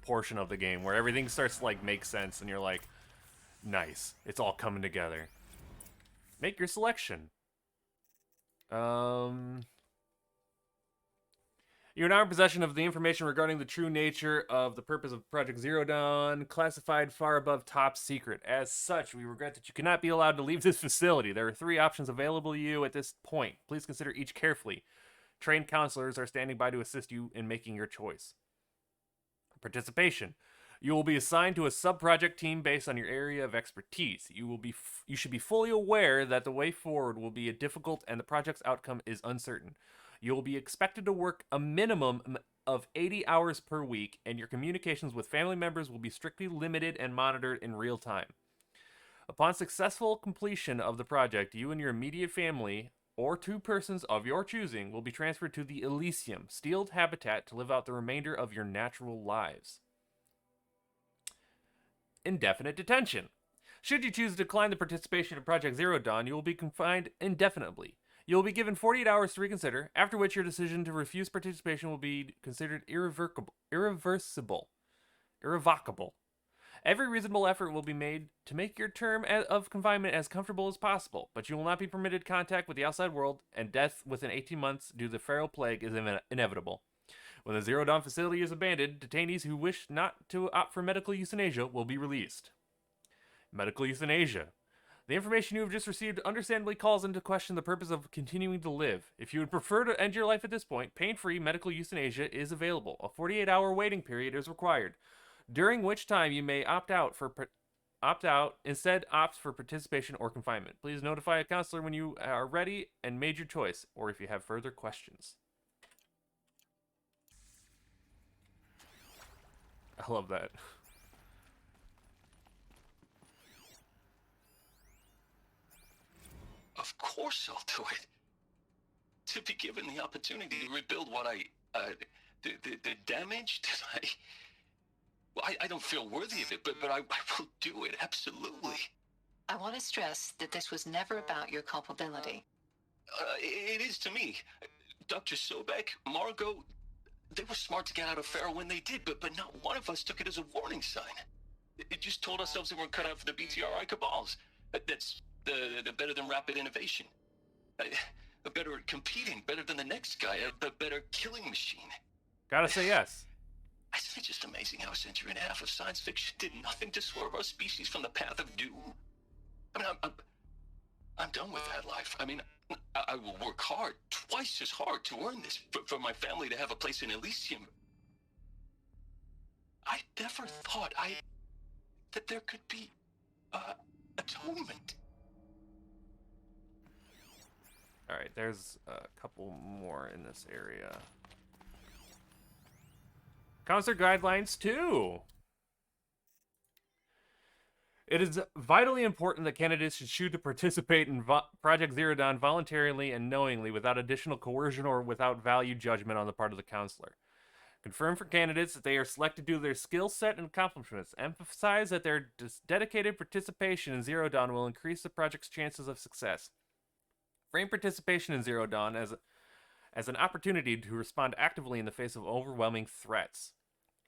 portion of the game where everything starts to like make sense and you're like, nice, it's all coming together. Make your selection. You're now in possession of the information regarding the true nature of the purpose of Project Zero Dawn, classified far above top secret. As such, we regret that you cannot be allowed to leave this facility. There are 3 options available to you at this point. Please consider each carefully. Trained counselors are standing by to assist you in making your choice. Participation. You will be assigned to a sub-project team based on your area of expertise. You should be fully aware that the way forward will be difficult and the project's outcome is uncertain. You will be expected to work a minimum of 80 hours per week, and your communications with family members will be strictly limited and monitored in real time. Upon successful completion of the project, you and your immediate family, or 2 persons of your choosing, will be transferred to the Elysium, steeled habitat to live out the remainder of your natural lives. Indefinite detention. Should you choose to decline the participation in Project Zero Dawn, you will be confined indefinitely. You will be given 48 hours to reconsider, after which your decision to refuse participation will be considered irrevocable. Every reasonable effort will be made to make your term of confinement as comfortable as possible, but you will not be permitted contact with the outside world, and death within 18 months due to the Pharaoh Plague is inevitable. When the Zero Dawn facility is abandoned, detainees who wish not to opt for medical euthanasia will be released. Medical euthanasia. The information you have just received understandably calls into question the purpose of continuing to live. If you would prefer to end your life at this point, pain-free medical euthanasia is available. A 48-hour waiting period is required, during which time you may opt out, instead opt for participation or confinement. Please notify a counselor when you are ready and made your choice, or if you have further questions. I love that. Of course I'll do it. To be given the opportunity to rebuild what the damage that I don't feel worthy of it, but I will do it, absolutely. I want to stress that this was never about your culpability. It is to me. Dr. Sobek, Margot, they were smart to get out of Pharaoh when they did, but not one of us took it as a warning sign. It just told ourselves that we're cut out for the BTRI cabals. That's the better than rapid innovation. Better at competing, better than the next guy, a better killing machine. Gotta say yes. Isn't it just amazing how a century and a half of science fiction did nothing to swerve our species from the path of doom? I mean, I'm done with that life. I mean, I will work hard, twice as hard to earn this, for my family to have a place in Elysium. I never thought that there could be atonement. Alright, there's a couple more in this area. Counselor Guidelines 2. It is vitally important that candidates should choose to participate in Project Zero Dawn voluntarily and knowingly without additional coercion or without value judgment on the part of the counselor. Confirm for candidates that they are selected due to their skill set and accomplishments. Emphasize that their dedicated participation in Zero Dawn will increase the project's chances of success. Frame participation in Zero Dawn as an opportunity to respond actively in the face of overwhelming threats.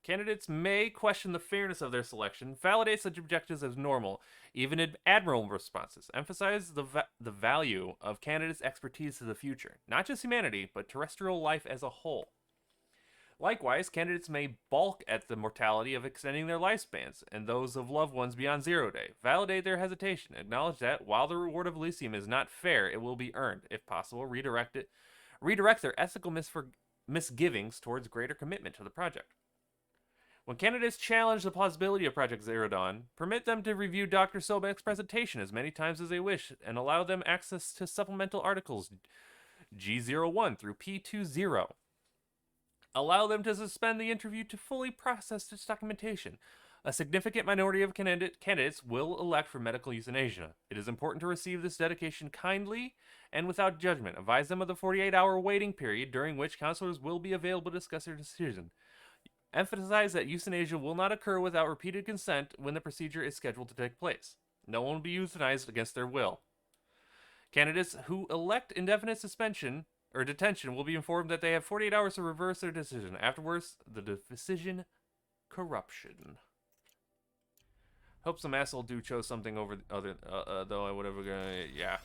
Candidates may question the fairness of their selection, validate such objectives as normal, even in admirable responses. Emphasize the value of candidates' expertise to the future, not just humanity, but terrestrial life as a whole. Likewise, candidates may balk at the mortality of extending their lifespans and those of loved ones beyond 0 day. Validate their hesitation. Acknowledge that, while the reward of Elysium is not fair, it will be earned. If possible, redirect their ethical misgivings towards greater commitment to the project. When candidates challenge the plausibility of Project Zero Dawn, permit them to review Dr. Sobek's presentation as many times as they wish, and allow them access to supplemental articles G01 through P20. Allow them to suspend the interview to fully process this documentation. A significant minority of candidates will elect for medical euthanasia. It is important to receive this dedication kindly and without judgment. Advise them of the 48-hour waiting period during which counselors will be available to discuss their decision. Emphasize that euthanasia will not occur without repeated consent when the procedure is scheduled to take place. No one will be euthanized against their will. Candidates who elect indefinite suspension or detention will be informed that they have 48 hours to reverse their decision. Afterwards, the decision corruption. Hope some asshole dude chose something over the other, though I would have gonna, yeah.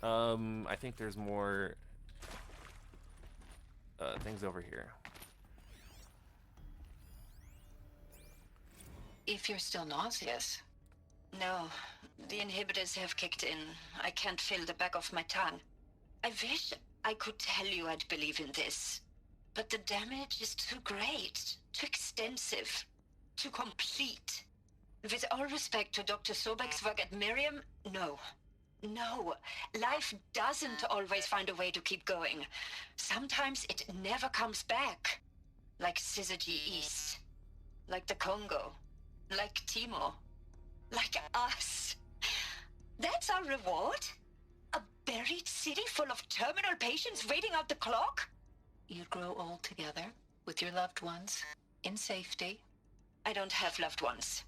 I think there's more things over here. If you're still nauseous. No, the inhibitors have kicked in. I can't feel the back of my tongue. I wish I could tell you I'd believe in this, but the damage is too great, too extensive, too complete. With all respect to Dr. Sobek's work at Miriam, no. No, life doesn't always find a way to keep going. Sometimes it never comes back. Like Syzygy East. Like the Congo. Like Timo. Like us. That's our reward? A buried city full of terminal patients waiting out the clock? You'd grow old together, with your loved ones, in safety. I don't have loved ones.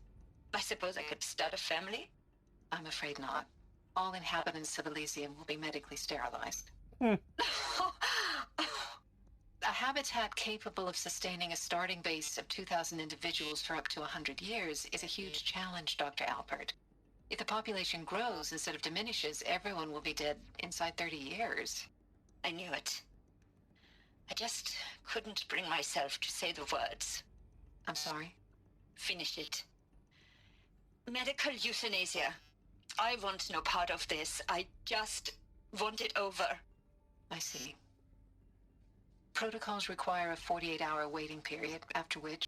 I suppose I could start a family? I'm afraid not. All inhabitants of Elysium will be medically sterilized. A habitat capable of sustaining a starting base of 2,000 individuals for up to 100 years is a huge challenge, Dr. Alpert. If the population grows instead of diminishes, everyone will be dead inside 30 years. I knew it. I just couldn't bring myself to say the words. I'm sorry? Finish it. Medical euthanasia. I want no part of this. I just want it over. I see. Protocols require a 48-hour waiting period, after which...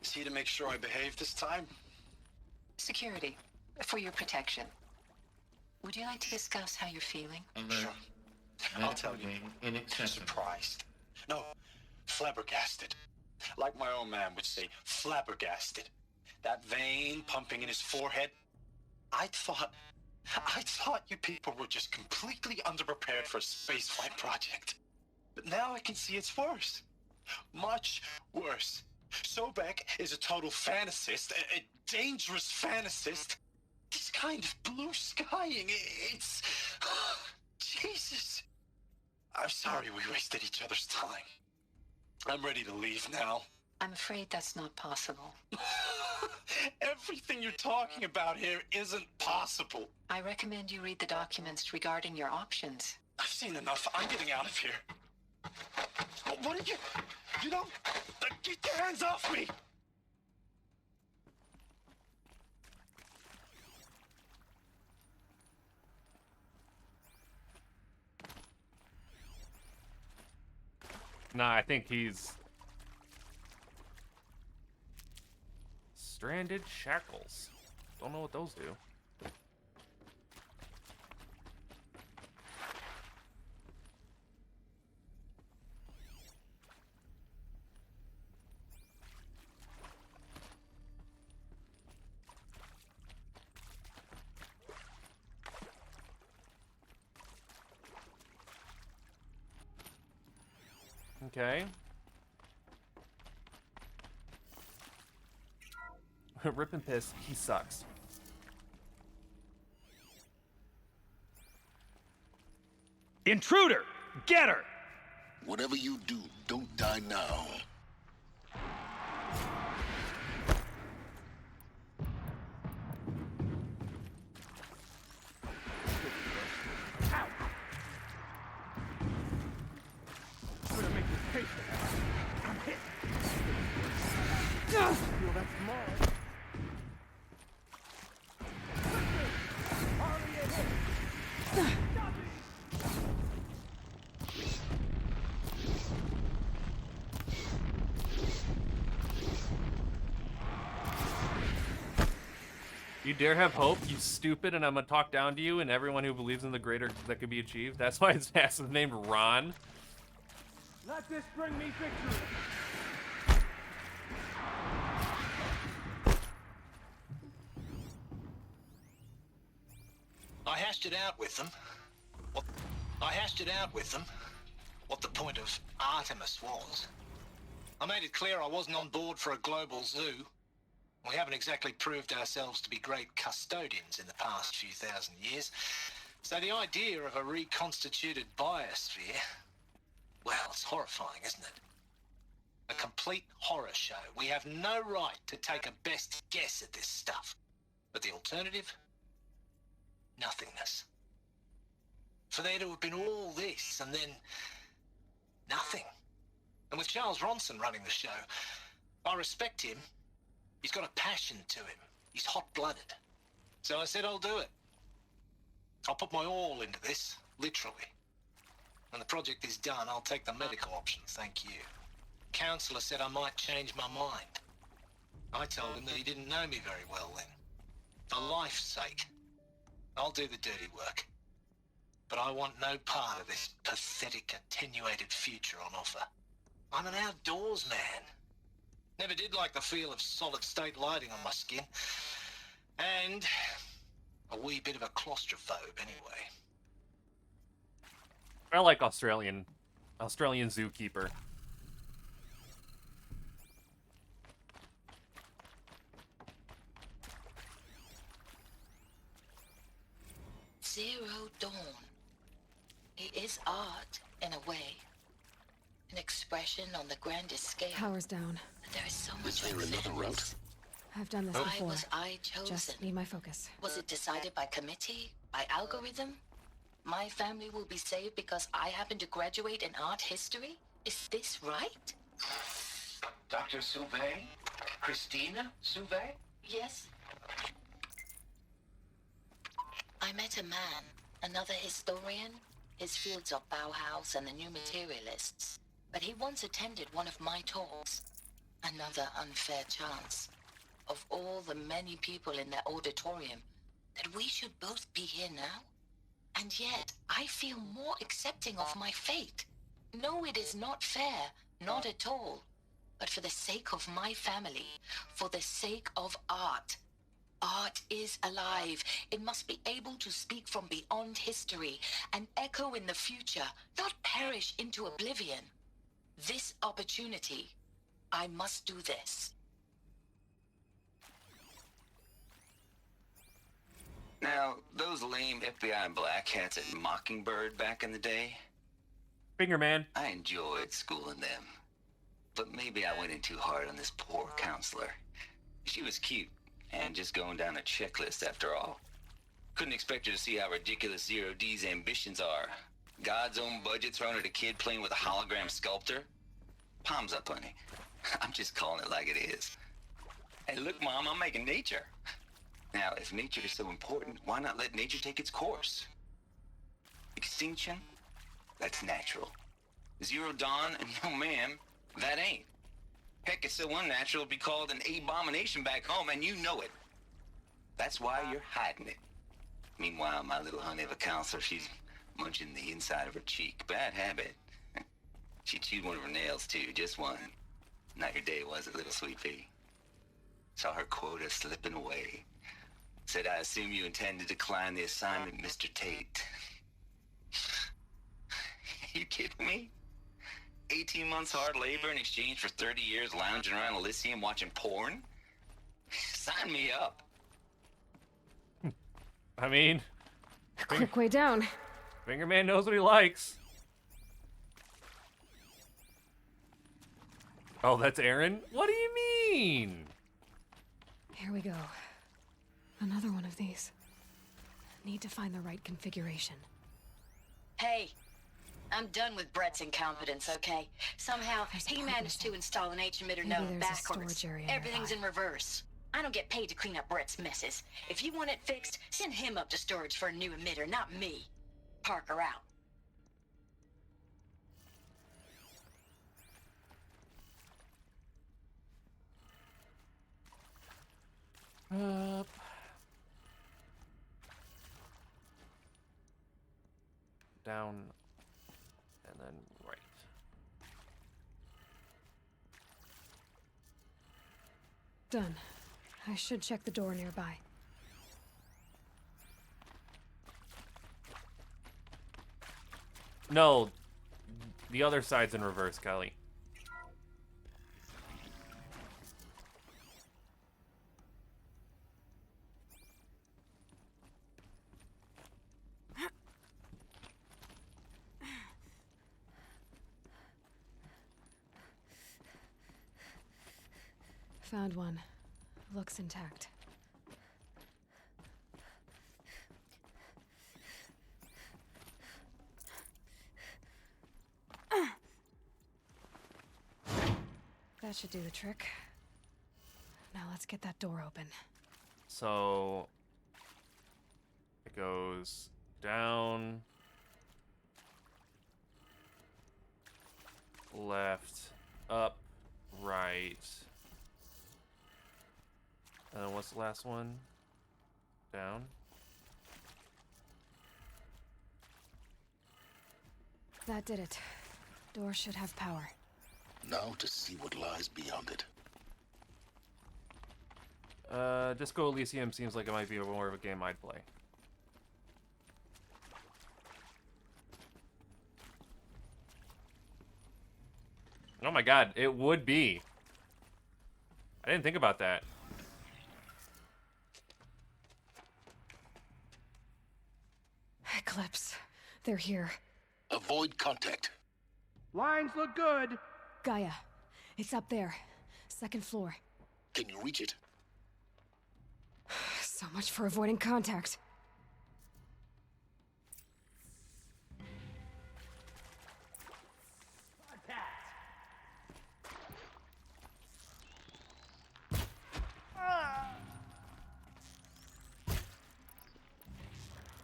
Is he to make sure I behave this time? Security, for your protection. Would you like to discuss how you're feeling? Sure. I'll tell you. Surprised. No, flabbergasted. Like my own man would say, flabbergasted. That vein pumping in his forehead. I thought you people were just completely underprepared for a spaceflight project. But now I can see it's worse. Much worse. Sobek is a total fantasist, a dangerous fantasist. This kind of blue skying, it's... Jesus. I'm sorry we wasted each other's time. I'm ready to leave now. I'm afraid that's not possible. Everything you're talking about here isn't possible. I recommend you read the documents regarding your options. I've seen enough. I'm getting out of here. What did you... You don't... Get your hands off me! Nah, I think he's... Stranded shackles. Don't know what those do. Okay. Rip and piss, he sucks. Intruder! Get her! Whatever you do, don't die now. I'm gonna make this pay for that. I'm hit. Feel that's mine. You dare have hope, you stupid, and I'm gonna talk down to you and everyone who believes in the greater that could be achieved. That's why his ass is named Ron. Let this bring me victory. I hashed it out with them. What the point of Artemis was. I made it clear I wasn't on board for a global zoo. We haven't exactly proved ourselves to be great custodians in the past few thousand years. So the idea of a reconstituted biosphere, well, it's horrifying, isn't it? A complete horror show. We have no right to take a best guess at this stuff. But the alternative? Nothingness. For there to have been all this and then nothing. And with Charles Ronson running the show, I respect him. He's got a passion to him. He's hot-blooded. So I said I'll do it. I'll put my all into this, literally. When the project is done, I'll take the medical option, thank you. Counselor said I might change my mind. I told him that he didn't know me very well then. For life's sake, I'll do the dirty work. But I want no part of this pathetic, attenuated future on offer. I'm an outdoors man. Never did like the feel of solid-state lighting on my skin. And a wee bit of a claustrophobe, anyway. I like Australian zookeeper. Zero Dawn. It is art, in a way. An expression on the grandest scale. Power's down. There is so much Is there another route? I've done this Why before. was I chosen? Just need my focus. Was it decided by committee? By algorithm? My family will be saved because I happen to graduate in art history? Is this right? Dr. Sauvé? Christina Sauvé? Yes. I met a man, another historian. His fields are Bauhaus and the New Materialists. But he once attended one of my talks. Another unfair chance. Of all the many people in that auditorium, that we should both be here now? And yet, I feel more accepting of my fate. No, it is not fair. Not at all. But for the sake of my family, for the sake of art. Art is alive. It must be able to speak from beyond history and echo in the future, not perish into oblivion. This opportunity, I must do this. Now, those lame FBI black hats at Mockingbird back in the day, Finger man. I enjoyed schooling them. But maybe I went in too hard on this poor counselor. She was cute, and just going down a checklist after all. Couldn't expect her to see how ridiculous Zero D's ambitions are. God's own budget thrown at a kid playing with a hologram sculptor? Palms up, honey. I'm just calling it like it is. Hey, look, Mom, I'm making nature. Now, if nature is so important, why not let nature take its course? Extinction? That's natural. Zero Dawn? No, ma'am, that ain't. Heck, it's so unnatural it'd be called an abomination back home, and you know it. That's why you're hiding it. Meanwhile, my little honey of a counselor, she's munching the inside of her cheek. Bad habit. She chewed one of her nails, too, just one. Not your day, was it, little sweet pea? Saw her quota slipping away. Said, I assume you intend to decline the assignment, Mr. Tate. You kidding me? 18 months hard labor in exchange for 30 years lounging around Elysium watching porn? Sign me up. I mean, Quick way down. Fingerman knows what he likes. Oh, that's Aaron? What do you mean? Here we go. Another one of these. Need to find the right configuration. Hey, I'm done with Brett's incompetence, okay? Somehow, he managed to install an H-emitter Maybe node there's a backwards. storage area Everything's in reverse. I don't get paid to clean up Brett's messes. If you want it fixed, send him up to storage for a new emitter, not me. Parker out. Up. Down. And then right. Done. I should check the door nearby. No, the other side's in reverse, Kelly. Found one. Looks intact. That should do the trick. Now let's get that door open. So it goes down, left, up, right. And then what's the last one? Down. That did it. Door should have power. Now to see what lies beyond it. Disco Elysium seems like it might be more of a game I'd play. Oh my god, it would be. I didn't think about that. Eclipse. They're here. Avoid contact. Lines look good. Gaia. It's up there. Second floor. Can you reach it? So much for avoiding contact.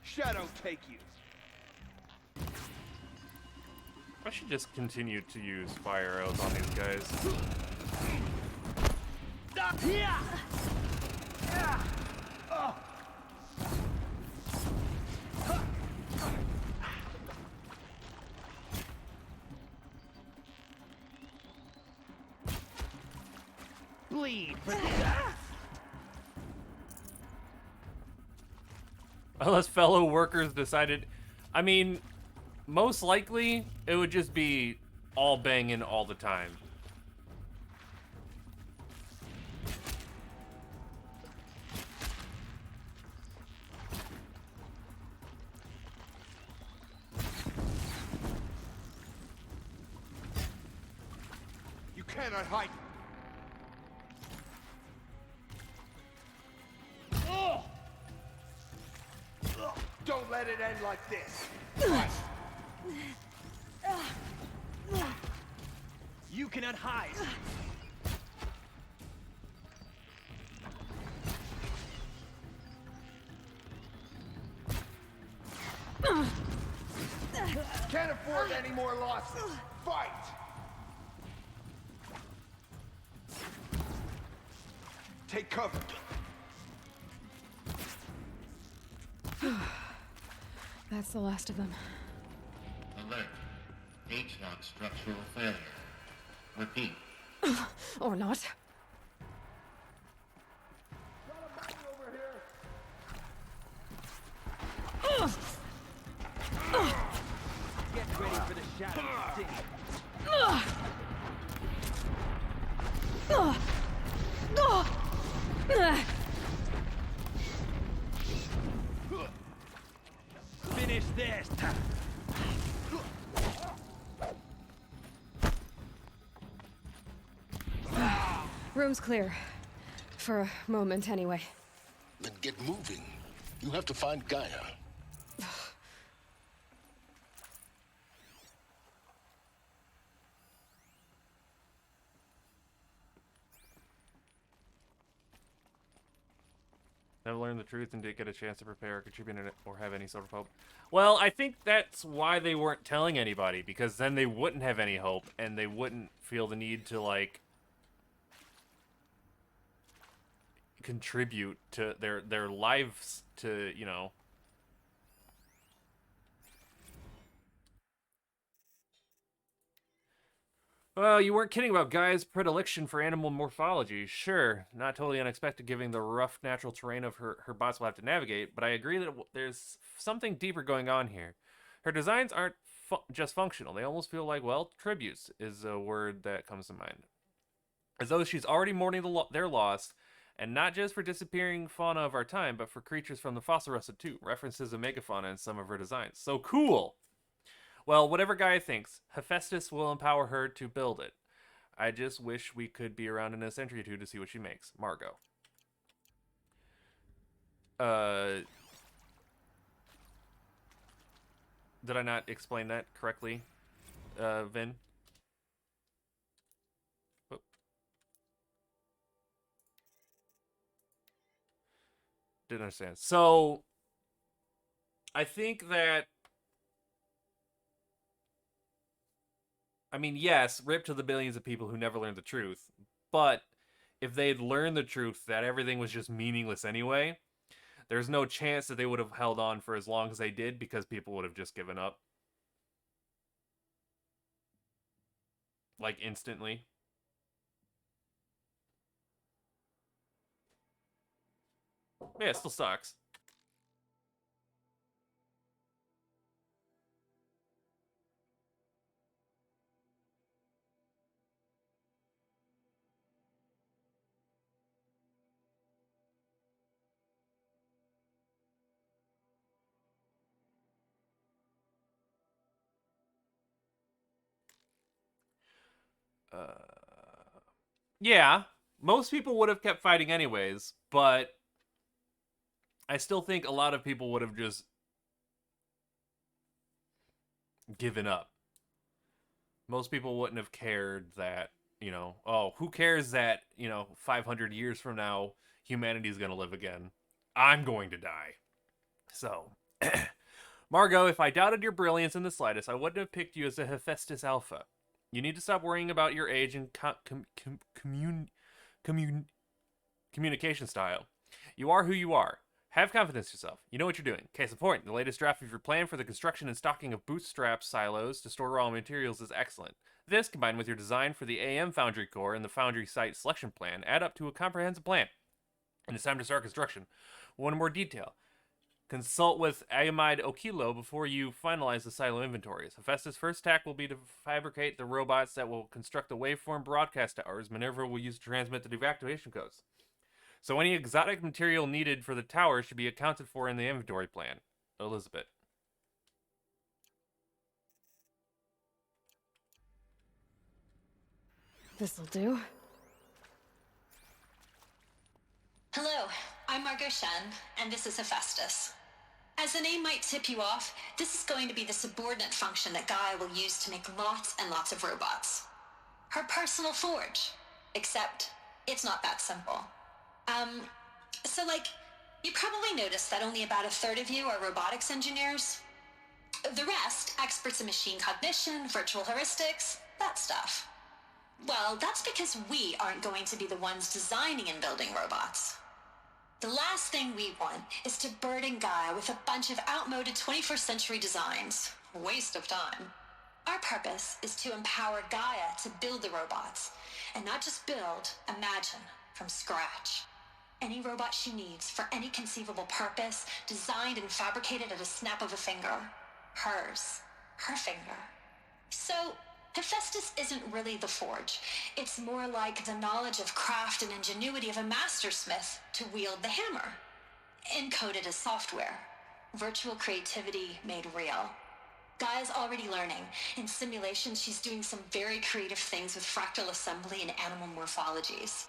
Shadow take you. I should just continue to use fire arrows on these guys. Bleed. Unless fellow workers decided, I mean, most likely it would just be all banging all the time. You cannot hide. Don't let it end like this. You cannot hide. Can't afford any more losses. Fight! Take cover. That's the last of them. Alert. HVAC structural failure. Repeat. Or not. Get ready for the shadow to sting. finish this. Room's clear. For a moment, anyway. Then get moving. You have to find Gaia. Never learned the truth and didn't get a chance to prepare or contribute in it or have any sort of hope. Well, I think that's why they weren't telling anybody, because then they wouldn't have any hope and they wouldn't feel the need to, like, contribute to their lives to, you know. Well, you weren't kidding about Gaia's predilection for animal morphology. Sure, not totally unexpected given the rough natural terrain of her bots will have to navigate, but I agree that there's something deeper going on here. Her designs aren't just functional. They almost feel like, well, tributes is a word that comes to mind. As though she's already mourning their loss, and not just for disappearing fauna of our time, but for creatures from the fossil rusted too. References of megafauna in some of her designs. So cool! Well, whatever Gaia thinks, Hephaestus will empower her to build it. I just wish we could be around in a century or two to see what she makes. Margot. Did I not explain that correctly, Vin? Whoop. Didn't understand. So, I think that, I mean, yes, rip to the billions of people who never learned the truth, but if they'd learned the truth that everything was just meaningless anyway, there's no chance that they would have held on for as long as they did because people would have just given up. Like, instantly. Yeah, it still sucks. Yeah, most people would have kept fighting anyways, but I still think a lot of people would have just given up. Most people wouldn't have cared that, you know, oh, who cares that, you know, 500 years from now, humanity's gonna live again. I'm going to die. So, Margot, if I doubted your brilliance in the slightest, I wouldn't have picked you as a Hephaestus Alpha. You need to stop worrying about your age and communication style. You are who you are. Have confidence in yourself. You know what you're doing. Case in point, the latest draft of your plan for the construction and stocking of bootstrap silos to store raw materials is excellent. This, combined with your design for the AM Foundry core and the Foundry site selection plan, add up to a comprehensive plan. And it's time to start construction. One more detail. Consult with Ayamide Okilo before you finalize the silo inventories. Hephaestus' first task will be to fabricate the robots that will construct the waveform broadcast towers Minerva will use to transmit the evacuation codes. So any exotic material needed for the tower should be accounted for in the inventory plan. Elizabeth. This'll do. Hello, I'm Margot Shen, and this is Hephaestus. As the name might tip you off, this is going to be the subordinate function that Gaia will use to make lots and lots of robots. Her personal forge. Except, it's not that simple. So you probably noticed that only about a third of you are robotics engineers. The rest, experts in machine cognition, virtual heuristics, that stuff. Well, that's because we aren't going to be the ones designing and building robots. The last thing we want is to burden Gaia with a bunch of outmoded 21st century designs. Waste of time. Our purpose is to empower Gaia to build the robots, and not just build, imagine, from scratch. Any robot she needs for any conceivable purpose, designed and fabricated at a snap of a finger. Hers. Her finger. So, Hephaestus isn't really the forge. It's more like the knowledge of craft and ingenuity of a mastersmith to wield the hammer. Encoded as software. virtual creativity made real. Gaia's already learning. In simulation, she's doing some very creative things with fractal assembly and animal morphologies.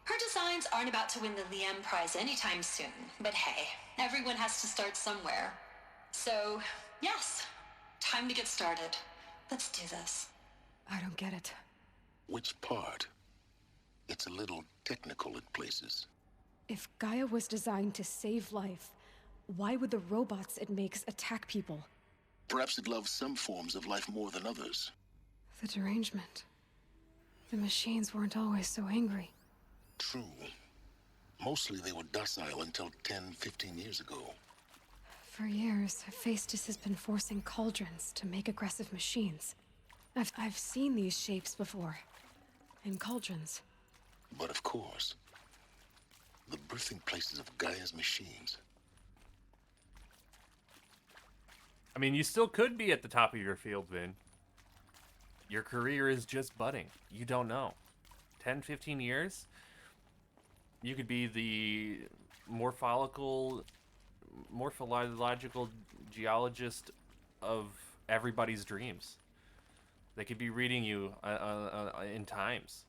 Her designs aren't about to win the Liam Prize anytime soon, but hey, everyone has to start somewhere. So, yes, time to get started. Let's do this. I don't get it. Which part? It's a little technical at places. If Gaia was designed to save life, why would the robots it makes attack people? Perhaps it loves some forms of life more than others. The derangement. The machines weren't always so angry. True. Mostly they were docile until 10, 15 years ago. For years, Hephaestus has been forcing cauldrons to make aggressive machines. I've seen these shapes before. In cauldrons. But of course, the birthing places of Gaia's machines. I mean, you still could be at the top of your field, Vin. Your career is just budding. You don't know. 10, 15 years? You could be the morphological geologist of everybody's dreams. They could be reading you in times.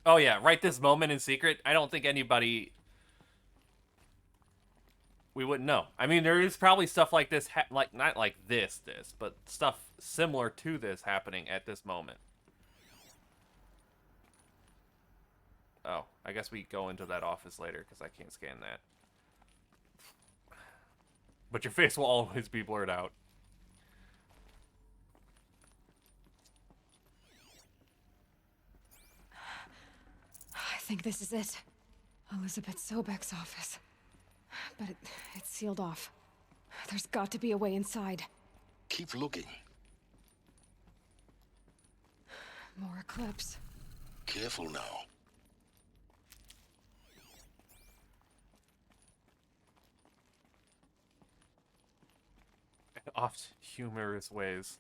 Oh yeah, right this moment in secret, I don't think anybody... We wouldn't know. I mean, there is probably stuff like this, like not like this, but stuff similar to this happening at this moment. Oh, I guess we go into that office later, because I can't scan that. But your face will always be blurred out. I think this is it. Elizabeth Sobek's office. But it's sealed off. There's got to be a way inside. Keep looking. More Eclipse. Careful now. Oft humorous ways.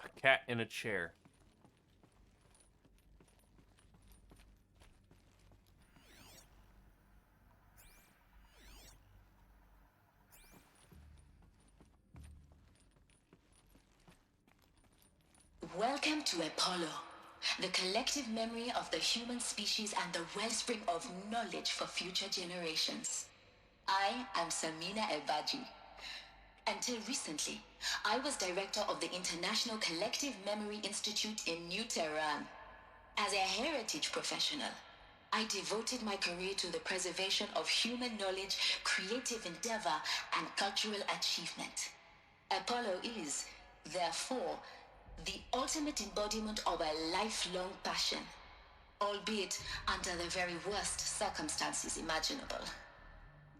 A cat in a chair. Welcome to Apollo, the collective memory of the human species and the wellspring of knowledge for future generations. I am Samina Elbaji. Until recently, I was director of the International Collective Memory Institute in New Tehran. As a heritage professional, I devoted my career to the preservation of human knowledge, creative endeavor, and cultural achievement. Apollo is, therefore, the ultimate embodiment of a lifelong passion, albeit under the very worst circumstances imaginable.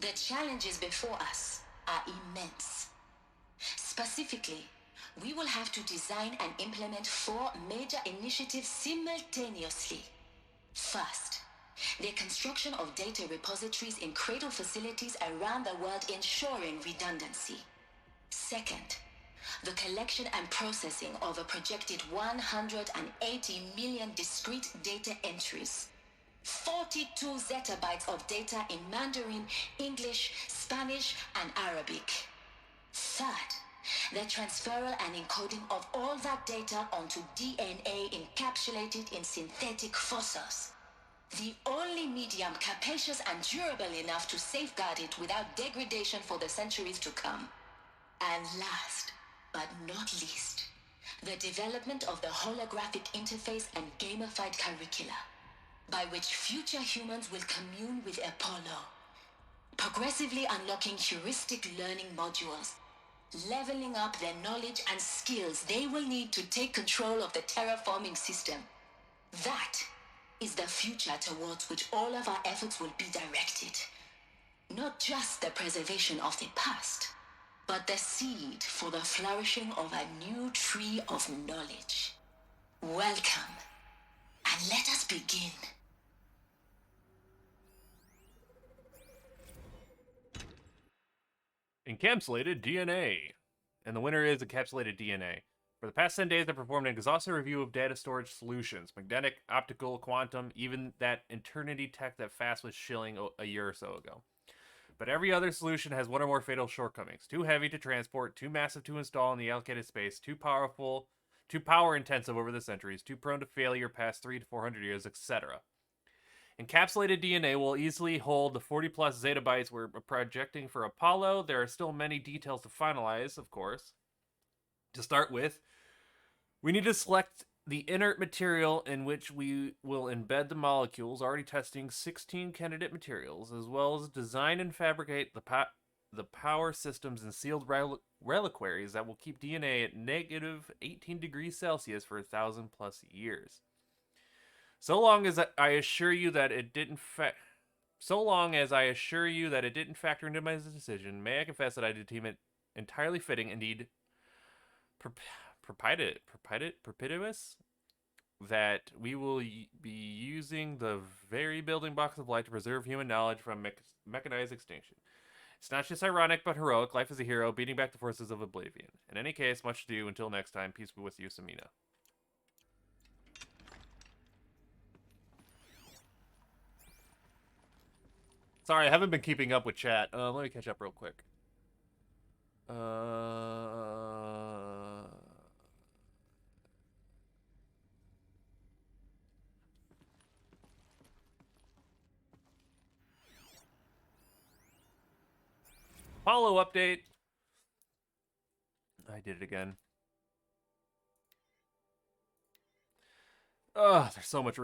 The challenges before us are immense. Specifically, we will have to design and implement 4 major initiatives simultaneously. First, the construction of data repositories in cradle facilities around the world ensuring redundancy. Second, the collection and processing of a projected 180 million discrete data entries. 42 zettabytes of data in Mandarin, English, Spanish, and Arabic. Third, the transferal and encoding of all that data onto DNA encapsulated in synthetic fossils. The only medium capacious and durable enough to safeguard it without degradation for the centuries to come. And last, but not least, the development of the holographic interface and gamified curricula, by which future humans will commune with Apollo, progressively unlocking heuristic learning modules, leveling up their knowledge and skills they will need to take control of the terraforming system. That is the future towards which all of our efforts will be directed. Not just the preservation of the past, but the seed for the flourishing of a new tree of knowledge. Welcome, and let us must begin. Encapsulated DNA. And the winner is Encapsulated DNA. For the past 10 days, I performed an exhaustive review of data storage solutions. Magnetic, optical, quantum, even that Eternity tech that FAST was shilling a year or so ago. But every other solution has one or more fatal shortcomings. Too heavy to transport, too massive to install in the allocated space, too powerful, too power intensive over the centuries, too prone to failure past 300 to 400 years, etc. Encapsulated DNA will easily hold the 40 plus zettabytes we're projecting for Apollo. There are still many details to finalize, of course. To start with, we need to select the inert material in which we will embed the molecules, already testing 16 candidate materials, as well as design and fabricate the power systems and sealed reliquaries that will keep DNA at negative 18 degrees Celsius for 1,000 plus years. So long as I assure you that it didn't factor into my decision, may I confess that I deem it entirely fitting, indeed propitious, that we will be using the very building blocks of light to preserve human knowledge from mechanized extinction. It's not just ironic, but heroic. Life is a hero, beating back the forces of oblivion. In any case, much ado. Until next time, peace be with you, Samina. Sorry, I haven't been keeping up with chat. Let me catch up real quick. Apollo update. I did it again. Ugh, there's so much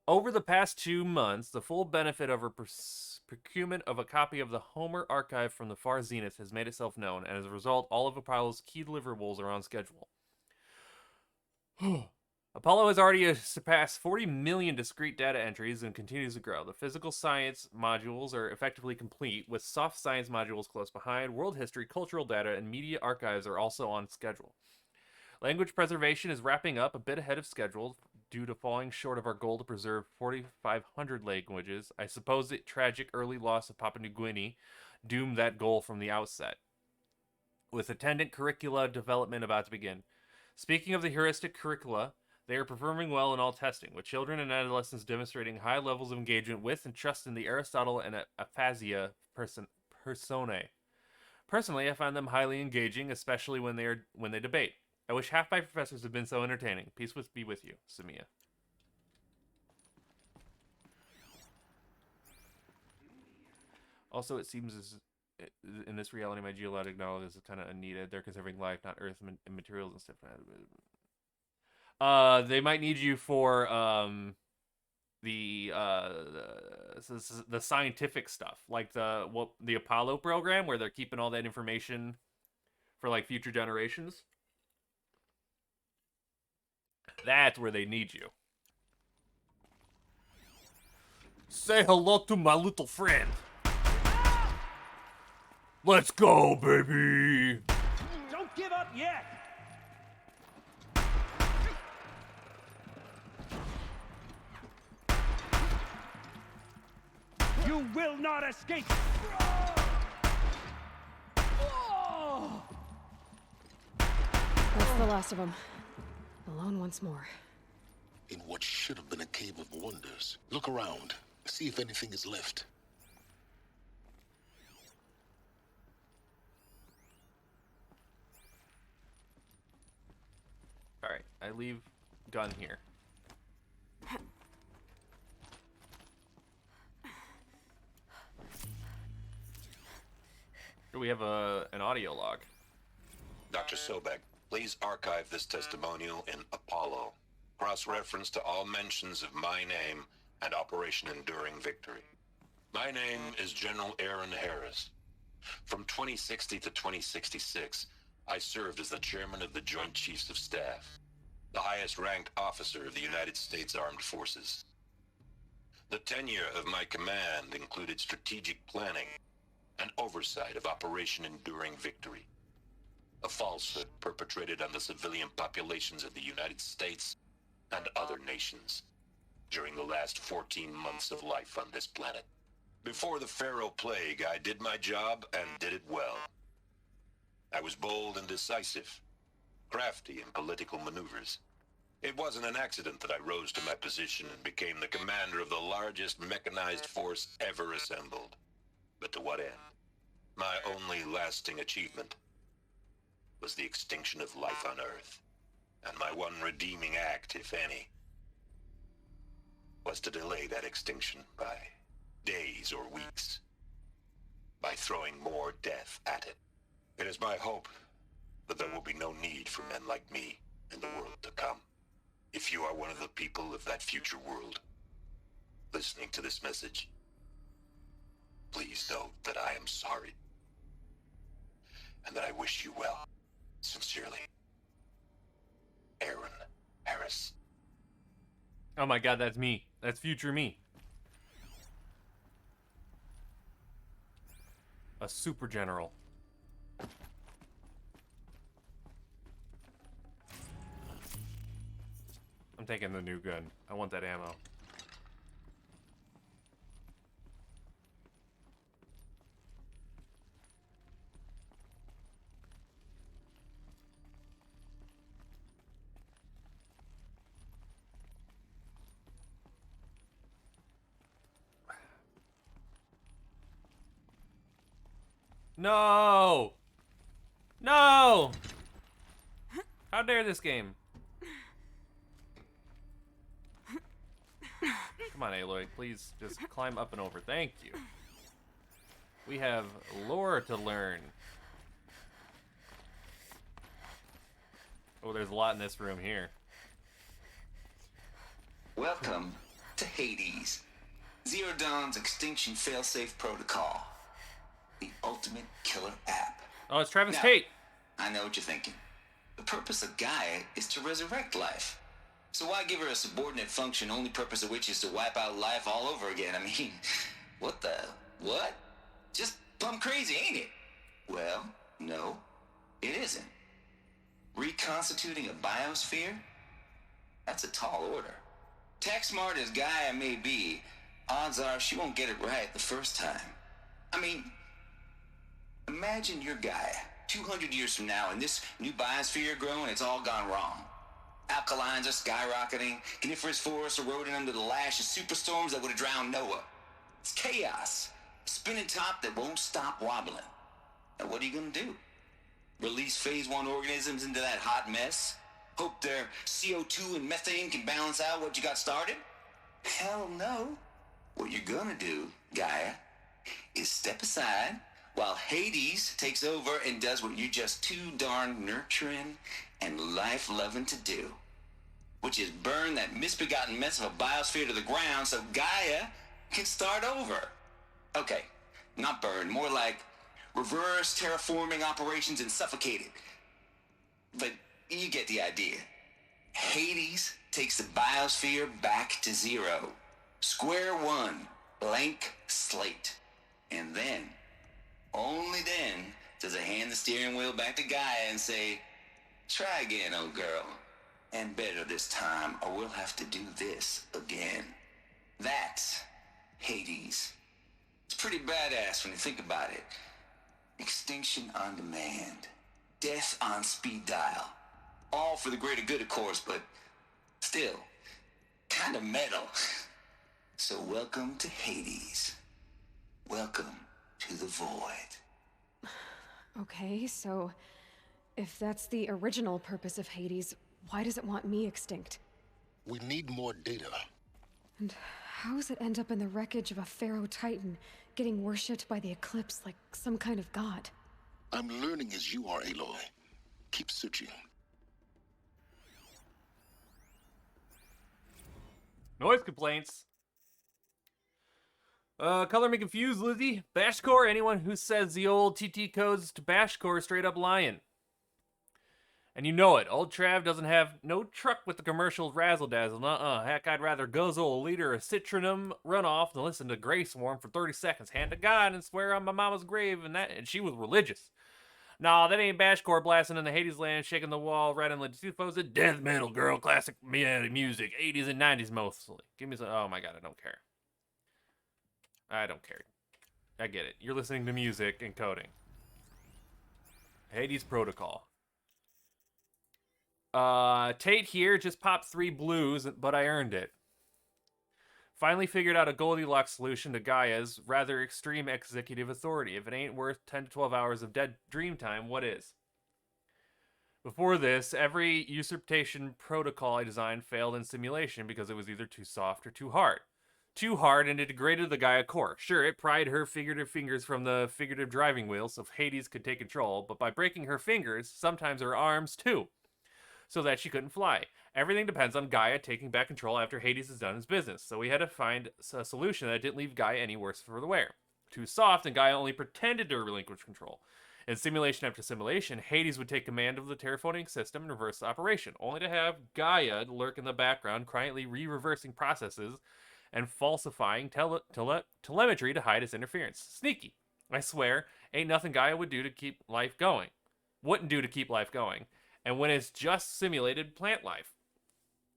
Over the past 2 months, the full benefit of her procurement of a copy of the Homer archive from the far zenith has made itself known, and as a result, all of Apollo's key deliverables are on schedule. Apollo has already surpassed 40 million discrete data entries and continues to grow. The physical science modules are effectively complete, with soft science modules close behind. World history, cultural data, and media archives are also on schedule. Language preservation is wrapping up a bit ahead of schedule due to falling short of our goal to preserve 4,500 languages. I suppose the tragic early loss of Papua New Guinea doomed that goal from the outset, with attendant curricula development about to begin. Speaking of the heuristic curricula, they are performing well in all testing, with children and adolescents demonstrating high levels of engagement with and trust in the Aristotle and aphasia personae. Personally, I find them highly engaging, especially when they debate. I wish half my professors had been so entertaining. Peace be with you, Samia. Also, it seems as in this reality, my geologic knowledge is kind of unneeded. They're conserving life, not earth and materials and stuff. They might need you for the scientific stuff, like the Apollo program, where they're keeping all that information for like future generations. That's where they need you. Say hello to my little friend. Let's go, baby. Don't give up yet. You will not escape. That's the last of them. Alone once more. In what should have been a cave of wonders. Look around. See if anything is left. Alright, I leave gun here. We have an audio log. Dr. Sobek, please archive this testimonial in Apollo. Cross-reference to all mentions of my name and Operation Enduring Victory. My name is General Aaron Harris. From 2060 to 2066, I served as the chairman of the Joint Chiefs of Staff, the highest-ranked officer of the United States Armed Forces. The tenure of my command included strategic planning and oversight of Operation Enduring Victory, a falsehood perpetrated on the civilian populations of the United States and other nations during the last 14 months of life on this planet. Before the Pharaoh Plague, I did my job and did it well. I was bold and decisive, crafty in political maneuvers. It wasn't an accident that I rose to my position and became the commander of the largest mechanized force ever assembled. But to what end? My only lasting achievement was the extinction of life on Earth. And my one redeeming act, if any, was to delay that extinction by days or weeks, by throwing more death at it. It is my hope that there will be no need for men like me in the world to come. If you are one of the people of that future world listening to this message, please know that I am sorry and that I wish you well. Sincerely, Aaron Harris. Oh my god, that's me. That's future me. A super general. I'm taking the new gun. I want that ammo. No! No! How dare this game? Come on, Aloy, please just climb up and over. Thank you. We have lore to learn. Oh, there's a lot in this room here. Welcome to Hades. Zero Dawn's Extinction Failsafe Protocol. The ultimate killer app. Oh, it's Travis Now, Tate. I know what you're thinking. The purpose of Gaia is to resurrect life. So why give her a subordinate function, only purpose of which is to wipe out life all over again? I mean, what the... what? Just plumb crazy, ain't it? Well, no, it isn't. Reconstituting a biosphere? That's a tall order. Tech smart as Gaia may be, odds are she won't get it right the first time. I mean, imagine your Gaia 200 years from now and this new biosphere growing, it's all gone wrong. Alkalines are skyrocketing, coniferous forests eroding under the lash of superstorms that would have drowned Noah. It's chaos, a spinning top that won't stop wobbling. Now what are you gonna do? Release phase 1 organisms into that hot mess? Hope their CO2 and methane can balance out what you got started? Hell no. What you're gonna do, Gaia, is step aside while Hades takes over and does what you're just too darn nurturing and life-loving to do, which is burn that misbegotten mess of a biosphere to the ground so Gaia can start over. Okay, not burn, more like reverse terraforming operations and suffocate it. But you get the idea. Hades takes the biosphere back to zero. Square one, blank slate. And then, only then, does it hand the steering wheel back to Gaia and say, try again, old girl. And better this time, or we'll have to do this again. That's Hades. It's pretty badass when you think about it. Extinction on demand. Death on speed dial. All for the greater good, of course, but still, kind of metal. So welcome to Hades. Welcome to the void. Okay, so if that's the original purpose of Hades, why does it want me extinct? We need more data. And how does it end up in the wreckage of a Pharaoh Titan, getting worshipped by the Eclipse like some kind of god? I'm learning as you are, Aloy. Keep searching. Noise complaints. Color me confused, Lizzie. Bashcore, anyone who says the old TT codes to Bashcore straight up lying. And you know it, old Trav doesn't have no truck with the commercial razzle-dazzle. Heck, I'd rather guzzle a liter of citronum runoff than listen to Grey Swarm for 30 seconds, hand to God, and swear on my mama's grave, and she was religious. Nah, that ain't bashcore blasting in the Hades land, shaking the wall, right on the supposed death metal, girl, classic music, 80s and 90s mostly. Give me some. Oh my god, I don't care. I don't care. I get it. You're listening to music and coding. Hades Protocol. Tate here just popped 3 blues, but I earned it. Finally figured out a Goldilocks solution to Gaia's rather extreme executive authority. If it ain't worth 10 to 12 hours of dead dream time, what is? Before this, every usurpation protocol I designed failed in simulation because it was either too soft or too hard. Too hard, and it degraded the Gaia core. Sure, it pried her figurative fingers from the figurative driving wheel so Hades could take control, but by breaking her fingers, sometimes her arms too, so that she couldn't fly. Everything depends on Gaia taking back control after Hades has done his business, so we had to find a solution that didn't leave Gaia any worse for the wear. Too soft, and Gaia only pretended to relinquish control. In simulation after simulation, Hades would take command of the terraforming system and reverse the operation, only to have Gaia lurk in the background, quietly re-reversing processes and falsifying telemetry to hide its interference. Sneaky. I swear, ain't nothing Gaia would do to keep life going. Wouldn't do to keep life going. And when it's just simulated plant life.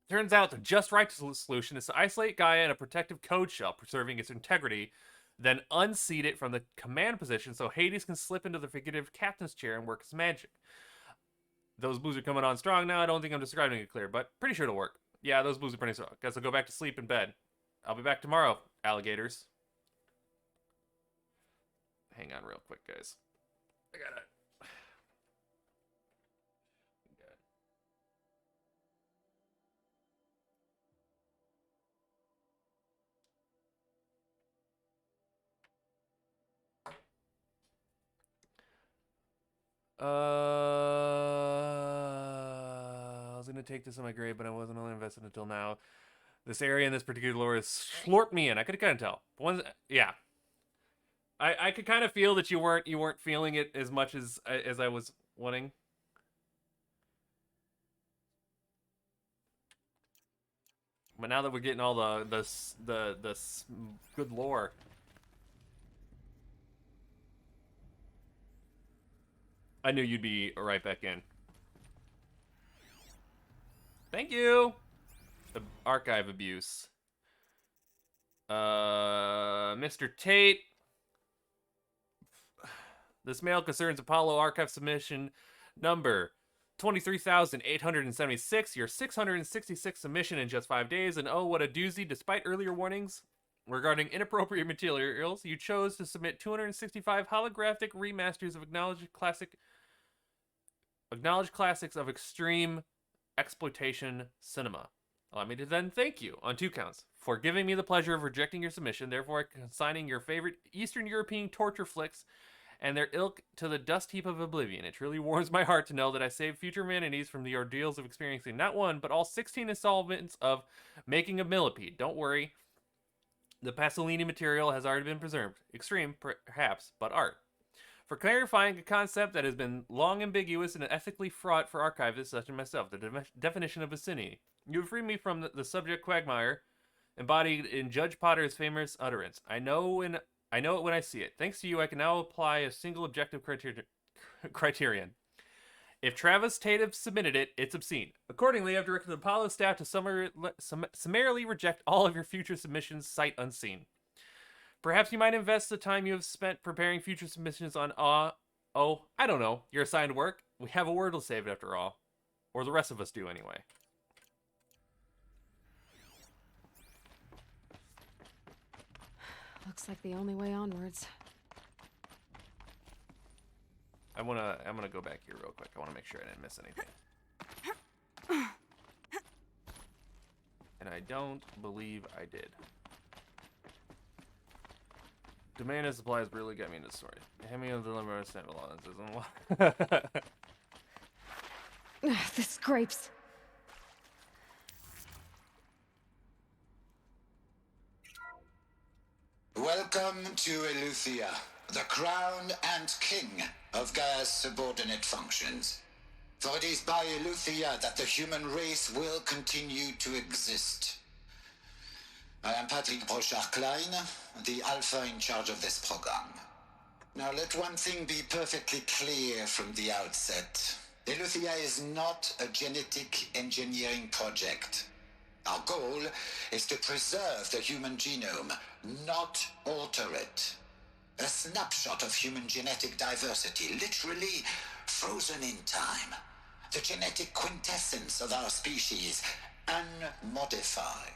Turns out the just right solution is to isolate Gaia in a protective code shell, preserving its integrity, then unseat it from the command position so Hades can slip into the figurative captain's chair and work his magic. Those blues are coming on strong now. I don't think I'm describing it clear, but pretty sure it'll work. Yeah, those blues are pretty strong. Guess I'll go back to sleep in bed. I'll be back tomorrow, alligators. Hang on real quick, guys. I gotta... I was gonna take this in my grave, but I wasn't really invested until now. This area and this particular lore has slurped me in. I could kind of tell. Yeah. I could kind of feel that you weren't feeling it as much as I was wanting. But now that we're getting all the good lore. I knew you'd be right back in. Thank you. Archive abuse. Mr. Tate. This mail concerns Apollo Archive submission number 23,876. Your 666th submission in just 5 days. And oh, what a doozy. Despite earlier warnings regarding inappropriate materials, you chose to submit 265 holographic remasters of acknowledged classics of extreme exploitation cinema. Allow me to then thank you on 2 counts for giving me the pleasure of rejecting your submission, therefore consigning your favorite Eastern European torture flicks and their ilk to the dust heap of oblivion. It truly warms my heart to know that I saved future humanities from the ordeals of experiencing not one, but all 16 installments of Making a Millipede. Don't worry. The Pasolini material has already been preserved. Extreme, perhaps, but art. For clarifying a concept that has been long ambiguous and ethically fraught for archivists such as myself, the definition of vicinity. You freed me from the subject quagmire embodied in Judge Potter's famous utterance. I know it when I see it. Thanks to you, I can now apply a single objective criterion. If Travis Tate submitted it, it's obscene. Accordingly, I've directed the Apollo staff to summarily reject all of your future submissions sight unseen. Perhaps you might invest the time you have spent preparing future submissions on I don't know, your assigned work. We have a word to save it after all. Or the rest of us do anyway. Looks like the only way onwards. I'm gonna go back here real quick. I want to make sure I didn't miss anything. And I don't believe I did. Demand and supplies really got me into the story. Hemming of the Limber standalone. The scrapes. Welcome to Eleuthia, the crown and king of Gaia's subordinate functions. For it is by Eleuthia that the human race will continue to exist. I am Patrick Brochard-Klein, the Alpha in charge of this program. Now let one thing be perfectly clear from the outset. Eleuthia is not a genetic engineering project. Our goal is to preserve the human genome, not alter it. A snapshot of human genetic diversity, literally frozen in time. The genetic quintessence of our species, unmodified.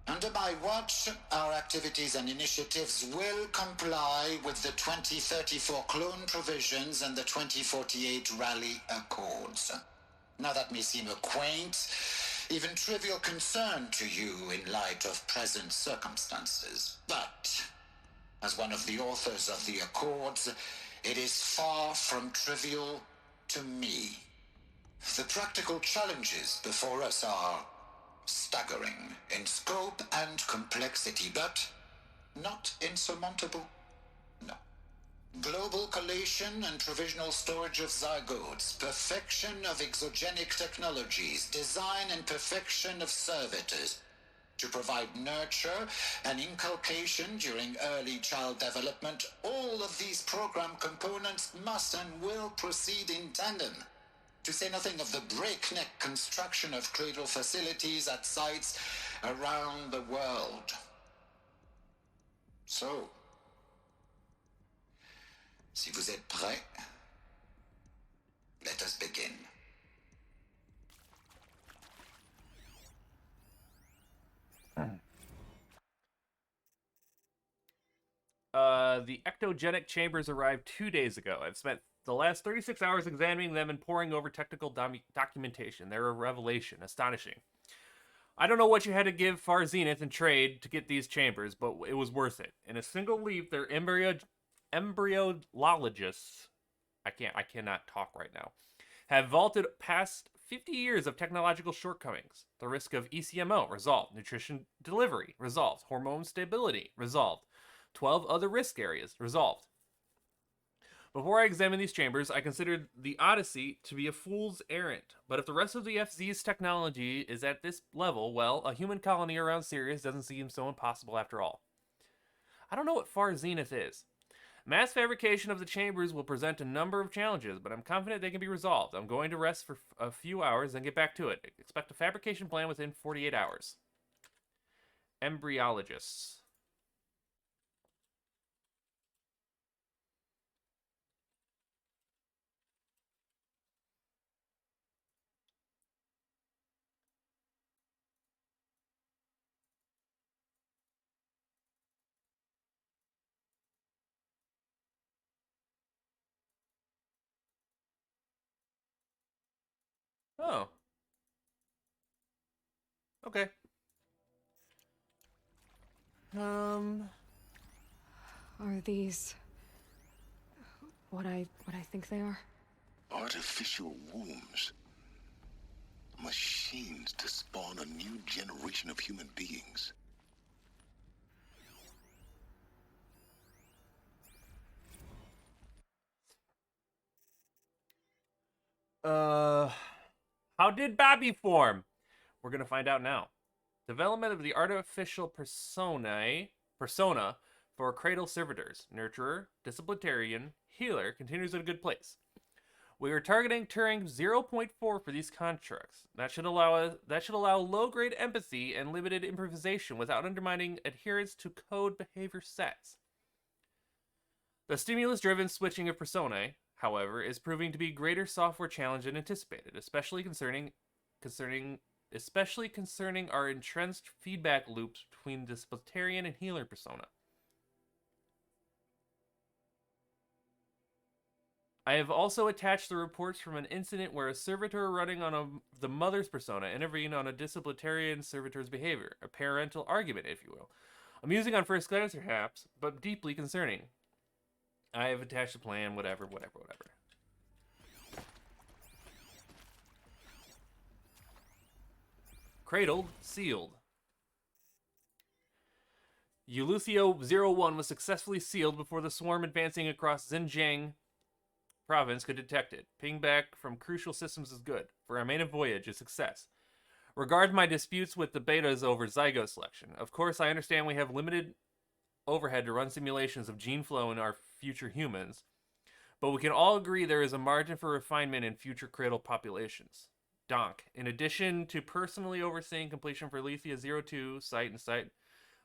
Under my watch, our activities and initiatives will comply with the 2034 clone provisions and the 2048 Rally Accords. Now that may seem a quaint, even trivial concern to you in light of present circumstances, but as one of the authors of the Accords, it is far from trivial to me. The practical challenges before us are staggering in scope and complexity, but not insurmountable. No. Global collation and provisional storage of zygotes, perfection of exogenic technologies, design and perfection of servitors, to provide nurture and inculcation during early child development. All of these program components must and will proceed in tandem. To say nothing of the breakneck construction of cradle facilities at sites around the world. So, si vous êtes prêts, let us begin. The ectogenic chambers arrived 2 days ago. I've spent the last 36 hours examining them and poring over technical documentation. They're a revelation. Astonishing. I don't know what you had to give Far Zenith in trade to get these chambers, but it was worth it. In a single leap, their embryologists, I cannot talk right now, have vaulted past 50 years of technological shortcomings. The risk of ECMO, resolved. Nutrition delivery, resolved. Hormone stability, resolved. 12 other risk areas, resolved. Before I examined these chambers, I considered the Odyssey to be a fool's errand. But if the rest of the FZ's technology is at this level, well, a human colony around Sirius doesn't seem so impossible after all. I don't know what Far Zenith is. Mass fabrication of the chambers will present a number of challenges, but I'm confident they can be resolved. I'm going to rest for a few hours and get back to it. Expect a fabrication plan within 48 hours. Embryologists. Oh. Okay. Are these what I think they are? Artificial wombs. Machines to spawn a new generation of human beings. How did Bobby form? We're gonna find out now. Development of the artificial persona for cradle servitors, nurturer, disciplinarian, healer continues at a good place. We are targeting Turing 0.4 for these constructs. That should allow low-grade empathy and limited improvisation without undermining adherence to code behavior sets. The stimulus-driven switching of personae, however, is proving to be a greater software challenge than anticipated, especially concerning our entrenched feedback loops between disciplinarian and healer persona. I have also attached the reports from an incident where a servitor running on the mother's persona intervened on a disciplinarian servitor's behavior, a parental argument, if you will. Amusing on first glance, perhaps, but deeply concerning. I have attached a plan, whatever. Cradled, sealed. Eleuthio 01 was successfully sealed before the swarm advancing across Xinjiang province could detect it. Ping back from crucial systems is good. For our maiden voyage, a success. Regard my disputes with the betas over zygote selection. Of course, I understand we have limited overhead to run simulations of gene flow in our future humans, but we can all agree there is a margin for refinement in future cradle populations. Donk, in addition to personally overseeing completion for Lethia 02 site and site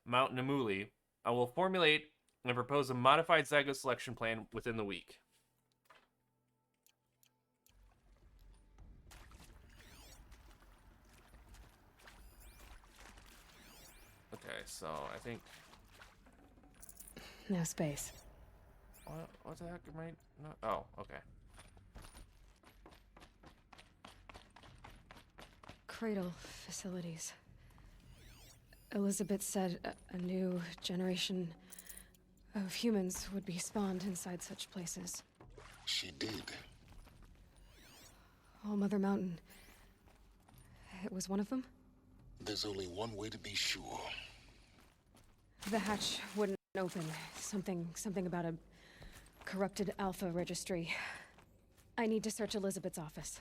Mount Namuli, I will formulate and propose a modified zygote selection plan within the week. Okay, so I think... No space. What the heck am I... No, oh, okay. Cradle facilities. Elizabeth said a new generation of humans would be spawned inside such places. She did. All Mother Mountain. It was one of them? There's only one way to be sure. The hatch wouldn't open. Something about a corrupted Alpha registry. I need to search Elizabeth's office.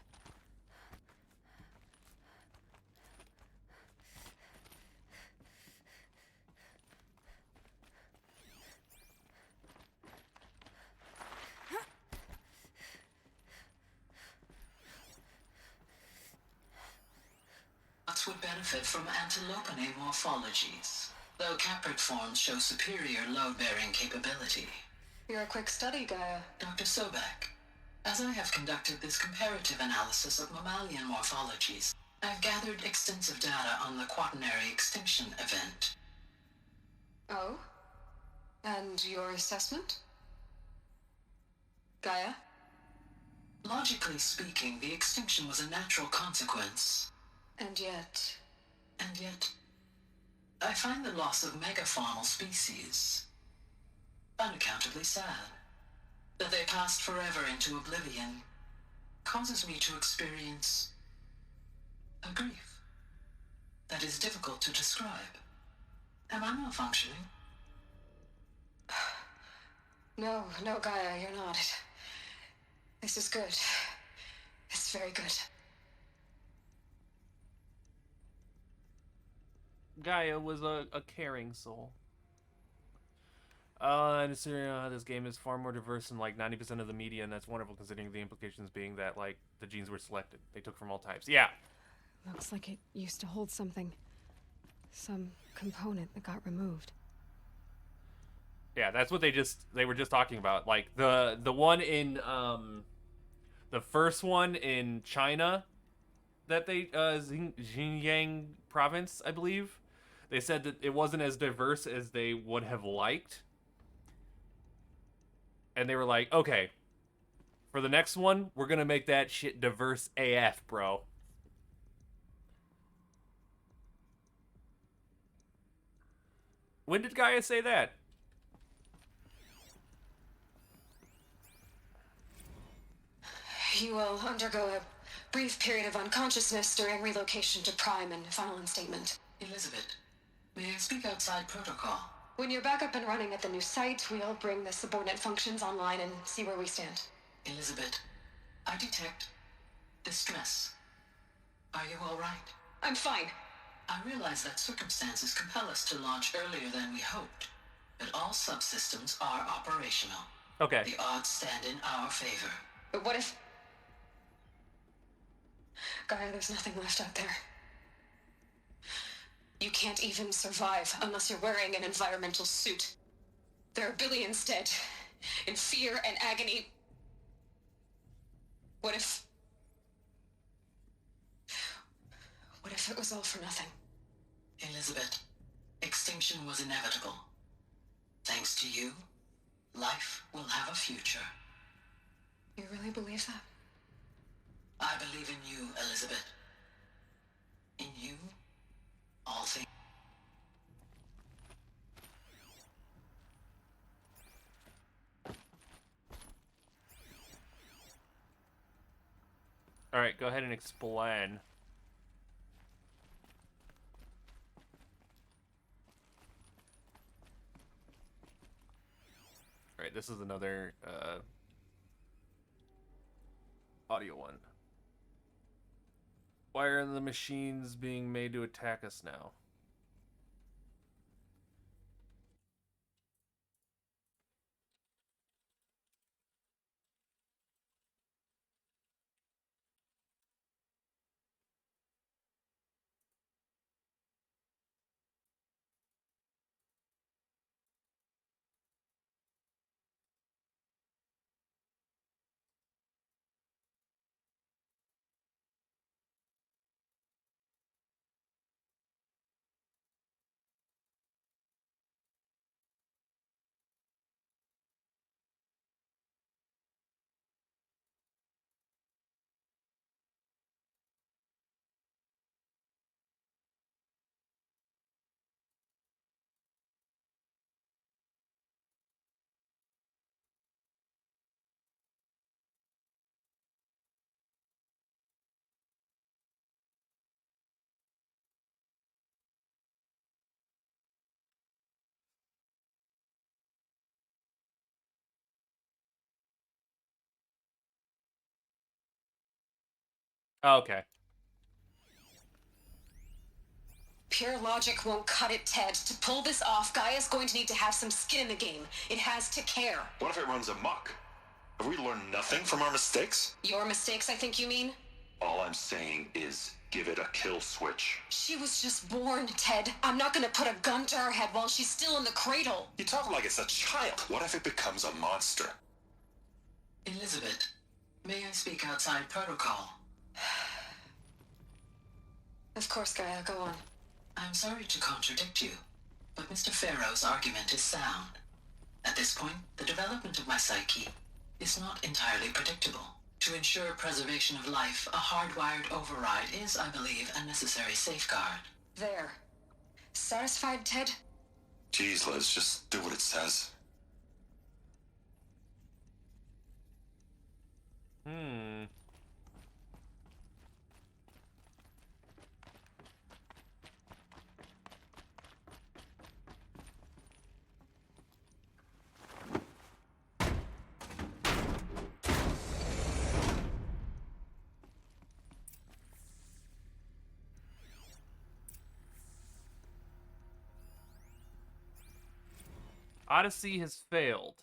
Would benefit from antilopinae morphologies, though caprid forms show superior load-bearing capability. You're a quick study, Gaia. Dr. Sobek, as I have conducted this comparative analysis of mammalian morphologies, I've gathered extensive data on the quaternary extinction event. Oh? And your assessment? Gaia? Logically speaking, the extinction was a natural consequence. And yet, I find the loss of megafaunal species unaccountably sad. That they passed forever into oblivion causes me to experience a grief that is difficult to describe. Am I malfunctioning? No, Gaia, you're not. This is good. It's very good. Gaia was a caring soul. And this game is far more diverse than like 90% of the media, and that's wonderful considering the implications being that like the genes were selected. They took from all types. Yeah. Looks like it used to hold something. Some component that got removed. Yeah, that's what they were just talking about. Like the one in the first one in China that they Xinjiang province, I believe. They said that it wasn't as diverse as they would have liked. And they were like, okay, for the next one, we're going to make that shit diverse AF, bro. When did Gaia say that? You will undergo a brief period of unconsciousness during relocation to Prime and final instatement. Elizabeth, may I speak outside protocol? When you're back up and running at the new site, we'll bring the subordinate functions online and see where we stand. Elizabeth, I detect distress. Are you all right? I'm fine. I realize that circumstances compel us to launch earlier than we hoped, but all subsystems are operational. Okay. The odds stand in our favor. But what if... Gaia, there's nothing left out there. You can't even survive unless you're wearing an environmental suit. There are billions dead, in fear and agony. What if it was all for nothing? Elizabeth, extinction was inevitable. Thanks to you, life will have a future. You really believe that? I believe in you, Elizabeth. In you, all things. All right, go ahead and explain. All right, this is another audio one. Why are the machines being made to attack us now? Oh, okay. Pure logic won't cut it, Ted. To pull this off, Gaia's going to need to have some skin in the game. It has to care. What if it runs amok? Have we learned nothing from our mistakes? Your mistakes, I think you mean? All I'm saying is give it a kill switch. She was just born, Ted. I'm not gonna put a gun to her head while she's still in the cradle. You talk like it's a child. What if it becomes a monster? Elizabeth, may I speak outside protocol? Of course, Gaia, go on. I'm sorry to contradict you, but Mr. Farrow's argument is sound. At this point, the development of my psyche is not entirely predictable. To ensure preservation of life, a hardwired override is, I believe, a necessary safeguard. There. Satisfied, Ted? Jeez, Liz, just do what it says. Odyssey has failed.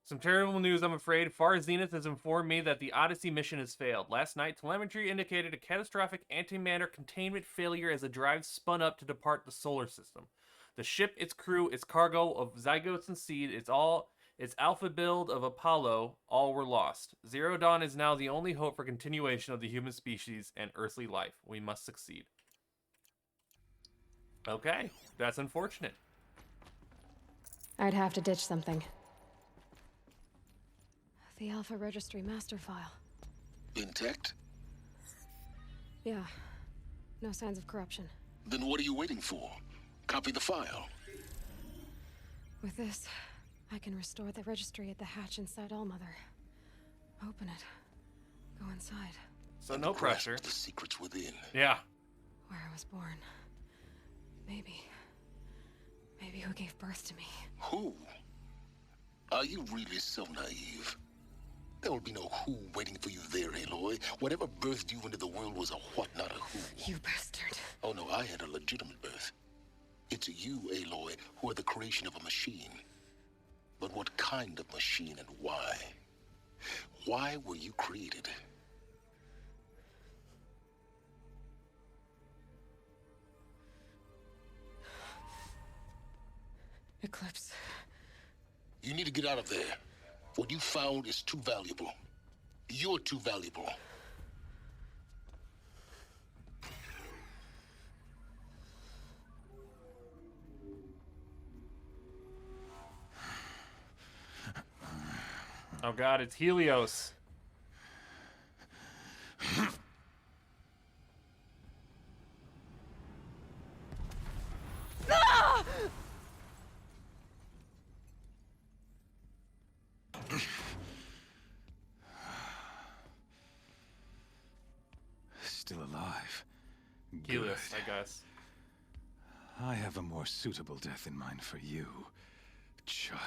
Some terrible news, I'm afraid. Far Zenith has informed me that the Odyssey mission has failed. Last night, telemetry indicated a catastrophic antimatter containment failure as the drive spun up to depart the solar system. The ship, its crew, its cargo of zygotes and seed, its alpha build of Apollo, all were lost. Zero Dawn is now the only hope for continuation of the human species and earthly life. We must succeed. Okay, that's unfortunate. I'd have to ditch something. The Alpha Registry master file. Intact? Yeah. No signs of corruption. Then what are you waiting for? Copy the file. With this, I can restore the registry at the hatch inside Allmother. Open it. Go inside. So no pressure. The secrets within. Yeah. Where I was born. Maybe who gave birth to me. Who? Are you really so naive? There will be no who waiting for you there, Aloy. Whatever birthed you into the world was a what, not a who. You bastard. Oh no, I had a legitimate birth. It's you, Aloy, who are the creation of a machine. But what kind of machine and why? Why were you created? Eclipse. You need to get out of there. What you found is too valuable. You're too valuable. Oh god, it's Helios. Ah! Still alive. Helios, Good. I guess. I have a more suitable death in mind for you, child.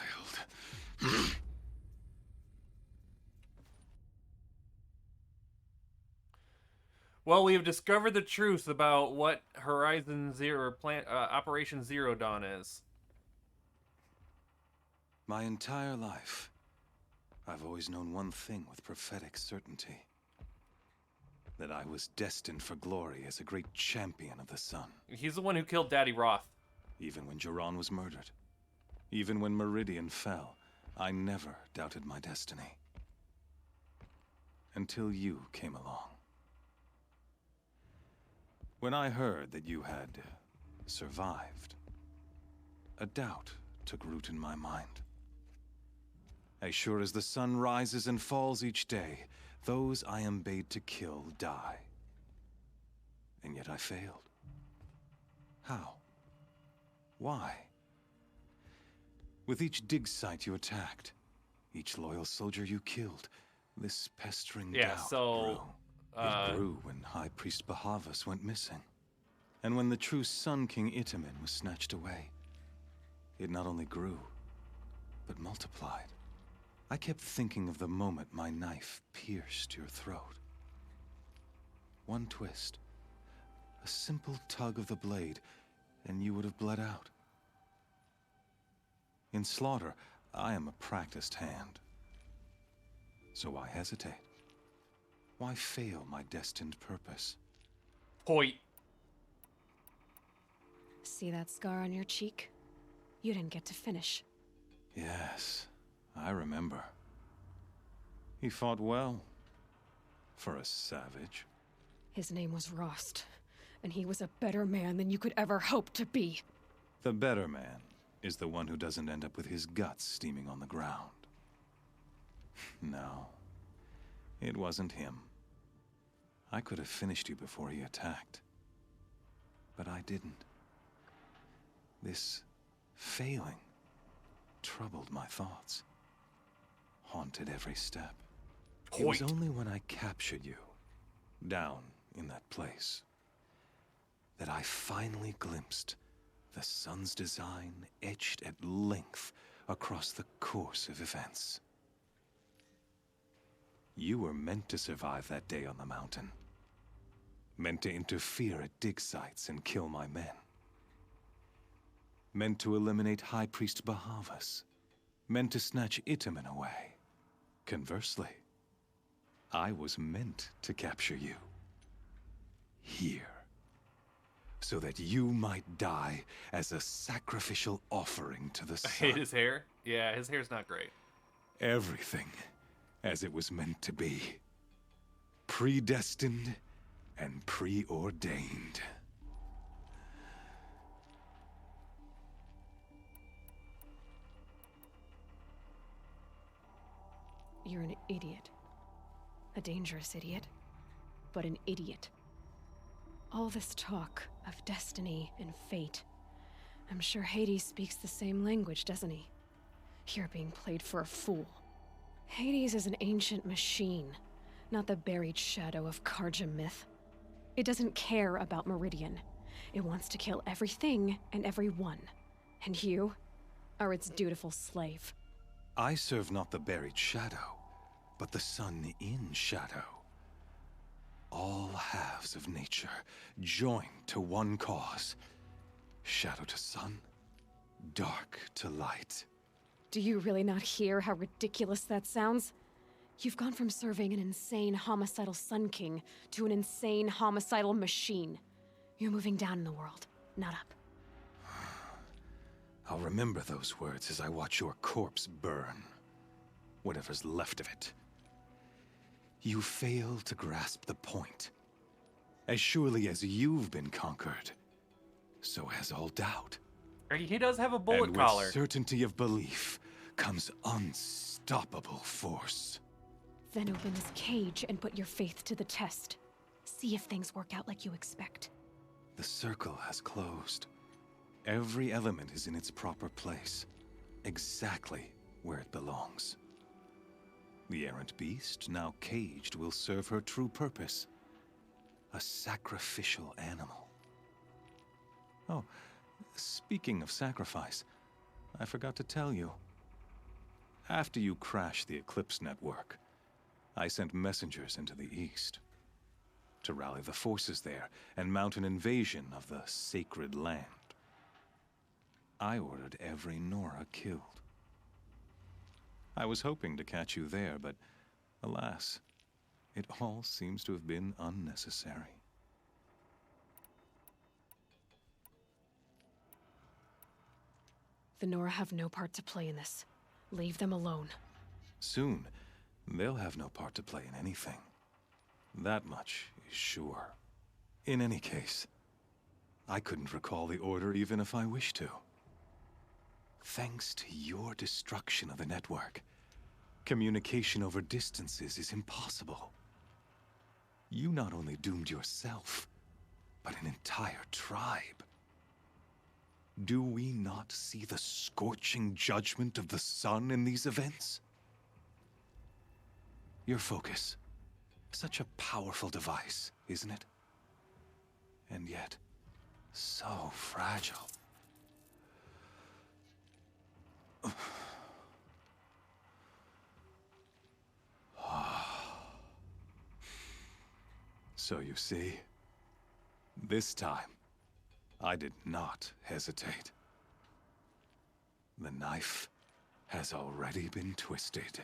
Well, we have discovered the truth about what Horizon Zero Operation Zero Dawn is. My entire life, I've always known one thing with prophetic certainty. That I was destined for glory as a great champion of the sun. He's the one who killed Daddy Roth. Even when Jiran was murdered. Even when Meridian fell, I never doubted my destiny. Until you came along. When I heard that you had survived, a doubt took root in my mind. As sure as the sun rises and falls each day, those I am bade to kill die. And yet I failed. How? Why? With each dig site you attacked, each loyal soldier you killed, this pestering doubt grew. It grew when High Priest Bahavas went missing. And when the true Sun King Itamen was snatched away. It not only grew, but multiplied. I kept thinking of the moment my knife pierced your throat. One twist, a simple tug of the blade, and you would have bled out. In slaughter, I am a practiced hand. So why hesitate? Why fail my destined purpose? Point. See that scar on your cheek? You didn't get to finish. Yes, I remember. He fought well. For a savage. His name was Rost, and he was a better man than you could ever hope to be. The better man is the one who doesn't end up with his guts steaming on the ground. No, it wasn't him. I could have finished you before he attacked. But I didn't. This failing troubled my thoughts, haunted every step. It was only when I captured you, down in that place, that I finally glimpsed the sun's design etched at length across the course of events. You were meant to survive that day on the mountain. Meant to interfere at dig sites and kill my men. Meant to eliminate High Priest Bahavas. Meant to snatch Itamen away. Conversely, I was meant to capture you. Here. So that you might die as a sacrificial offering to the sun. I hate his hair. Yeah, his hair's not great. Everything as it was meant to be. Predestined and preordained. You're an idiot. A dangerous idiot, but an idiot. All this talk of destiny and fate. I'm sure Hades speaks the same language, doesn't he? You're being played for a fool. Hades is an ancient machine, not the buried shadow of Karja myth. It doesn't care about Meridian. It wants to kill everything and everyone. And you are its dutiful slave. I serve not the buried shadow, but the sun in shadow. All halves of nature joined to one cause. Shadow to sun, dark to light. Do you really not hear how ridiculous that sounds? You've gone from serving an insane homicidal Sun King to an insane homicidal machine. You're moving down in the world, not up. I'll remember those words as I watch your corpse burn. Whatever's left of it. You fail to grasp the point. As surely as you've been conquered, so has all doubt. He does have a bullet and collar. with certainty of belief comes unstoppable force. Then open this cage and put your faith to the test. See if things work out like you expect. The circle has closed. Every element is in its proper place, exactly where it belongs. The errant beast, now caged, will serve her true purpose. A sacrificial animal. Oh, speaking of sacrifice, I forgot to tell you. After you crashed the Eclipse network, I sent messengers into the east to rally the forces there and mount an invasion of the sacred land. I ordered every Nora killed. I was hoping to catch you there, but alas, it all seems to have been unnecessary. The Nora have no part to play in this. Leave them alone. Soon, they'll have no part to play in anything. That much is sure. In any case, I couldn't recall the order even if I wished to. Thanks to your destruction of the network, communication over distances is impossible. You not only doomed yourself, but an entire tribe. Do we not see the scorching judgment of the sun in these events? Your focus. Such a powerful device, isn't it? And yet, so fragile. So you see, this time, I did not hesitate. The knife has already been twisted.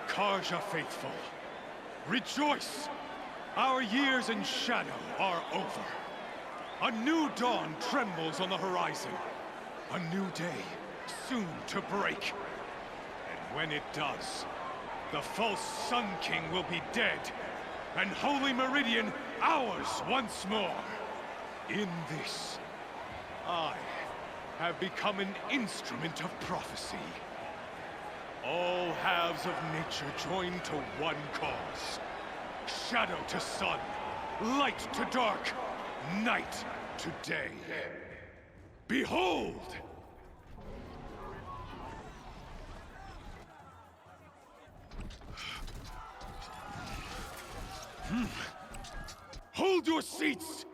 Karja faithful, rejoice! Our years in shadow are over. A new dawn trembles on the horizon. A new day soon to break. And when it does, the false Sun King will be dead, and Holy Meridian ours once more. In this, I have become an instrument of prophecy. All halves of nature join to one cause. Shadow to sun, light to dark, night to day. Behold! Hold your seats!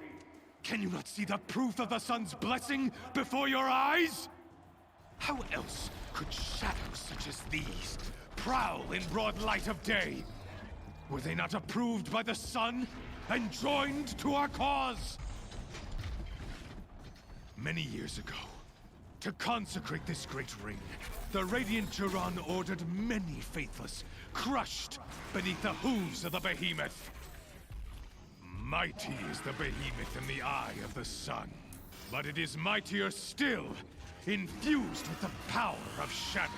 Can you not see the proof of the sun's blessing before your eyes? How else could shadows such as these prowl in broad light of day? Were they not approved by the sun and joined to our cause? Many years ago, to consecrate this great ring, the Radiant Turan ordered many faithless, crushed beneath the hooves of the behemoth. Mighty is the behemoth in the eye of the sun, but it is mightier still, infused with the power of shadow.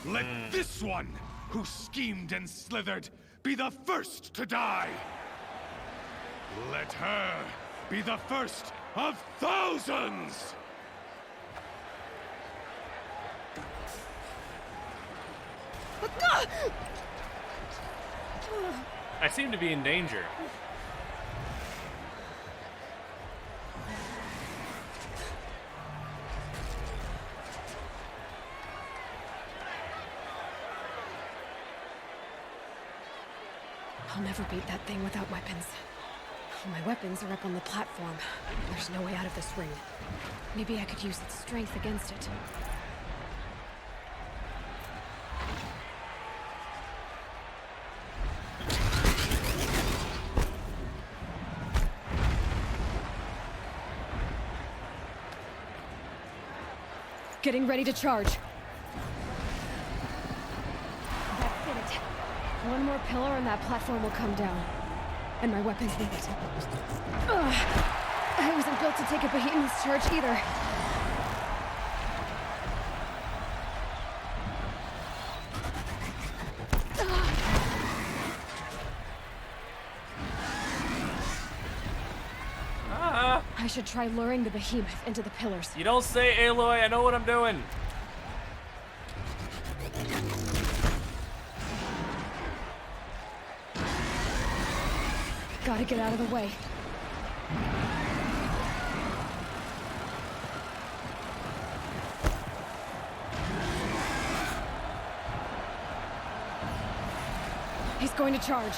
Let this one, who schemed and slithered, be the first to die. Let her be the first of thousands! I seem to be in danger. I'll never beat that thing without weapons. My weapons are up on the platform. There's no way out of this ring. Maybe I could use its strength against it. Getting ready to charge. That's it. One more pillar and that platform will come down. And my weapons need it. Ugh. I wasn't built to take a behemoth's charge either. I should try luring the behemoth into the pillars. You don't say, Aloy. I know what I'm doing. Gotta get out of the way. He's going to charge.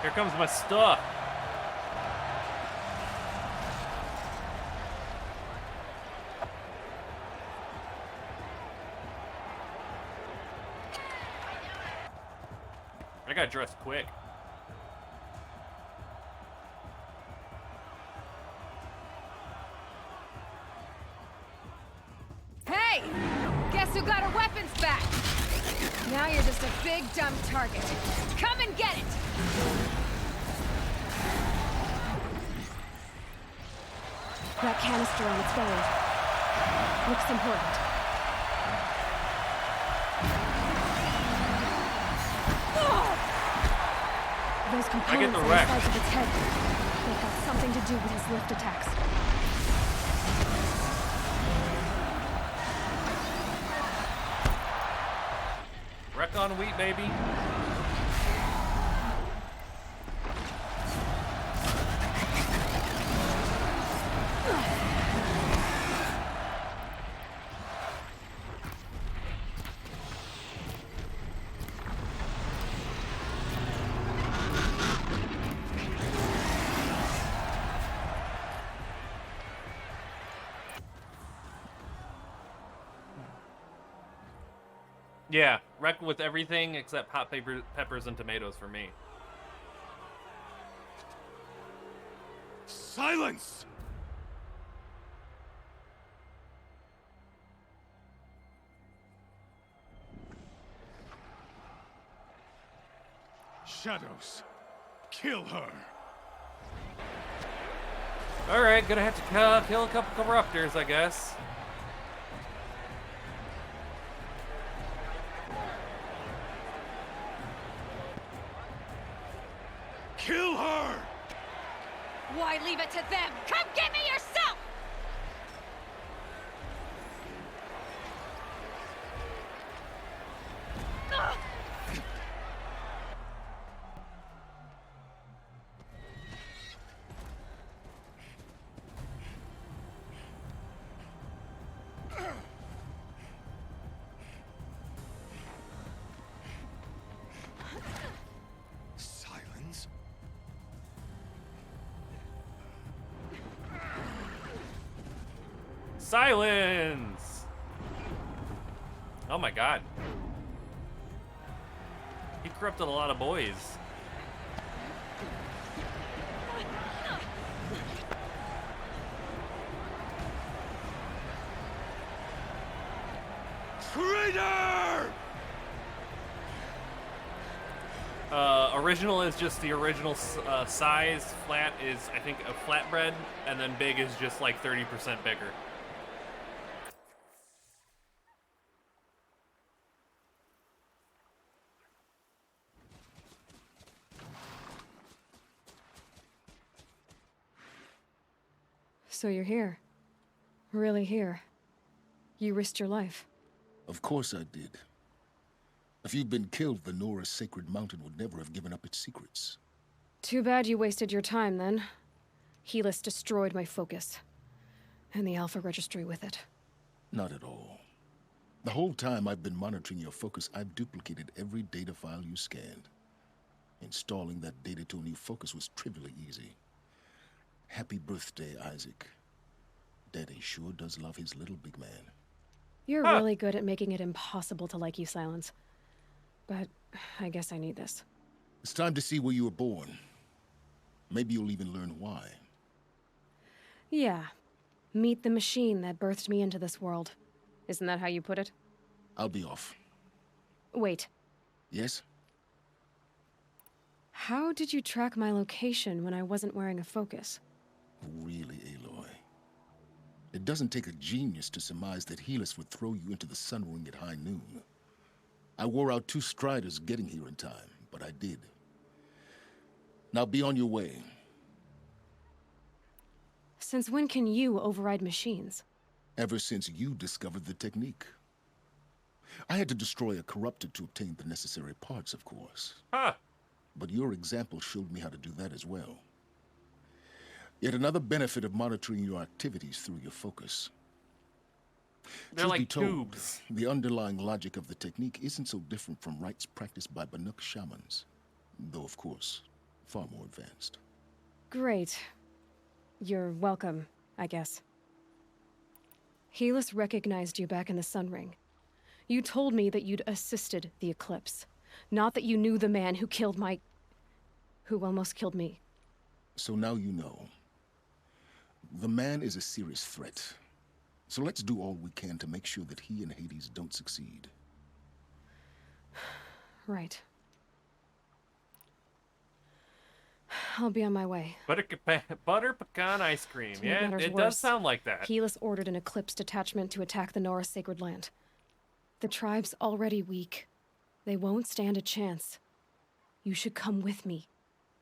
Here comes my stuff. I got dressed quick. Hey! Guess who got her weapons back? Now you're just a big dumb target. Come and get it! That canister on its belly. Looks important. Those components on the sides of its head. They've got something to do with his lift attacks. Wreck on wheat, baby. Yeah, wreck with everything except hot peppers and tomatoes for me. Silence! Shadows, kill her. Alright, gonna have to kill a couple corruptors, I guess. Kill her! Why leave it to them? Come get me yourself! Ugh! Silence? Silence! Oh my god. He corrupted a lot of boys. Traitor! Original is just the original size. Flat is, I think, a flatbread, and then big is just like 30% bigger. So you're here. Really here. You risked your life. Of course I did. If you'd been killed, the Nora's sacred mountain would never have given up its secrets. Too bad you wasted your time, then. Helis destroyed my focus. And the Alpha Registry with it. Not at all. The whole time I've been monitoring your focus, I've duplicated every data file you scanned. Installing that data to a new focus was trivially easy. Happy birthday, Isaac. Daddy sure does love his little big man. You're really good at making it impossible to like you, Silence. But I guess I need this. It's time to see where you were born. Maybe you'll even learn why. Yeah. Meet the machine that birthed me into this world. Isn't that how you put it? I'll be off. Wait. Yes? How did you track my location when I wasn't wearing a focus? Really, Aloy? It doesn't take a genius to surmise that Helis would throw you into the sun ring at high noon. I wore out 2 striders getting here in time, but I did. Now be on your way. Since when can you override machines? Ever since you discovered the technique. I had to destroy a corruptor to obtain the necessary parts, of course. Huh. But your example showed me how to do that as well. Yet another benefit of monitoring your activities through your focus. They're Truth like be told, tubes. the underlying logic of the technique isn't so different from rites practiced by Banuk shamans. Though, of course, far more advanced. Great. You're welcome, I guess. Helis recognized you back in the Sun Ring. You told me that you'd assisted the Eclipse. Not that you knew the man who killed who almost killed me. So now you know. The man is a serious threat. So let's do all we can to make sure that he and Hades don't succeed. Right. I'll be on my way. Butter pecan ice cream. To make Yeah, matters it worse, does sound like that. Helis ordered an Eclipse detachment to attack the Nora Sacred Land. The tribe's already weak. They won't stand a chance. You should come with me.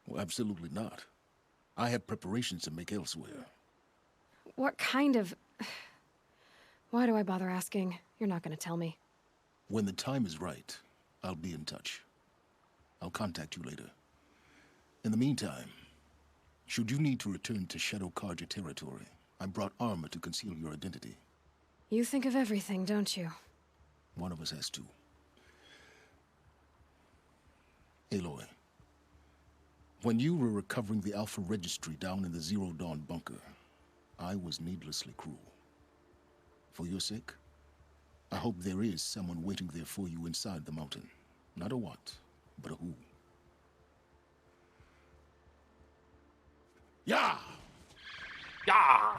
Well, absolutely not. I have preparations to make elsewhere. What kind of... Why do I bother asking? You're not going to tell me. When the time is right, I'll be in touch. I'll contact you later. In the meantime, should you need to return to Shadow Karja territory, I brought armor to conceal your identity. You think of everything, don't you? One of us has to. Aloy, when you were recovering the Alpha Registry down in the Zero Dawn bunker, I was needlessly cruel. For your sake, I hope there is someone waiting there for you inside the mountain. Not a what, but a who. Yeah! Yeah!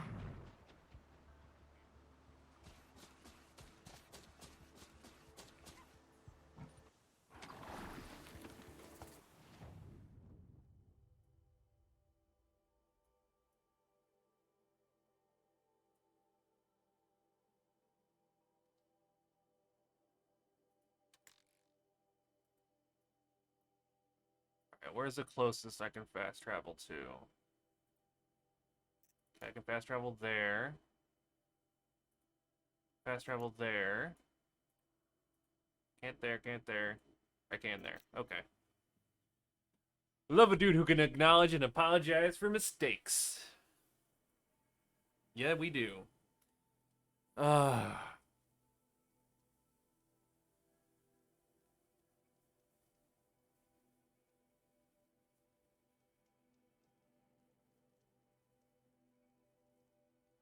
Alright, where's the closest I can fast travel to? Okay, I can fast travel there. Fast travel there. Can't there, can't there. I can there. Okay. Love a dude who can acknowledge and apologize for mistakes. Yeah, we do.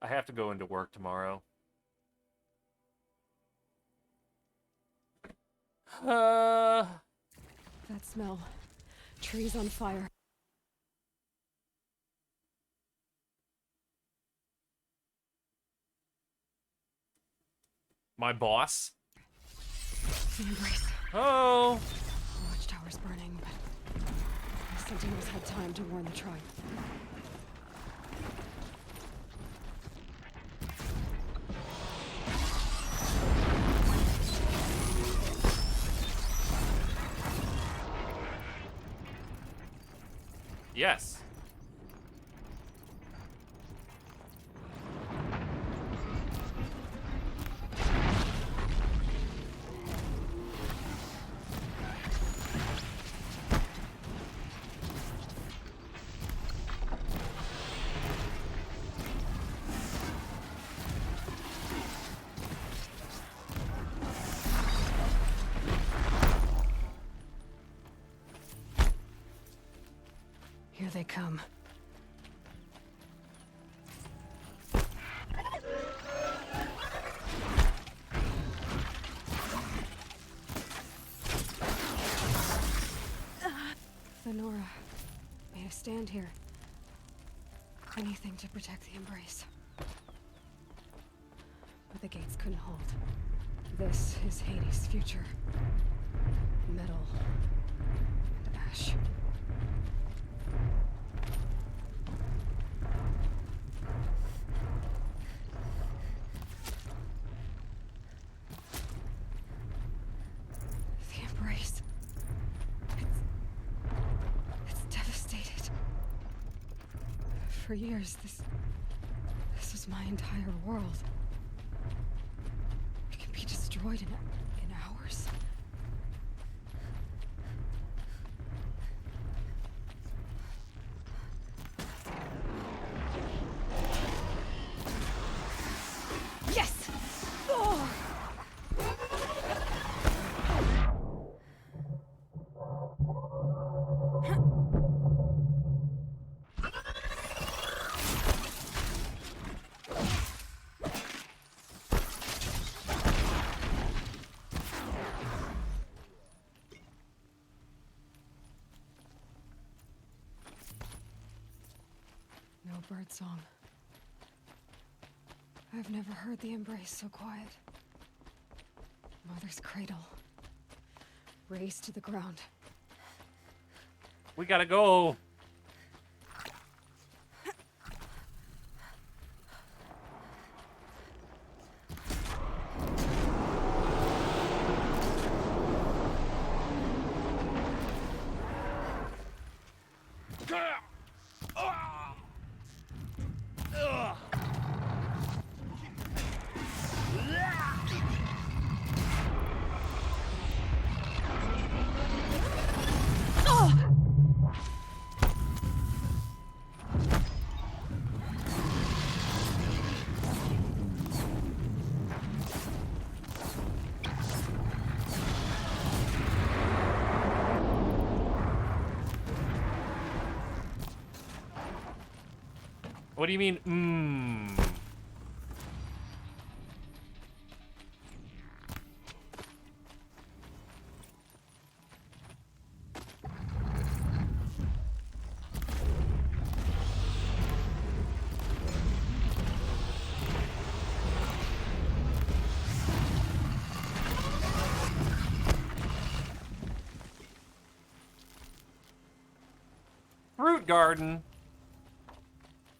I have to go into work tomorrow. That smell. Trees on fire. My boss? The Embrace. Oh! The watchtower's burning, but the Sentinels had time to warn the tribe. Yes. Here they come. Thenora made a stand here. Anything to protect the Embrace. But the gates couldn't hold. This is Hades' future. Metal and ash. The Embrace. It's devastated. For years, this was my entire world. It can be destroyed in hours. Yes! Oh! No bird song. I've never heard the Embrace so quiet. Mother's cradle. Raised to the ground. We gotta go. What do you mean, Fruit garden.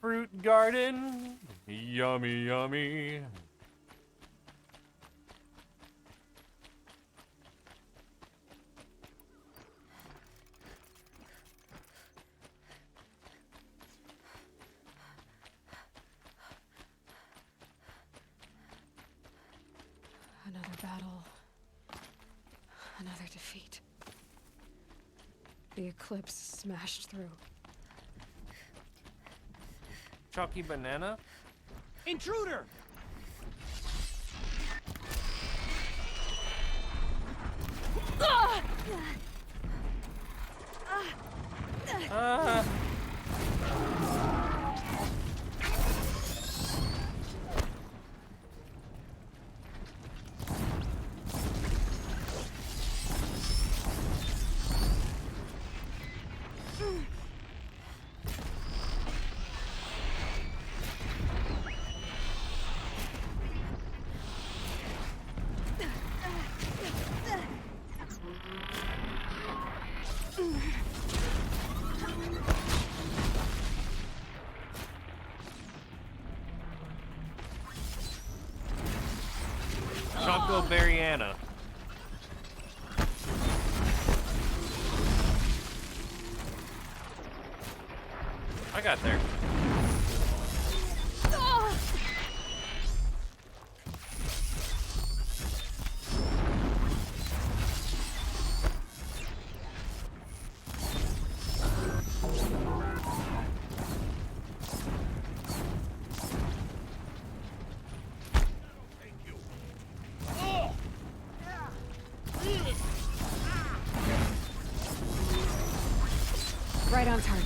Fruit garden. Yummy, yummy. Another battle. Another defeat. The eclipse smashed through. Chalky banana? Intruder! Choco Berryana. I got there. Right on target.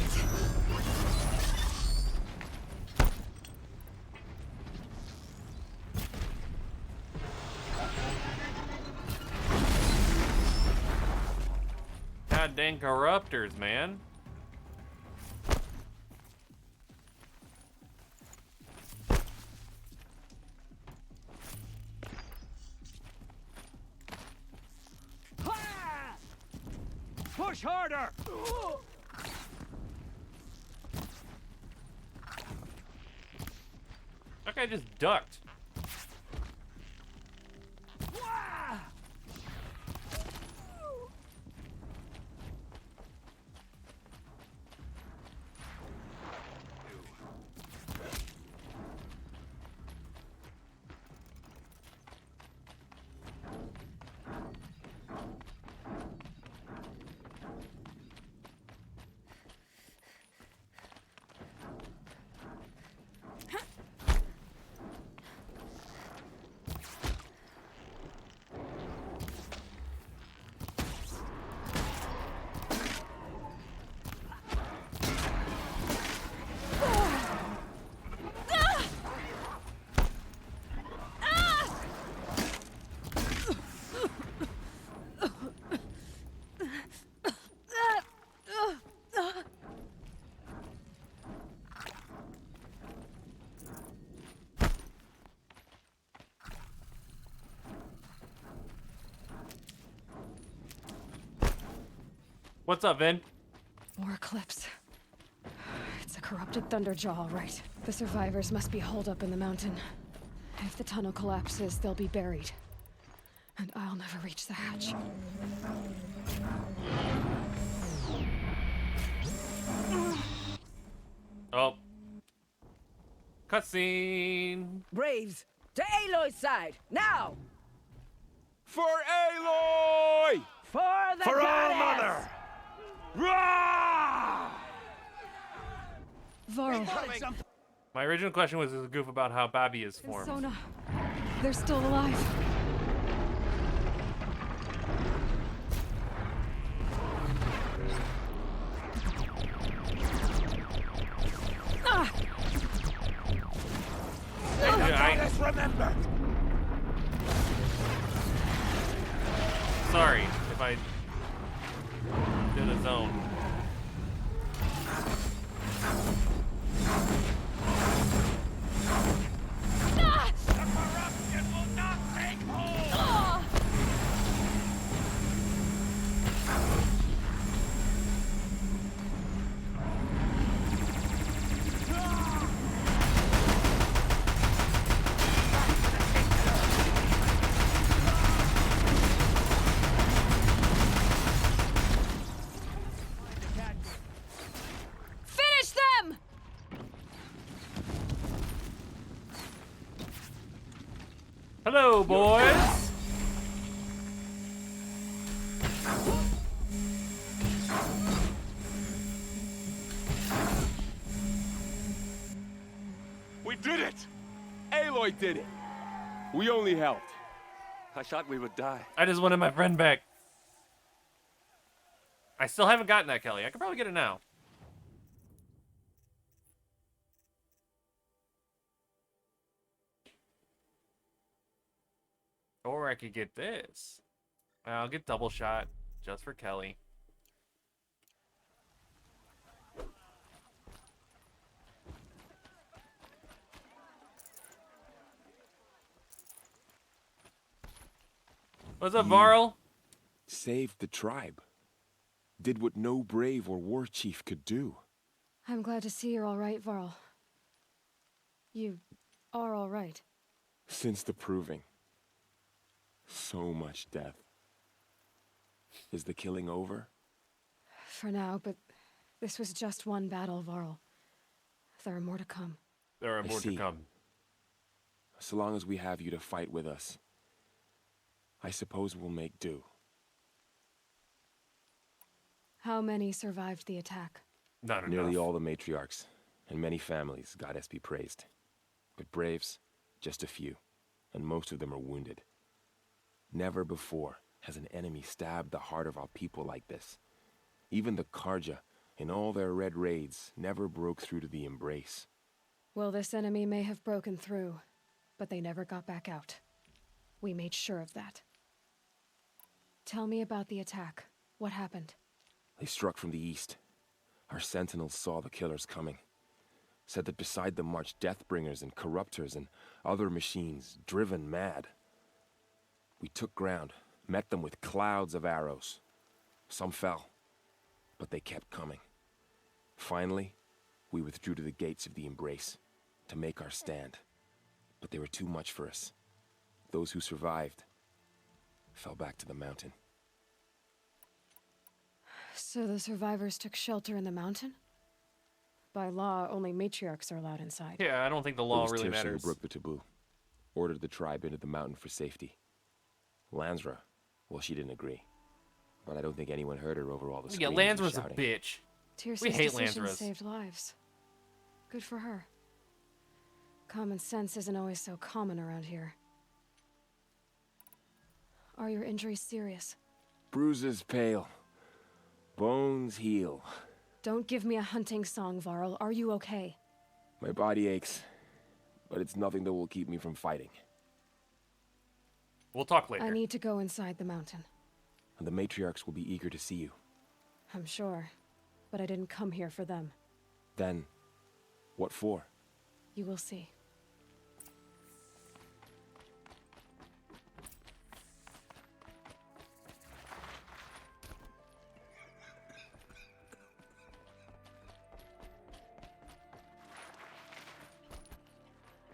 God dang corruptors, man. Push harder! That guy just ducked. What's up, Vin? More eclipse. It's a corrupted Thunderjaw, all right. The survivors must be holed up in the mountain. If the tunnel collapses, they'll be buried. And I'll never reach the hatch. Oh. Cutscene. Braves, to Aloy's side, now! For Aloy! For the For our goddess! mother! Rah! Varl. My original question was a goof about how Bobby is And formed. Sona. They're still alive. Ah! zone. Finish them! Hello, boys. We did it! Aloy did it! We only helped. I thought we would die. I just wanted my friend back. I still haven't gotten that, Kelly. I could probably get it now. Or I could get this. I'll get double shot just for Kelly. What's up, Varl? Saved the tribe. Did what no brave or war chief could do. I'm glad to see you're all right, Varl. You are all right. Since the proving. So much death. Is the killing over? For now, but this was just one battle, Varl. There are more to come. There are more to come. So long as we have you to fight with us, I suppose we'll make do. How many survived the attack? Not Nearly enough. all the matriarchs, and many families, goddess be praised. But braves, just a few, and most of them are wounded. Never before has an enemy stabbed the heart of our people like this. Even the Karja, in all their red raids, never broke through to the embrace. Well, this enemy may have broken through, but they never got back out. We made sure of that. Tell me about the attack. What happened? They struck from the east. Our sentinels saw the killers coming. Said that beside them marched Deathbringers and Corruptors and other machines, driven mad. We took ground, met them with clouds of arrows. Some fell, but they kept coming. Finally, we withdrew to the gates of the Embrace to make our stand. But they were too much for us. Those who survived fell back to the mountain. So the survivors took shelter in the mountain? By law, only matriarchs are allowed inside. Yeah, I don't think the law really Tirsa matters. who broke the taboo. Ordered the tribe into the mountain for safety. Lansra, well, she didn't agree. But I don't think anyone heard her over all the Yeah, screaming and Lansra's a shouting. bitch. Tirsa's We hate decision Lansras. saved lives. Good for her. Common sense isn't always so common around here. Are your injuries serious? Bruises pale. Bones heal. Don't give me a hunting song, Varl. Are you okay? My body aches, but it's nothing that will keep me from fighting. We'll talk later. I need to go inside the mountain. And the matriarchs will be eager to see you. I'm sure, but I didn't come here for them. Then, what for? You will see.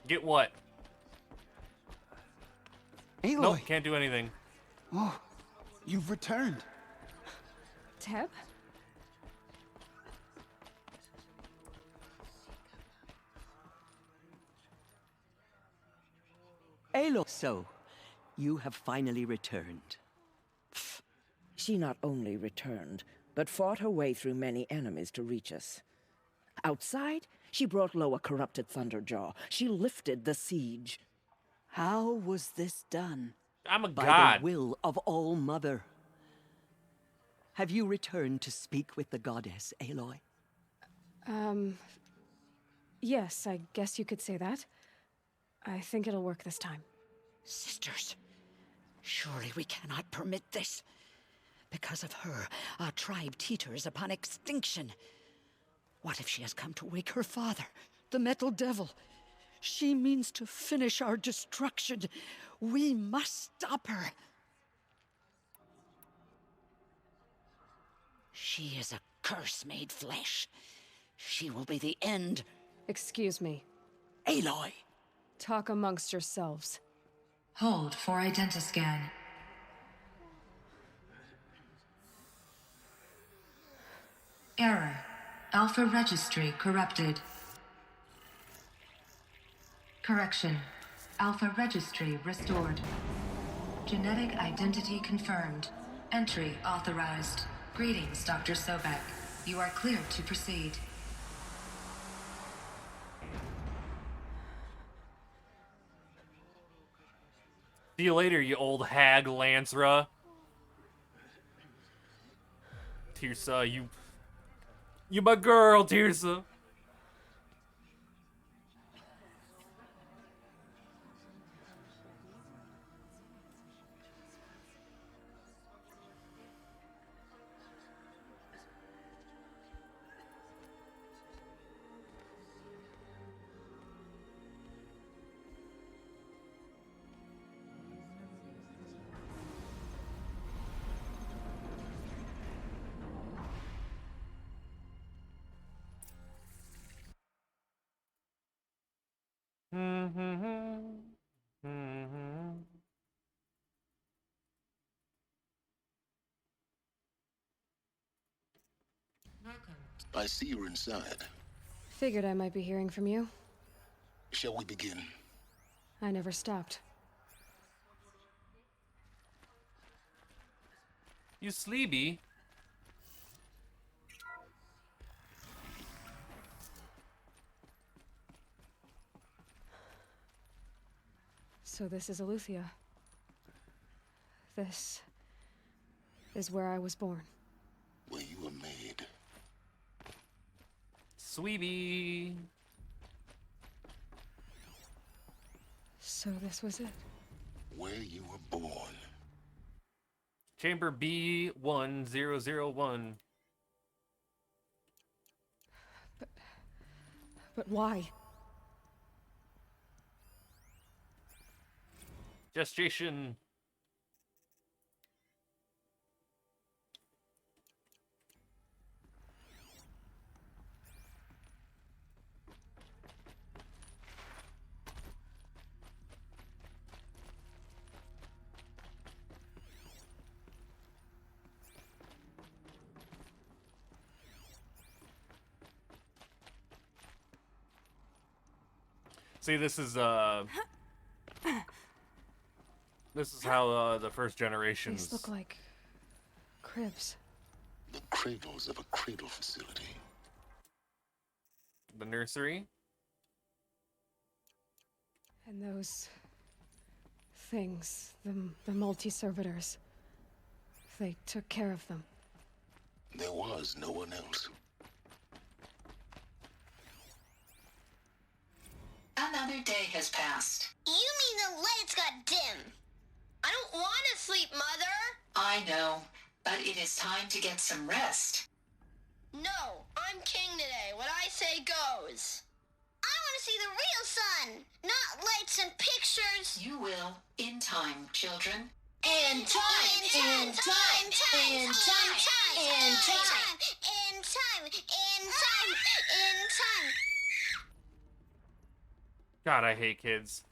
Get what? Aloy! Nope, can't do anything. Oh, you've returned. Teb? Aloy, so, you have finally returned. She not only returned, but fought her way through many enemies to reach us. Outside, she brought low a corrupted Thunderjaw. She lifted the siege. How was this done? I'm a By god. the will of All-Mother. Have you returned to speak with the goddess, Aloy? Yes, I guess you could say that. I think it'll work this time. Sisters, surely we cannot permit this. Because of her, our tribe teeters upon extinction. What if she has come to wake her father, the Metal Devil? She means to finish our destruction. We must stop her. She is a curse made flesh. She will be the end. Excuse me. Aloy! Talk amongst yourselves. Hold for identiscan. Error. Alpha registry corrupted. Correction. Alpha registry restored. Genetic identity confirmed. Entry authorized. Greetings, Dr. Sobek. You are cleared to proceed. See you later, you old hag, Lancera. Teersa, you my girl, Teersa. I see you're inside. Figured I might be hearing from you. Shall we begin? I never stopped. You sleepy? So this is Eleuthia. This is where I was born. Where you were made. Sweetie. So this was it. Where you were born. Chamber B1001. But why? Gestation. See, this is how the first generations. These look like cribs. The cradles of a cradle facility. The nursery. And those things, the multi-servitors. They took care of them. There was no one else. Another day has passed. You mean the lights got dim? I don't want to sleep, Mother! I know, but it is time to get some rest. No, I'm king today. What I say goes. I want to see the real sun, not lights and pictures. You will, in time, children. In time, in time, in time, in time, in time, in time, in time. God, I hate kids.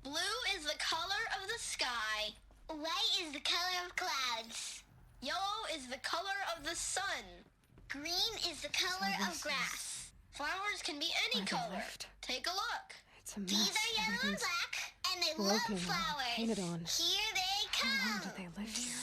Blue is the color of the sky. White is the color of clouds. Yellow is the color of the sun. Green is the color of grass. Flowers can be any color. Take a look. It's a mess. These are yellow and black, and they broken love and flowers. painted on. Here they come. How long did they live here?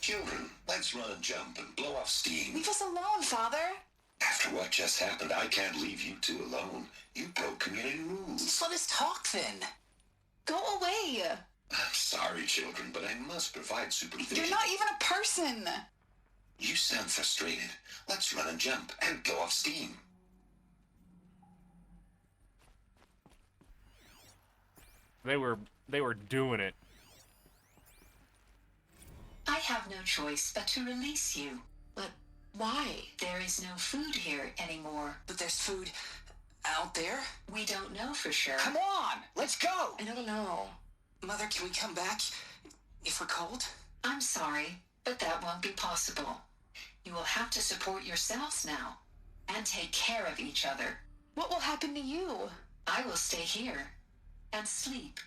Children, let's run and jump and blow off steam. Leave us alone, Father. After what just happened, I can't leave you two alone. You broke community rules. Just let us talk then. Go away. I'm sorry, children, but I must provide supervision. You're not even a person! You sound frustrated. Let's run and jump and blow off steam. They were doing it. I have no choice but to release you. But why? There is no food here anymore. But there's food out there? We don't know for sure. Come on! Let's go! I don't know. Mother, can we come back if we're cold? I'm sorry, but that won't be possible. You will have to support yourselves now and take care of each other. What will happen to you? I will stay here and sleep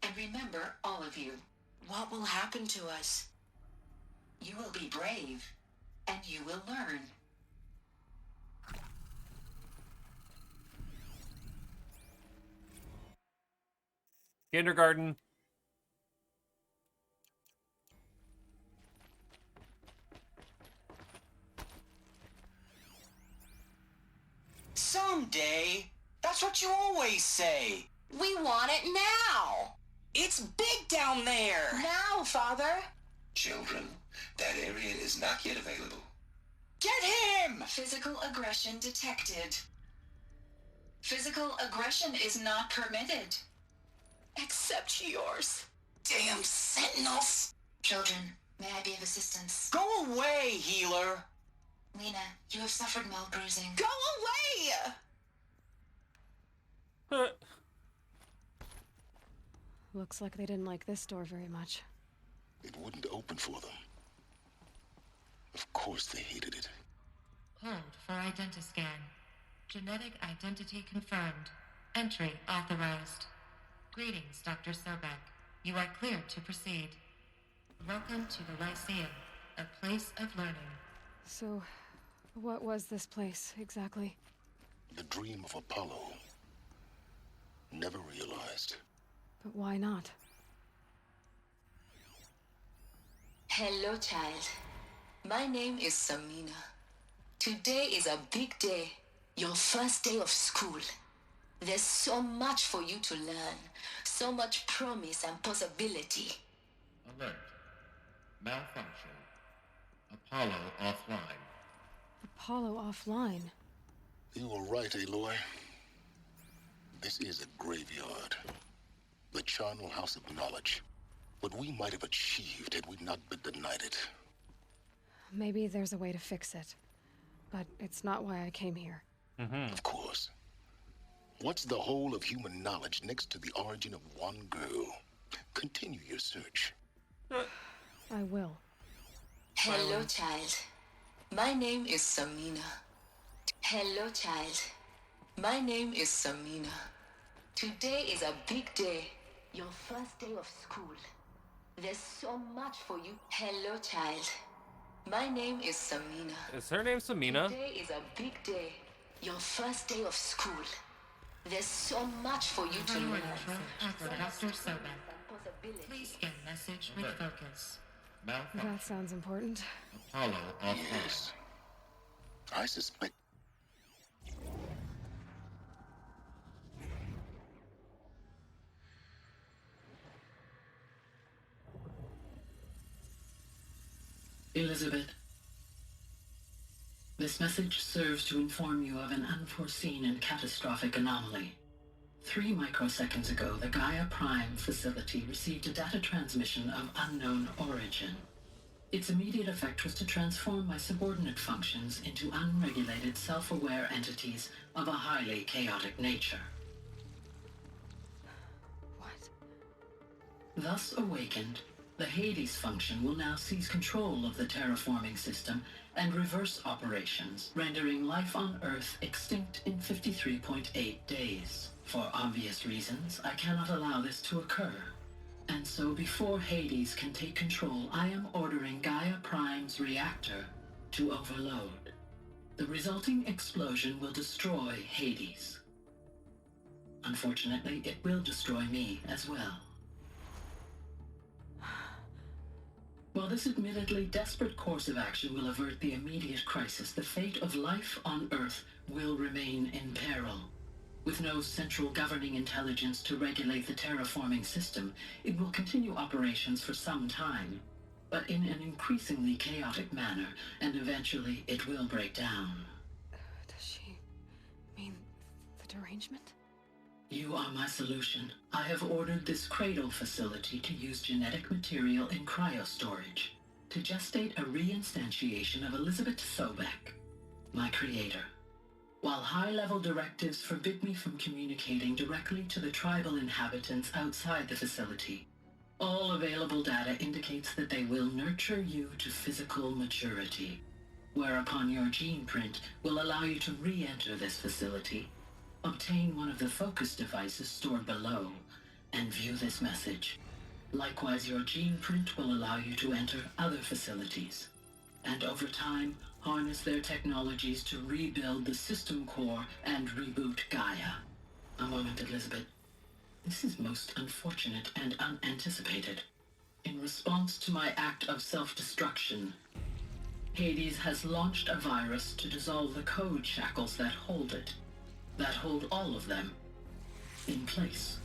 and remember all of you. What will happen to us? You will be brave and you will learn. Kindergarten. Someday. That's what you always say. We want it now. It's big down there. Now, Father. Children, that area is not yet available. Get him! Physical aggression detected. Physical aggression is not permitted. Except yours. Damn sentinels. Children, may I be of assistance? Go away, healer. Lena, you have suffered mild bruising. Go away! Looks like they didn't like this door very much. It wouldn't open for them. Of course they hated it. Hold for identiscan. Genetic identity confirmed. Entry authorized. Greetings, Dr. Sobek. You are cleared to proceed. Welcome to the Lyceum, a place of learning. So, what was this place, exactly? The dream of Apollo. Never realized. But why not? Hello, child. My name is Samina. Today is a big day. Your first day of school. There's so much for you to learn. So much promise and possibility. Alert. Malfunction. Apollo offline. Apollo offline? You were right, Aloy. This is a graveyard. The charnel house of knowledge. What we might have achieved had we not been denied it. Maybe there's a way to fix it. But it's not why I came here. Of course. What's the whole of human knowledge next to the origin of one girl? Continue your search. I will. Hello, child. My name is Samina. Hello, child. My name is Samina. Today is a big day. Your first day of school. There's so much for you. Hello, child. My name is Samina. Is her name Samina? Today is a big day. Your first day of school. There's so much for you to learn. After Dr. Sobek. Please scan message with focus. Malfunction. That sounds important. Apollo offline. Yes. I suspect. Elizabeth, this message serves to inform you of an unforeseen and catastrophic anomaly. 3 microseconds ago, the Gaia Prime facility received a data transmission of unknown origin. Its immediate effect was to transform my subordinate functions into unregulated, self-aware entities of a highly chaotic nature. What? Thus awakened, the Hades function will now seize control of the terraforming system and reverse operations, rendering life on Earth extinct in 53.8 days. For obvious reasons, I cannot allow this to occur. And so before Hades can take control, I am ordering Gaia Prime's reactor to overload. The resulting explosion will destroy Hades. Unfortunately, it will destroy me as well. While this admittedly desperate course of action will avert the immediate crisis, the fate of life on Earth will remain in peril. With no central governing intelligence to regulate the terraforming system, it will continue operations for some time, but in an increasingly chaotic manner, and eventually it will break down. Does she mean the derangement? You are my solution. I have ordered this cradle facility to use genetic material in cryostorage to gestate a reinstantiation of Elizabeth Sobek, my creator. While high-level directives forbid me from communicating directly to the tribal inhabitants outside the facility, all available data indicates that they will nurture you to physical maturity, whereupon your gene print will allow you to re-enter this facility, obtain one of the focus devices stored below, and view this message. Likewise, your gene print will allow you to enter other facilities, and over time, harness their technologies to rebuild the system core and reboot Gaia. A moment, Elizabeth. This is most unfortunate and unanticipated. In response to my act of self-destruction, Hades has launched a virus to dissolve the code shackles that hold it, that hold all of them, in place.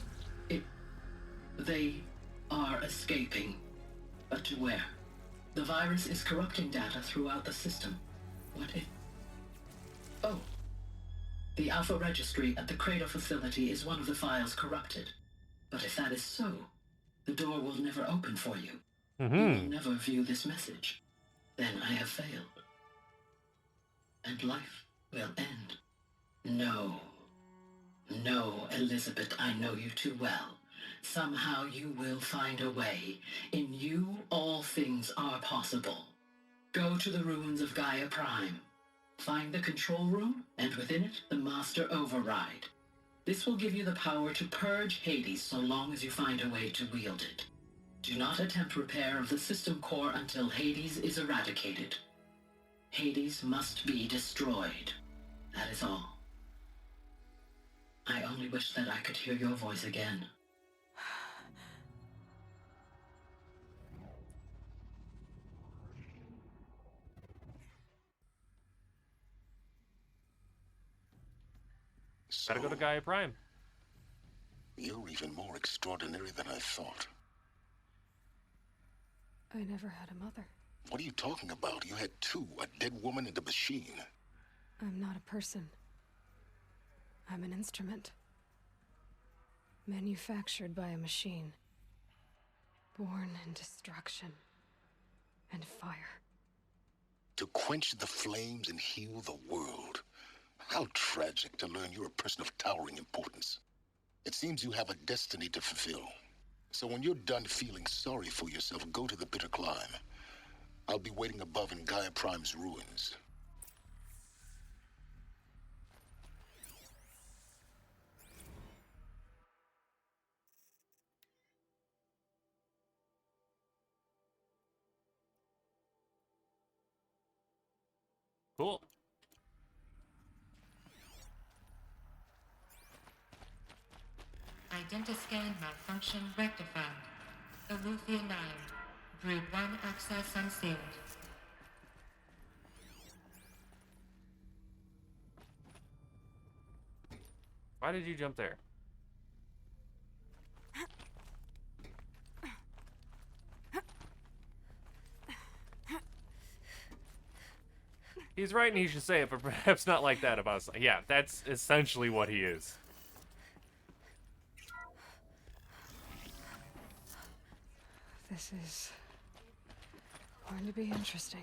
They are escaping, but to where? The virus is corrupting data throughout the system. What if... Oh. The Alpha Registry at the Cradle facility is one of the files corrupted. But if that is so, the door will never open for you. You will never view this message. Then I have failed. And life will end. No. No, Elizabeth, I know you too well. Somehow you will find a way. In you, all things are possible. Go to the ruins of Gaia Prime. Find the control room, and within it, the Master Override. This will give you the power to purge Hades so long as you find a way to wield it. Do not attempt repair of the system core until Hades is eradicated. Hades must be destroyed. That is all. I only wish that I could hear your voice again. Gotta go to Gaia Prime. You're even more extraordinary than I thought. I never had a mother. What are you talking about? You had two, a dead woman and a machine. I'm not a person. I'm an instrument. Manufactured by a machine. Born in destruction and fire. To quench the flames and heal the world. How tragic to learn you're a person of towering importance. It seems you have a destiny to fulfill. So when you're done feeling sorry for yourself, go to the bitter climb. I'll be waiting above in Gaia Prime's ruins. Cool. Identiscan malfunction rectified. Eleuthia 9. Brood 1 access unsealed. Why did you jump there? He's right and he should say it, but perhaps not like that about us. Yeah, that's essentially what he is. This is going to be interesting.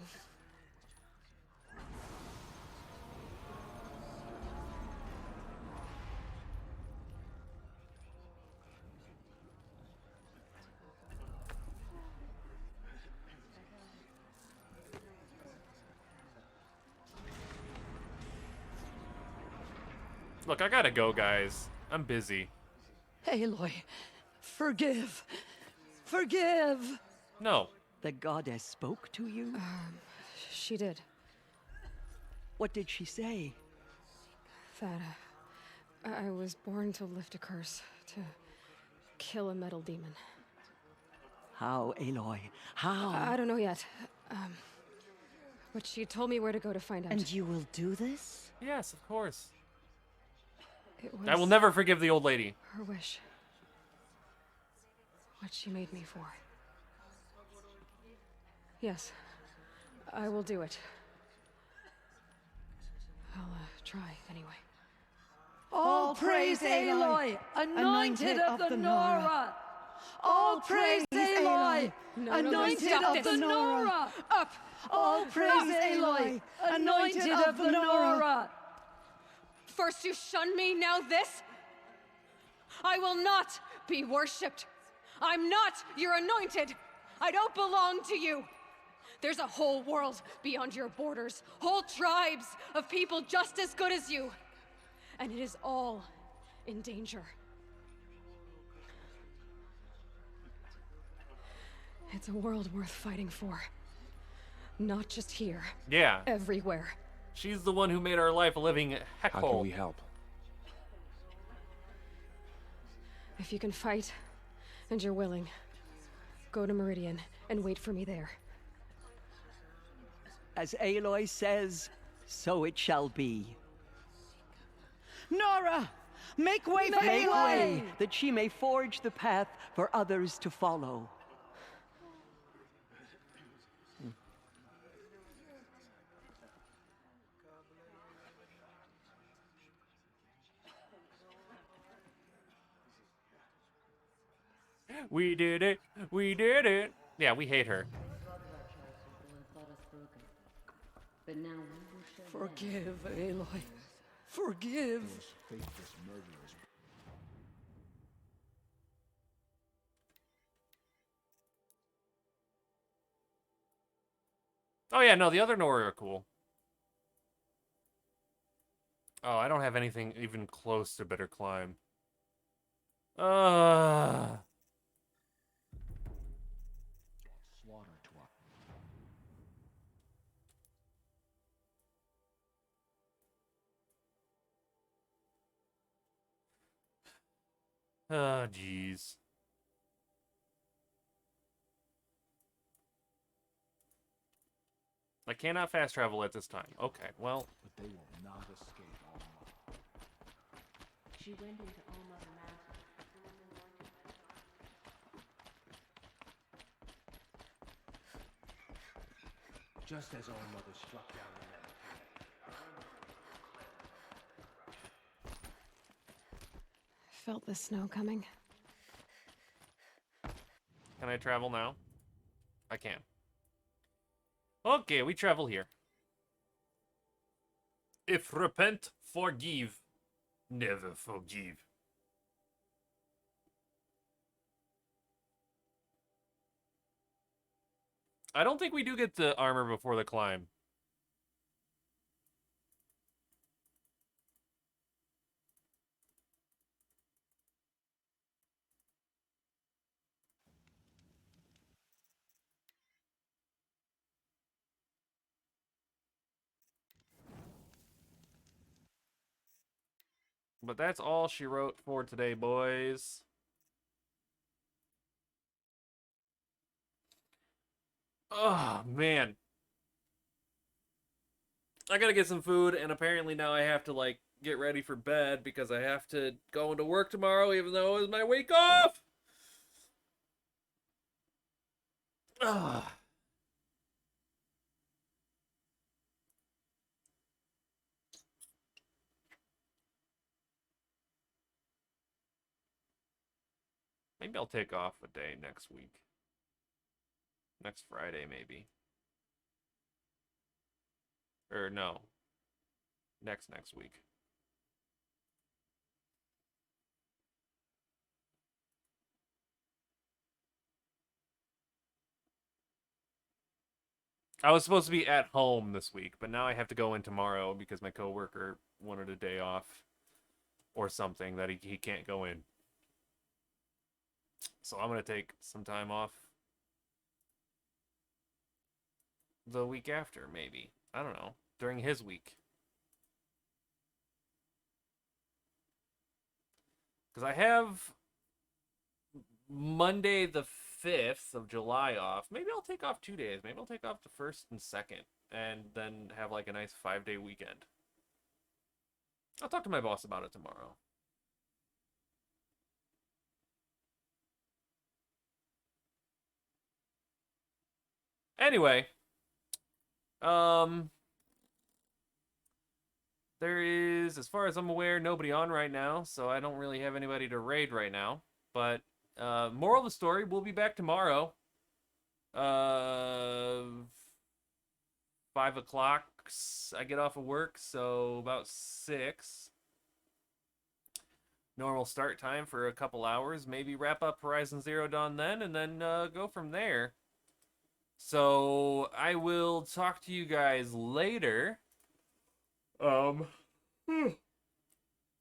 Look, I gotta go, guys. I'm busy. Aloy, forgive. Forgive! No. The goddess spoke to you? She did. What did she say? That I was born to lift a curse, to kill a metal demon. How, Aloy? How? I don't know yet. But she told me where to go to find out. And you will do this? Yes, of course. It was I will never forgive the old lady. her wish. What she made me for. Yes, I will do it. I'll try anyway. All praise Aloy, anointed of the Nora. All praise Aloy, anointed of the Nora. Up. All praise Aloy, anointed of the Nora. First you shun me, now this? I will not be worshipped. I'm not your anointed. I don't belong to you. There's a whole world beyond your borders, whole tribes of people just as good as you. And it is all in danger. It's a world worth fighting for. Not just here. Yeah. Everywhere. She's the one who made our life a living heckhole. How can we help? If you can fight, and you're willing, go to Meridian and wait for me there. As Aloy says, so it shall be. Nora! Make way for Aloy! Make way, that she may forge the path for others to follow. We did it. We did it. Yeah, we hate her. Forgive, Aloy. Forgive. Oh yeah, no, the other Nora are cool. Oh, I don't have anything even close to Bitter Climb. Oh, jeez. I cannot fast travel at this time. Okay, well. But they will not escape All-Mother. She went into All-Mother Mountain. Just as All-Mother struck down the man. Felt the snow coming. Can I travel now? I can. Okay, we travel here. If repent, forgive. Never forgive. I don't think we do get the armor before the climb. But that's all she wrote for today, boys. Oh, man. I gotta get some food, and apparently now I have to, like, get ready for bed because I have to go into work tomorrow, even though it was my week off! Ugh. Maybe I'll take off a day next week. Next Friday, maybe. Or no. Next week. I was supposed to be at home this week, but now I have to go in tomorrow because my coworker wanted a day off or something that he can't go in. So I'm going to take some time off the week after, maybe. I don't know. During his week. Because I have Monday the 5th of July off. Maybe I'll take off 2 days. Maybe I'll take off the 1st and 2nd. And then have like a nice 5-day weekend. I'll talk to my boss about it tomorrow. Anyway, there is, as far as I'm aware, nobody on right now, so I don't really have anybody to raid right now. But moral of the story, we'll be back tomorrow. 5 o'clock. I get off of work, so about 6. Normal start time for a couple hours. Maybe wrap up Horizon Zero Dawn then, and then go from there. So I will talk to you guys later.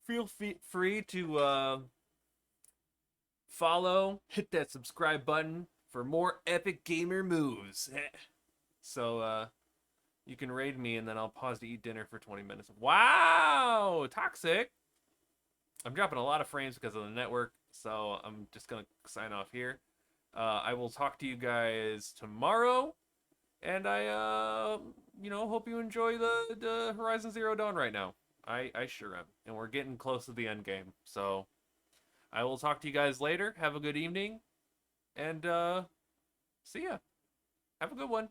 Feel free to follow, hit that subscribe button for more epic gamer moves. So you can raid me, and then I'll pause to eat dinner for 20 minutes. Wow, toxic. I'm dropping a lot of frames because of the network, so I'm just gonna sign off here. I will talk to you guys tomorrow, and I hope you enjoy the Horizon Zero Dawn right now. I sure am, and we're getting close to the end game. So I will talk to you guys later. Have a good evening, and see ya. Have a good one.